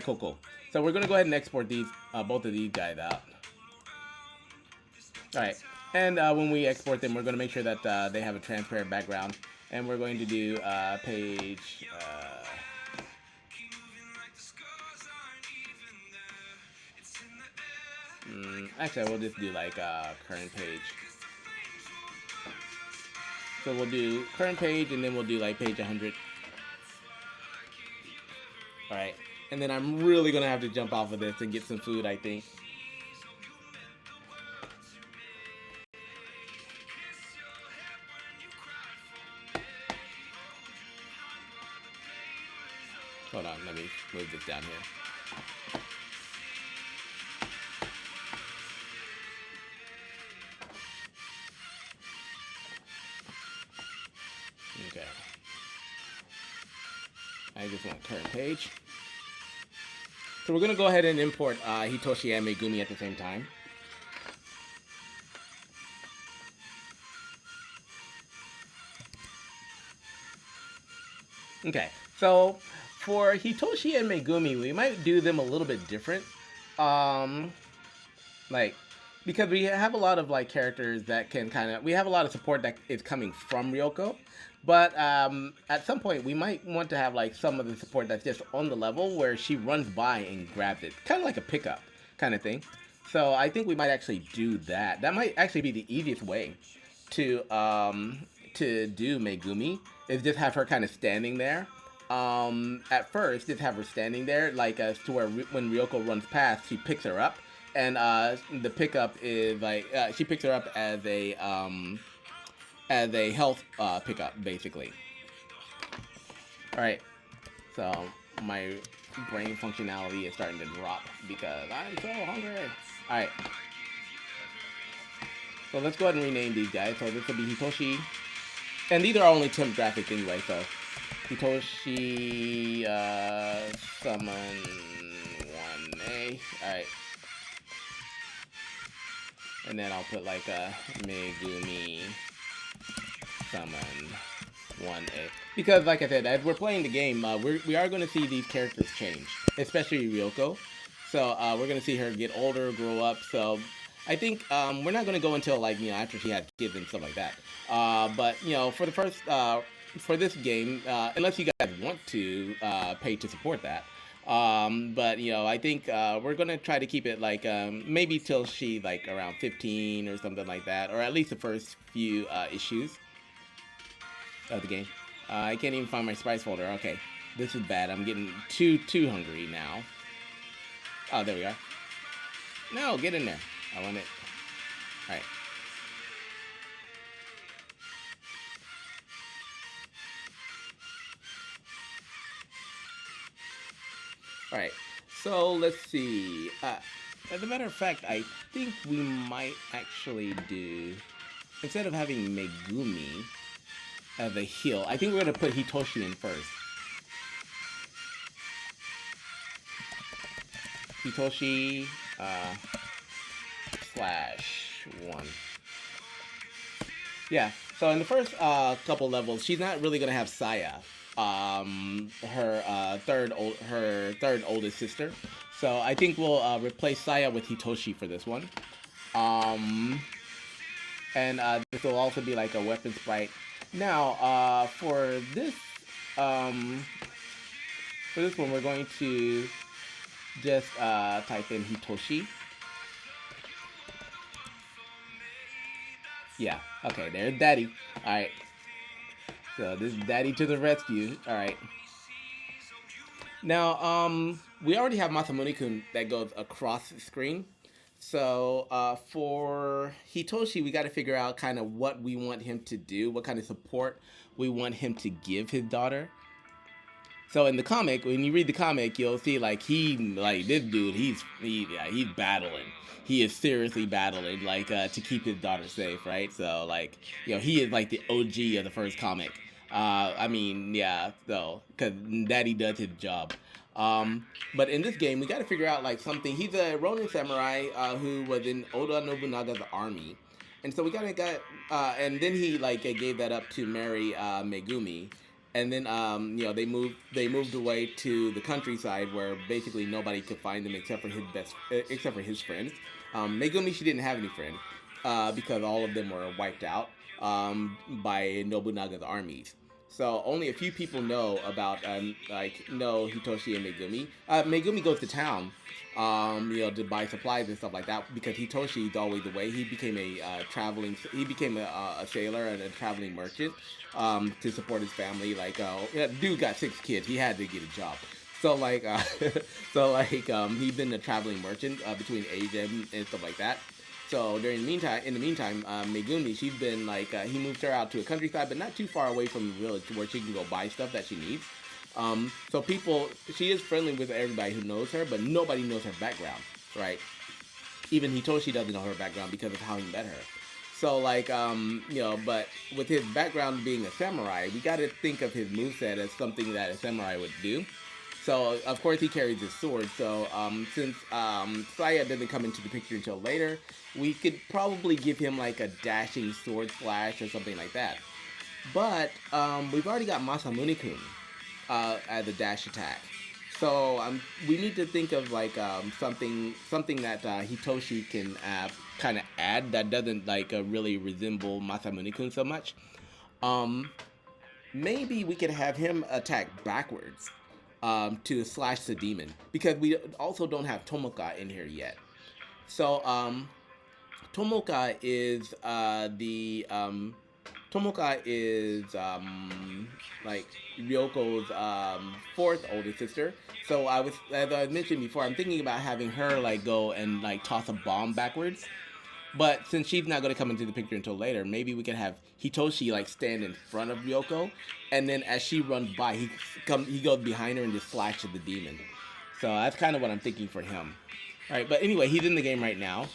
cool. So we're going to go ahead and export these, both of these guys out. Alright, and when we export them, we're going to make sure that they have a transparent background. And we're going to do page... actually, we'll just do like current page. So we'll do current page, and then we'll do like page 100. Alright, and then I'm really gonna have to jump off of this and get some food, I think. Hold on, let me move this down here. Okay. I just want current page. So we're going to go ahead and import Hitoshi and Megumi at the same time. Okay, so for Hitoshi and Megumi, we might do them a little bit different. Like, because we have a lot of like characters that can we have a lot of support that is coming from Ryoko. But at some point, we might want to have like some of the support that's just on the level where she runs by and grabs it. Kind of like a pickup kind of thing. So I think we might actually do that. That might actually be the easiest way to do Megumi, is just have her kind of standing there. At first, just have her standing there, like to where when Ryoko runs past, she picks her up. And the pickup is like, she picks her up as a health pickup, basically. Alright, so my brain functionality is starting to drop because I'm so hungry. Alright. So let's go ahead and rename these guys. So this will be Hitoshi. And these are only temp graphics anyway, so Hitoshi summon 1A. Alright. And then I'll put like a Megumi summon 1A. Because like I said, as we're playing the game, we are going to see these characters change. Especially Ryoko. So we're going to see her get older, grow up. So I think we're not gonna go until like after she had kids and stuff like that. But for the first for this game, unless you guys want to pay to support that. But I think we're gonna try to keep it like maybe till she like around 15 or something like that, or at least the first few issues of the game. I can't even find my spice folder. Okay, this is bad. I'm getting too hungry now. Oh, there we are. No, get in there. I want it. All right. All right. So let's see. As a matter of fact, I think we might actually do, instead of having Megumi as a heal, I think we're gonna put Hitoshi in first. Hitoshi /1. Yeah. So in the first couple levels, she's not really gonna have Saya, her third oldest sister. So I think we'll replace Saya with Hitoshi for this one. And this will also be like a weapon sprite. Now, for this one, we're going to just type in Hitoshi. Yeah, okay, there's Daddy. Alright. So this is Daddy to the rescue. Alright. Now, we already have Masamune-kun that goes across the screen. So, for Hitoshi, we got to figure out kind of what we want him to do, what kind of support we want him to give his daughter. So in the comic, when you read the comic, you'll see like this dude, he's battling. He is seriously battling, like to keep his daughter safe, right? So like, he is like the OG of the first comic. I mean, yeah, so because Daddy does his job. But in this game, we got to figure out like something. He's a Ronin samurai who was in Oda Nobunaga's army, and so we got and then he like gave that up to marry Megumi. And then, they moved away to the countryside where basically nobody could find him except for his friends. Megumi, she didn't have any friends because all of them were wiped out by Nobunaga's armies. So only a few people know about know Hitoshi and Megumi. Megumi goes to town, to buy supplies and stuff like that because Hitoshi's always away. He became a sailor and a traveling merchant to support his family. Like, dude got 6 kids. He had to get a job. So like, he's been a traveling merchant between Asia and stuff like that. So in the meantime, Megumi, she's been like, he moved her out to a countryside, but not too far away from the village where she can go buy stuff that she needs. So she is friendly with everybody who knows her, but nobody knows her background, right? Even Hitoshi doesn't know her background because of how he met her. So like, but with his background being a samurai, we got to think of his moveset as something that a samurai would do. So, of course, he carries his sword. So, since Saya doesn't come into the picture until later, we could probably give him, like, a dashing sword slash or something like that. But, we've already got Masamune-kun as a dash attack. So, we need to think of, like, something that Hitoshi can kind of add that doesn't, like, really resemble Masamune-kun so much. Maybe we could have him attack backwards. To slash the demon, because we also don't have Tomoka in here yet. So Tomoka is like Ryoko's 4th oldest sister. So as I mentioned before, I'm thinking about having her like go and like toss a bomb backwards. But since she's not going to come into the picture until later, maybe we can have Hitoshi like stand in front of Ryoko, and then as she runs by, he goes behind her and just slashes the demon. So that's kind of what I'm thinking for him. All right, but anyway, he's in the game right now,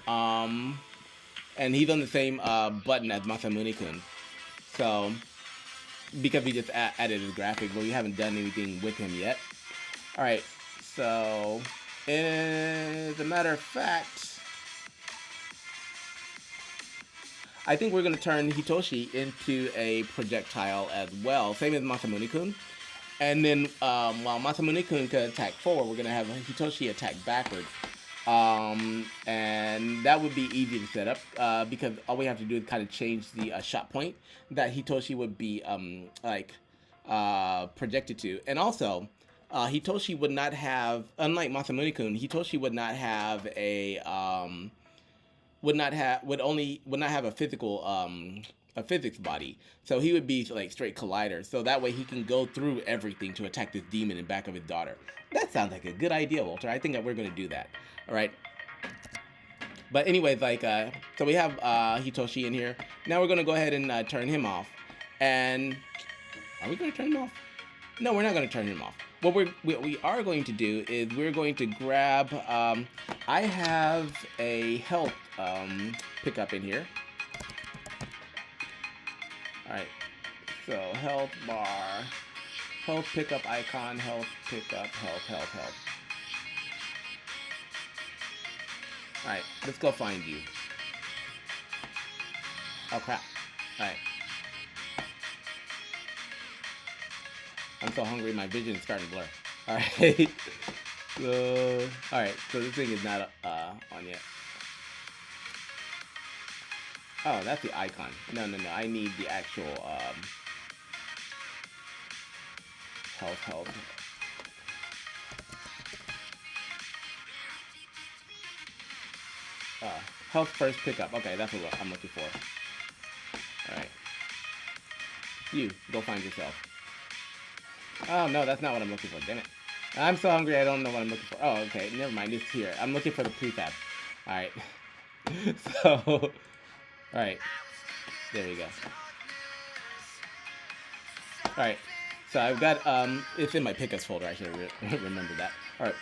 and he's on the same button as Masamune-kun. So because we just added his graphic, but we haven't done anything with him yet. All right, so as a matter of fact, I think we're going to turn Hitoshi into a projectile as well, same as Masamune-kun. And then while Masamune-kun can attack forward, we're going to have Hitoshi attack backwards. And that would be easy to set up because all we have to do is kind of change the shot point that Hitoshi would be projected to. And also, Hitoshi would not have, unlike Masamune-kun, Hitoshi would not have a would not have a physics body. So he would be like straight collider. So that way he can go through everything to attack this demon in back of his daughter. That sounds like a good idea, Walter. I think that we're going to do that. All right. But anyways, so we have Hitoshi in here. Now we're going to go ahead and turn him off. And are we going to turn him off? No, we're not going to turn him off. What we are going to do is we're going to grab, I have a health pickup in here. Alright, so health bar, health pickup icon, health pickup, health. Alright, let's go find you. Oh crap. Alright. I'm so hungry, my vision is starting to blur. Alright. So this thing is not on yet. Oh, that's the icon. No. I need the actual health. Health first pickup. Okay, that's what I'm looking for. Alright. You, go find yourself. Oh, no, that's not what I'm looking for. Damn it. I'm so hungry, I don't know what I'm looking for. Oh, okay. Never mind. It's here. I'm looking for the prefab. Alright. So... Alright. There we go. Alright. So I've got... It's in my pickups folder. I should remember that. Alright.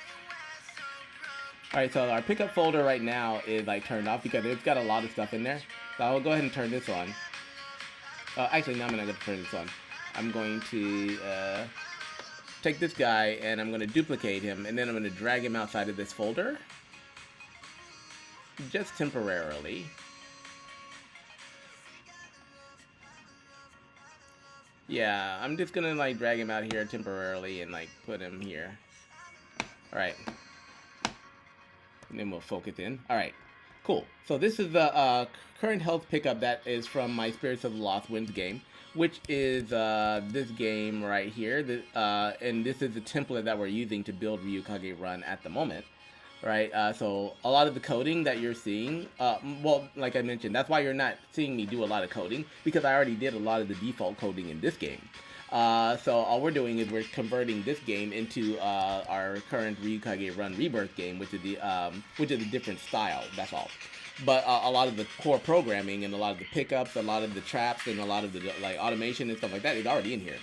Alright, so our pickup folder right now is, like, turned off because it's got a lot of stuff in there. So I'll go ahead and turn this on. Actually, no, I'm not going to turn this on. I'm going to take this guy and I'm going to duplicate him and then I'm going to drag him outside of this folder just temporarily. Yeah, I'm just going to like drag him out here temporarily and like put him here. Alright. And then we'll focus in. Alright. Cool. So this is the current health pickup that is from my Spirits of the Lost Winds game, which is this game right here. And this is the template that we're using to build Ryukage Run at the moment. Right? So a lot of the coding that you're seeing, well, like I mentioned, that's why you're not seeing me do a lot of coding, because I already did a lot of the default coding in this game. So all we're doing is we're converting this game into our current Ryukage Run Rebirth game, which is a different style. That's all. But a lot of the core programming and a lot of the pickups, a lot of the traps, and a lot of the like automation and stuff like that is already in here.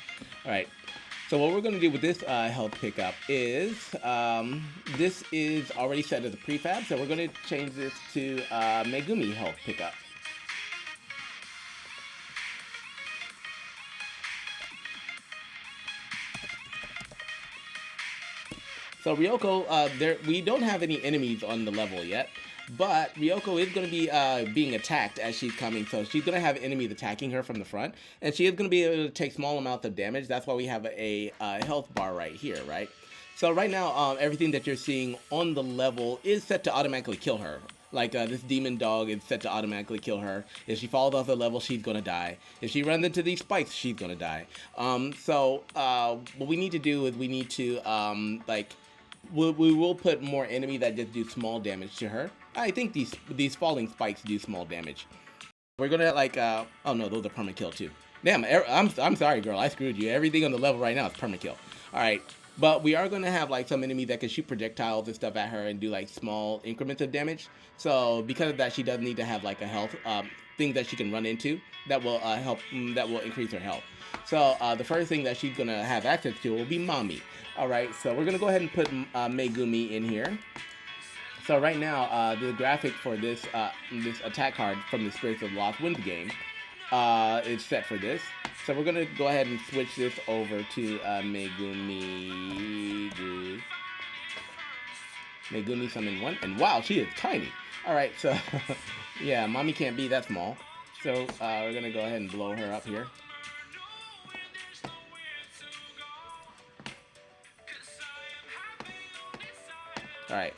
All right. So what we're going to do with this health pickup is this is already set as a prefab, so we're going to change this to Megumi health pickup. So Ryoko, we don't have any enemies on the level yet, but Ryoko is going to be being attacked as she's coming, so she's going to have enemies attacking her from the front, and she is going to be able to take small amounts of damage. That's why we have a health bar right here, right? So right now, everything that you're seeing on the level is set to automatically kill her. Like this demon dog is set to automatically kill her. If she falls off the level, she's gonna die. If she runs into these spikes, she's gonna die. What we need to do is we need to we will put more enemy that just do small damage to her. I think these falling spikes do small damage. We're gonna oh no, those are permakill too. Damn, I'm sorry, girl, I screwed you. Everything on the level right now is permakill. All right. But we are going to have like some enemies that can shoot projectiles and stuff at her and do like small increments of damage. So because of that, she does need to have like a health thing that she can run into that will that will increase her health. So the first thing that she's going to have access to will be Mommy. All right, so we're going to go ahead and put Megumi in here. So right now, the graphic for this this attack card from the Spirits of Lost Winds game is set for this. So we're going to go ahead and switch this over to Megumi summon 1. And wow, she is tiny. Alright, so yeah, Mommy can't be that small. So we're going to go ahead and blow her up here. Alright.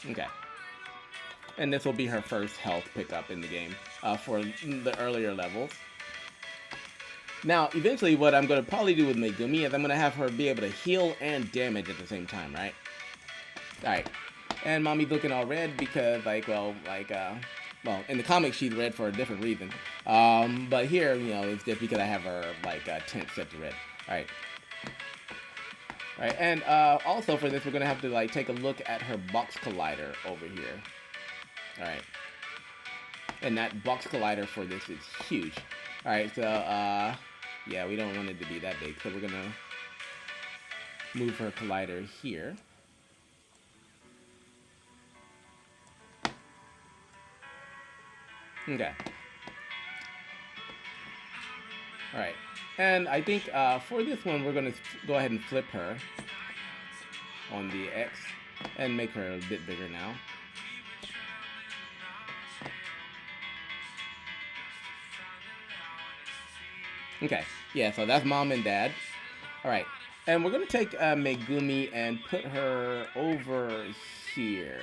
Okay. And this will be her first health pickup in the game for the earlier levels. Now, eventually what I'm going to probably do with Megumi is I'm going to have her be able to heal and damage at the same time, right? Alright. And Mommy's looking all red because, well, in the comics she's red for a different reason. But here, it's just because I have her, tint set to red. Alright. Alright, and also for this, we're going to have to, take a look at her box collider over here. Alright. And that box collider for this is huge. Alright, so, yeah, we don't want it to be that big, so we're going to move her collider here. Okay. Alright. And I think for this one, we're going to go ahead and flip her on the X and make her a bit bigger now. Okay, yeah, so that's mom and dad. Alright, and we're going to take Megumi and put her over here.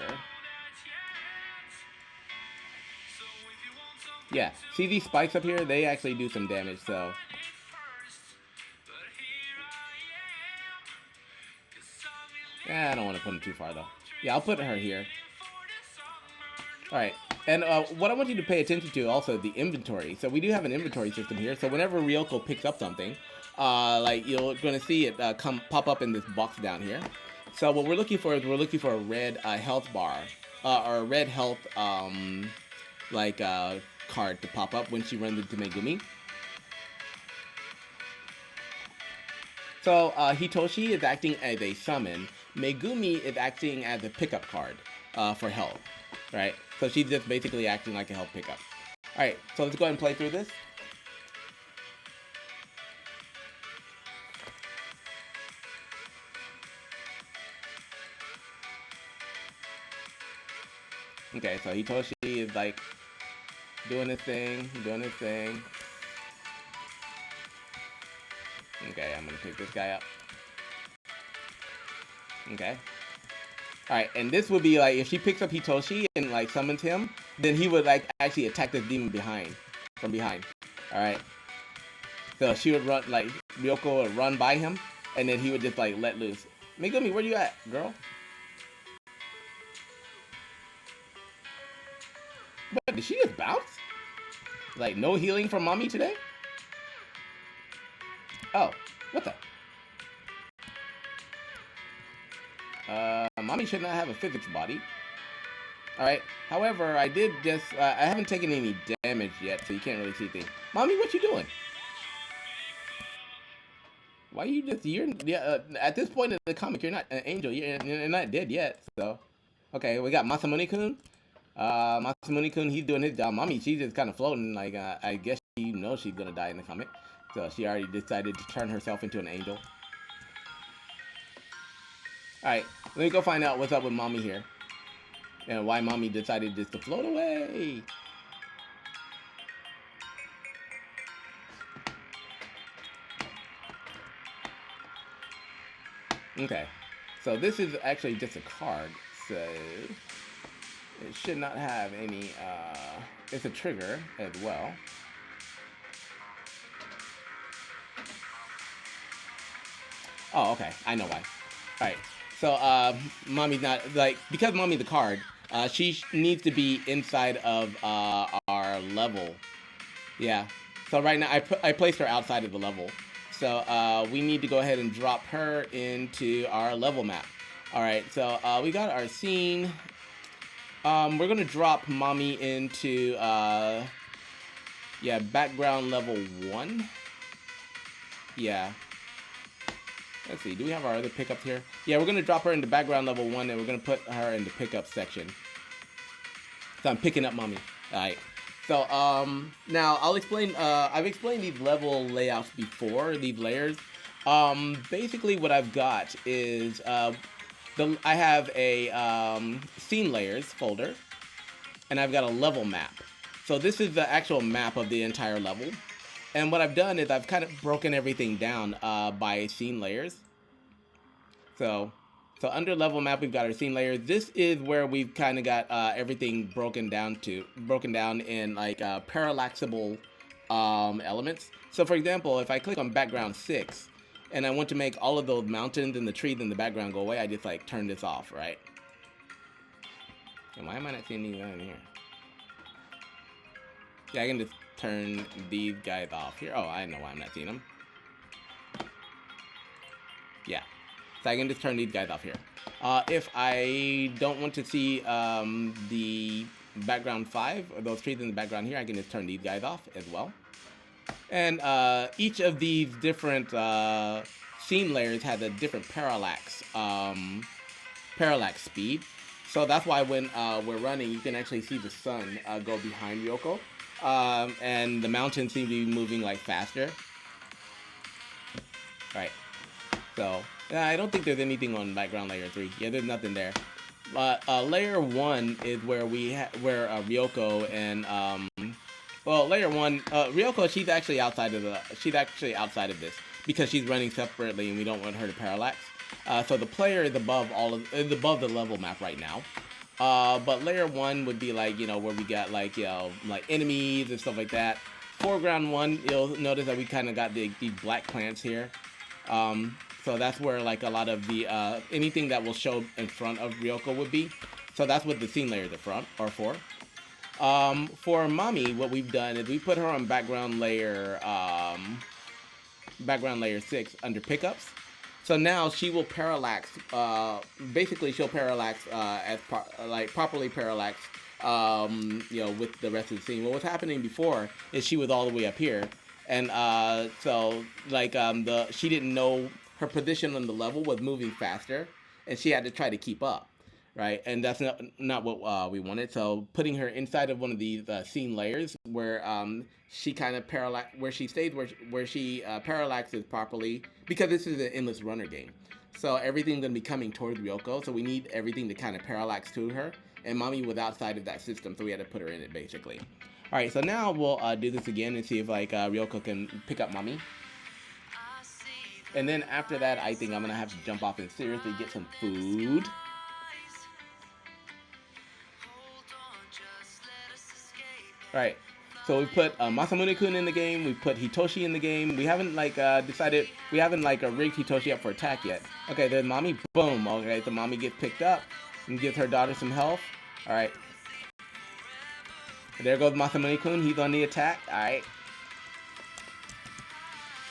Yeah, see these spikes up here? They actually do some damage, so... I don't want to put them too far, though. Yeah, I'll put her here. Alright, and what I want you to pay attention to also the inventory. So we do have an inventory system here, so whenever Ryoko picks up something, you're going to see it pop up in this box down here. So what we're looking for is we're looking for a red health bar, or a red health, card to pop up when she runs into Megumi. So Hitoshi is acting as a summon. Megumi is acting as a pickup card for health, right? So she's just basically acting like a health pickup. Alright, so let's go ahead and play through this. Okay, so Hitoshi is doing his thing. Okay, I'm gonna pick this guy up. Okay. Alright, and this would be if she picks up Hitoshi and summons him, then he would actually attack this demon from behind. Alright. So she would run, Ryoko would run by him, and then he would just let loose. Megumi, where you at, girl? But did she just bounce? No healing from mommy today? Oh, what the? Mommy should not have a physics body. Alright, however, I did just, I haven't taken any damage yet, so you can't really see things. Mommy, what you doing? Why you just, at this point in the comic, you're not an angel, you're not dead yet, so. Okay, we got Masamune-kun. Masamune-kun, he's doing his job. Mommy, she's just kind of floating, I guess she knows she's gonna die in the comic. So she already decided to turn herself into an angel. Alright, let me go find out what's up with mommy here. And why mommy decided just to float away. Okay, so this is actually just a card, so it should not have any, it's a trigger as well. Oh, okay, I know why. Alright, so, mommy's not, because mommy's a card, she needs to be inside of, our level. Yeah, so right now, I placed her outside of the level. So, we need to go ahead and drop her into our level map. Alright, so, we got our scene. We're gonna drop mommy into, yeah, background level 1. Yeah. Let's see, do we have our other pickups here? Yeah, we're going to drop her into background level 1, and we're going to put her in the pickup section. So I'm picking up mommy. Alright. So, now I'll explain, I've explained these level layouts before, these layers. Basically what I've got is, I have a, scene layers folder, and I've got a level map. So this is the actual map of the entire level. And what I've done is I've kind of broken everything down by scene layers. So So under level map, we've got our scene layers. This is where we've kind of got everything broken down in like parallaxable elements. So for example, if I click on background 6 and I want to make all of those mountains and the trees in the background go away, I just like turn this off, right? And why am I not seeing anything in here? Yeah, I can just turn these guys off here. Oh, I know why I'm not seeing them. Yeah, so I can just turn these guys off here. If I don't want to see the background 5, or those trees in the background here, I can just turn these guys off as well. And each of these different scene layers has a different parallax speed. So that's why when we're running, you can actually see the sun go behind Ryoko. And the mountains seem to be moving like faster. Right. So, I don't think there's anything on background layer 3. Yeah, there's nothing there. Layer 1 is where Ryoko and well, layer 1, Ryoko, she's actually outside of this because she's running separately and we don't want her to parallax. So the player is above the level map right now. But layer 1 would be like, where we got like, like enemies and stuff like that. Foreground 1, you'll notice that we kind of got these black plants here. So that's where like a lot of the anything that will show in front of Ryoko would be. So that's what the scene layers are for. For Mami, what we've done is we put her on background layer 6 under pickups. So now she will parallax. Basically, she'll parallax properly parallax. With the rest of the scene. What was happening before is she was all the way up here, and so like she didn't know her position on the level was moving faster, and she had to try to keep up, right? And that's not what we wanted. So putting her inside of one of these scene layers where she kind of parallaxes properly, because this is an endless runner game. So everything's gonna be coming towards Ryoko. So we need everything to kind of parallax to her. And Mami was outside of that system, so we had to put her in it basically. All right, so now we'll do this again and see if like Ryoko can pick up Mami. And then after that, I think I'm gonna have to jump off and seriously get some food. All right, so we put Masamune-kun in the game. We put Hitoshi in the game. We haven't like decided. We haven't like rigged Hitoshi up for attack yet. Okay, then Mami, boom. Okay, so Mami gets picked up and gives her daughter some health. All right. There goes Masamune-kun. He's on the attack. All right.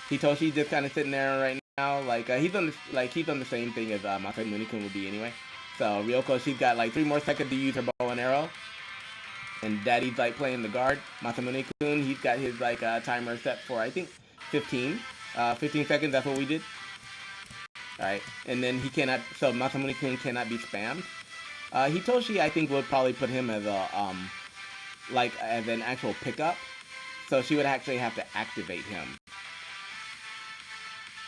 Hitoshi just kind of sitting there right now, like he's on the same thing as Masamune-kun would be anyway. So Ryoko, she's got like 3 more seconds to use her bow and arrow, and Daddy's like playing the guard. Masamune-kun, he's got his like timer set for I think 15 seconds. That's what we did. All right, and then he cannot. So Masamune-kun cannot be spammed. Hitoshi, I think, would probably put him as a as an actual pickup. So she would actually have to activate him.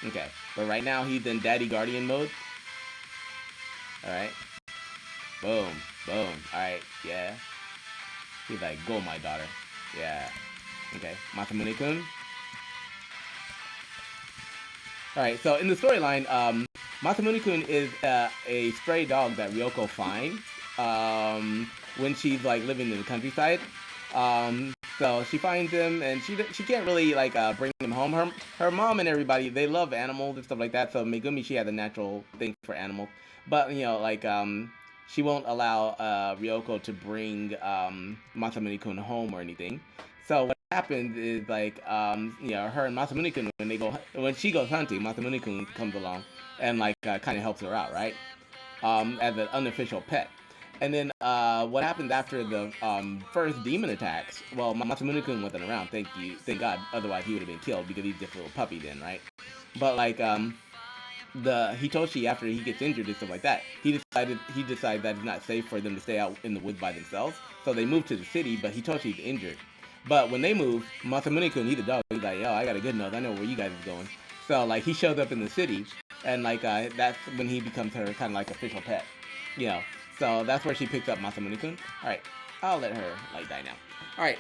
Okay, but right now he's in Daddy Guardian mode. Alright. Boom. Boom. Alright, yeah. He's like, go my daughter. Yeah. Okay, Masamune-kun. Alright, so in the storyline, Masamune-kun is a stray dog that Ryoko finds when she's like living in the countryside. So she finds him, and she can't really like bring him home. Her mom and everybody, they love animals and stuff like that. So Megumi, she has a natural thing for animals, but she won't allow Ryoko to bring Masamune-kun home or anything. So what happens is like her and Masamune-kun, when she goes hunting, Masamune-kun comes along and like kind of helps her out, right? As an unofficial pet. And then what happens after the first demon attacks? Well, Masamune-kun wasn't around, thank God. Otherwise, he would have been killed because he's just a little puppy then, right? But like the Hitoshi, after he gets injured and stuff like that, he decides that it's not safe for them to stay out in the woods by themselves. So they move to the city, but Hitoshi's injured. But when they move, Masamune-kun, he's a dog. He's like, yo, I got a good nose. I know where you guys are going. So like he shows up in the city, and like that's when he becomes her kind of like official pet, So that's where she picks up Masamune-kun. Alright, I'll let her like die now. Alright,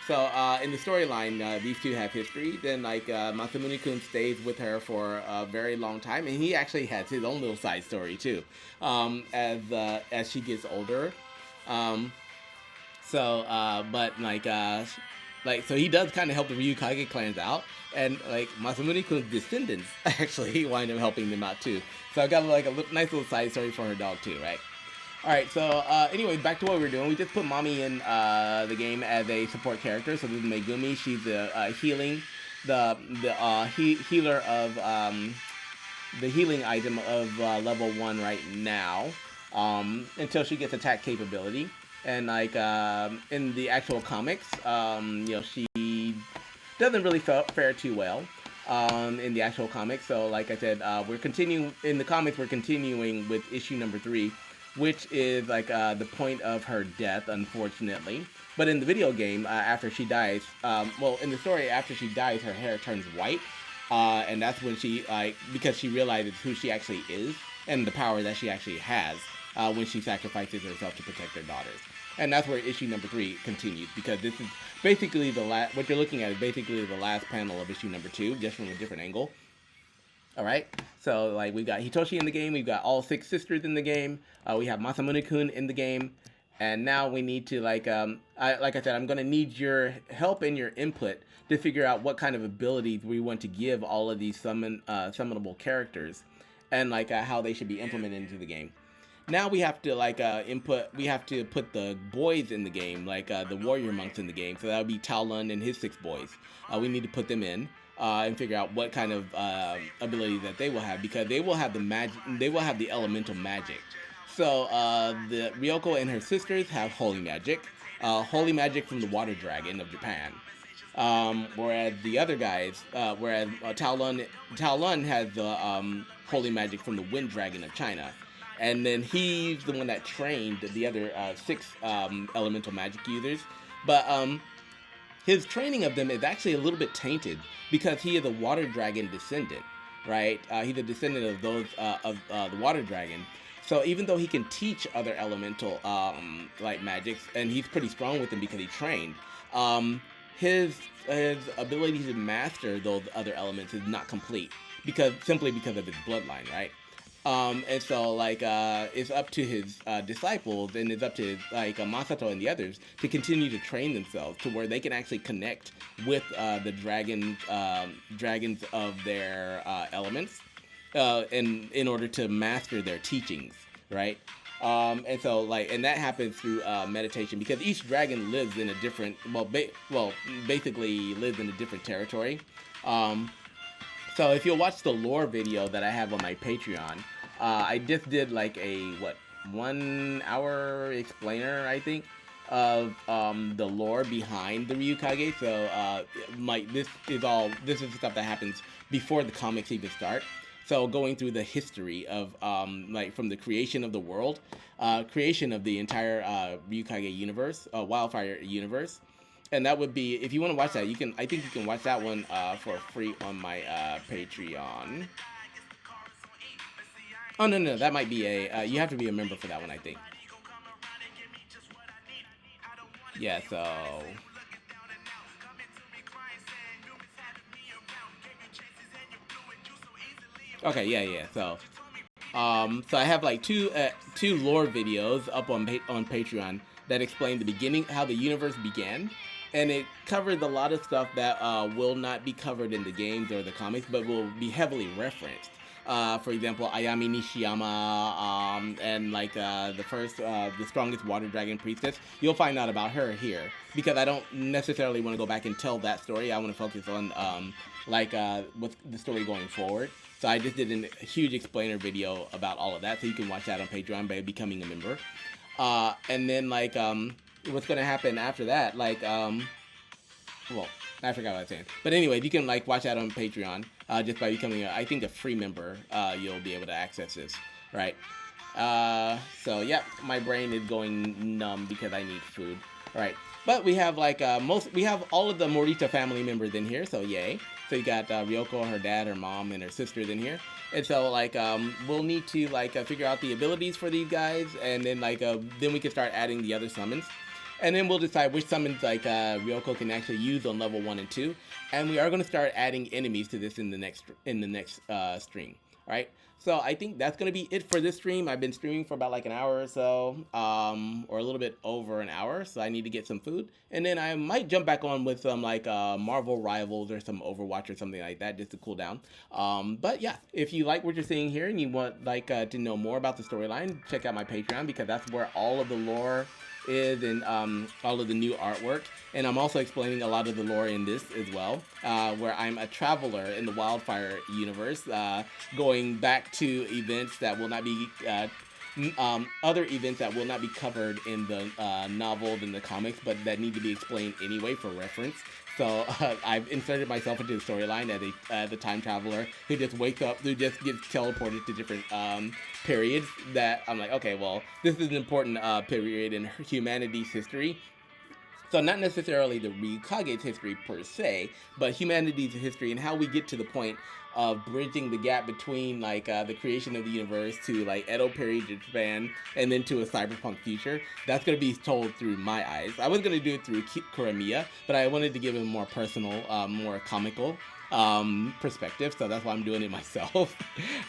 So in the storyline, these two have history. Then like Masamune-kun stays with her for a very long time, and he actually has his own little side story too. As she gets older, but so he does kind of help the Ryukage clans out, and like Masamune-kun's descendants actually wind up helping them out too. So I got like a nice little side story for her dog too, right? Alright, so anyway, back to what we were doing. We just put Mommy in the game as a support character. So this is Megumi. She's the healer of the healing item of level 1 right now, until she gets attack capability. And like in the actual comics, she doesn't really fare too well in the actual comics. So like I said, we're continuing in the comics. We're continuing with issue number 3. Which is like the point of her death, unfortunately. But in the video game, after she dies, in the story, after she dies, her hair turns white, and that's when she because she realizes who she actually is and the power that she actually has when she sacrifices herself to protect her daughters. And that's where issue number 3 continues, because this is basically what you're looking at is basically the last panel of issue number 2, just from a different angle. Alright, so like we've got Hitoshi in the game, we've got all 6 sisters in the game, we have Masamune-kun in the game, and now we need to like I said, I'm going to need your help and your input to figure out what kind of abilities we want to give all of these summonable characters, and like how they should be implemented into the game. Now we have to we have to put the boys in the game, like the warrior monks in the game, so that would be Taolun and his 6 boys. We need to put them in. And figure out what kind of ability that they will have, because they will have the magic. They will have the elemental magic. So the Ryoko and her sisters have holy magic from the water dragon of Japan. Whereas the other guys, Taolun has the holy magic from the wind dragon of China, and then he's the one that trained the other 6 elemental magic users. But his training of them is actually a little bit tainted, because he is a water dragon descendant, right? He's a descendant of those of the water dragon. So even though he can teach other elemental magics, and he's pretty strong with them because he trained, his ability to master those other elements is not complete, simply because of his bloodline, right? And so like it's up to his disciples, and it's up to Masato and the others to continue to train themselves to where they can actually connect with the dragons of their elements, in order to master their teachings, right? And so and that happens through meditation, because each dragon lives in a different basically lives in a different territory. So if you'll watch the lore video that I have on my Patreon, I just did like a 1 hour explainer, I think, of the lore behind the Ryukage. So this is stuff that happens before the comics even start. So going through the history of from the creation of the world, creation of the entire Ryukage universe, WildFIRE universe. And that would be, if you want to watch that, I think you can watch that one for free on my Patreon. Oh, no, that might be you have to be a member for that one, I think. Yeah, so... Okay, yeah, so I have like two lore videos up on Patreon that explain the beginning, how the universe began, and it covered a lot of stuff that will not be covered in the games or the comics, but will be heavily referenced. For example, Ayami Nishiyama, and like the strongest water dragon priestess. You'll find out about her here, because I don't necessarily want to go back and tell that story. I want to focus on with the story going forward. So I just did a huge explainer video about all of that, so you can watch that on Patreon by becoming a member. And then what's going to happen after that? I forgot what I was saying. But anyway, you can watch that on Patreon just by becoming I think a free member. You'll be able to access this, right? So yeah, my brain is going numb because I need food. All right, but we have we have all of the Morita family members in here, so yay. So you got Ryoko, her dad, her mom, and her sisters in here. And so we'll need to figure out the abilities for these guys, and then then we can start adding the other summons. And then we'll decide which summons like Ryoko can actually use on level 1 and 2. And we are going to start adding enemies to this in the next stream. All right. So I think that's going to be it for this stream. I've been streaming for about like an hour or so, or a little bit over an hour. So I need to get some food. And then I might jump back on with some like Marvel Rivals or some Overwatch or something like that just to cool down. But yeah, if you like what you're seeing here and you want like to know more about the storyline, check out my Patreon, because that's where all of the lore is, and all of the new artwork. And I'm also explaining a lot of the lore in this as well, where I'm a traveler in the WildFIRE universe, going back to events that will not be other events that will not be covered in the novels and the comics, but that need to be explained anyway for reference. So I've inserted myself into the storyline as a time traveler who just wakes up, who just gets teleported to different periods that I'm like, okay, well, this is an important period in humanity's history. So not necessarily the Ryukage's history per se, but humanity's history and how we get to the point of bridging the gap between like the creation of the universe to like Edo period Japan and then to a cyberpunk future. That's going to be told through my eyes. I was going to do it through Kuramiya, but I wanted to give it a more personal, more comical perspective, so that's why I'm doing it myself.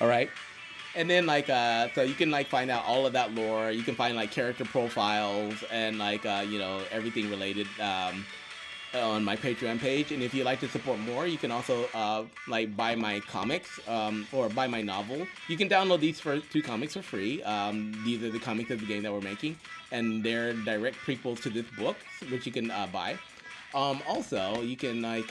All right. And then like so you can like find out all of that lore. You can find like character profiles and like you know, everything related on my Patreon page. And if you'd like to support more, you can also like buy my comics or buy my novel. You can download these first 2 comics for free. These are the comics of the game that we're making, and they're direct prequels to this book, which you can buy. Also, you can like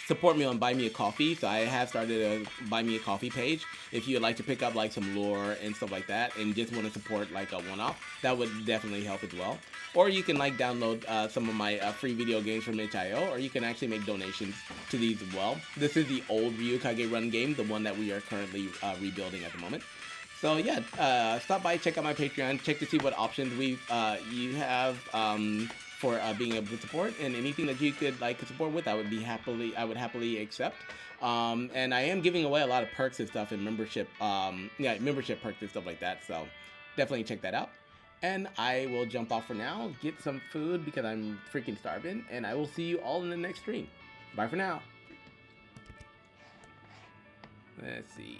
support me on Buy Me a Coffee. So I have started a Buy Me a Coffee page. If you'd like to pick up like some lore and stuff like that and just want to support like a one-off, that would definitely help as well. Or you can like download some of my free video games from itch.io, or you can actually make donations to these as well. This is the old Ryukage Run game, the one that we are currently rebuilding at the moment. So yeah, stop by, check out my Patreon, check to see what options you have for being able to support, and anything that you could like to support with, I would happily accept. And I am giving away a lot of perks and stuff and membership perks and stuff like that. So definitely check that out. And I will jump off for now, get some food because I'm freaking starving, and I will see you all in the next stream. Bye for now. Let's see.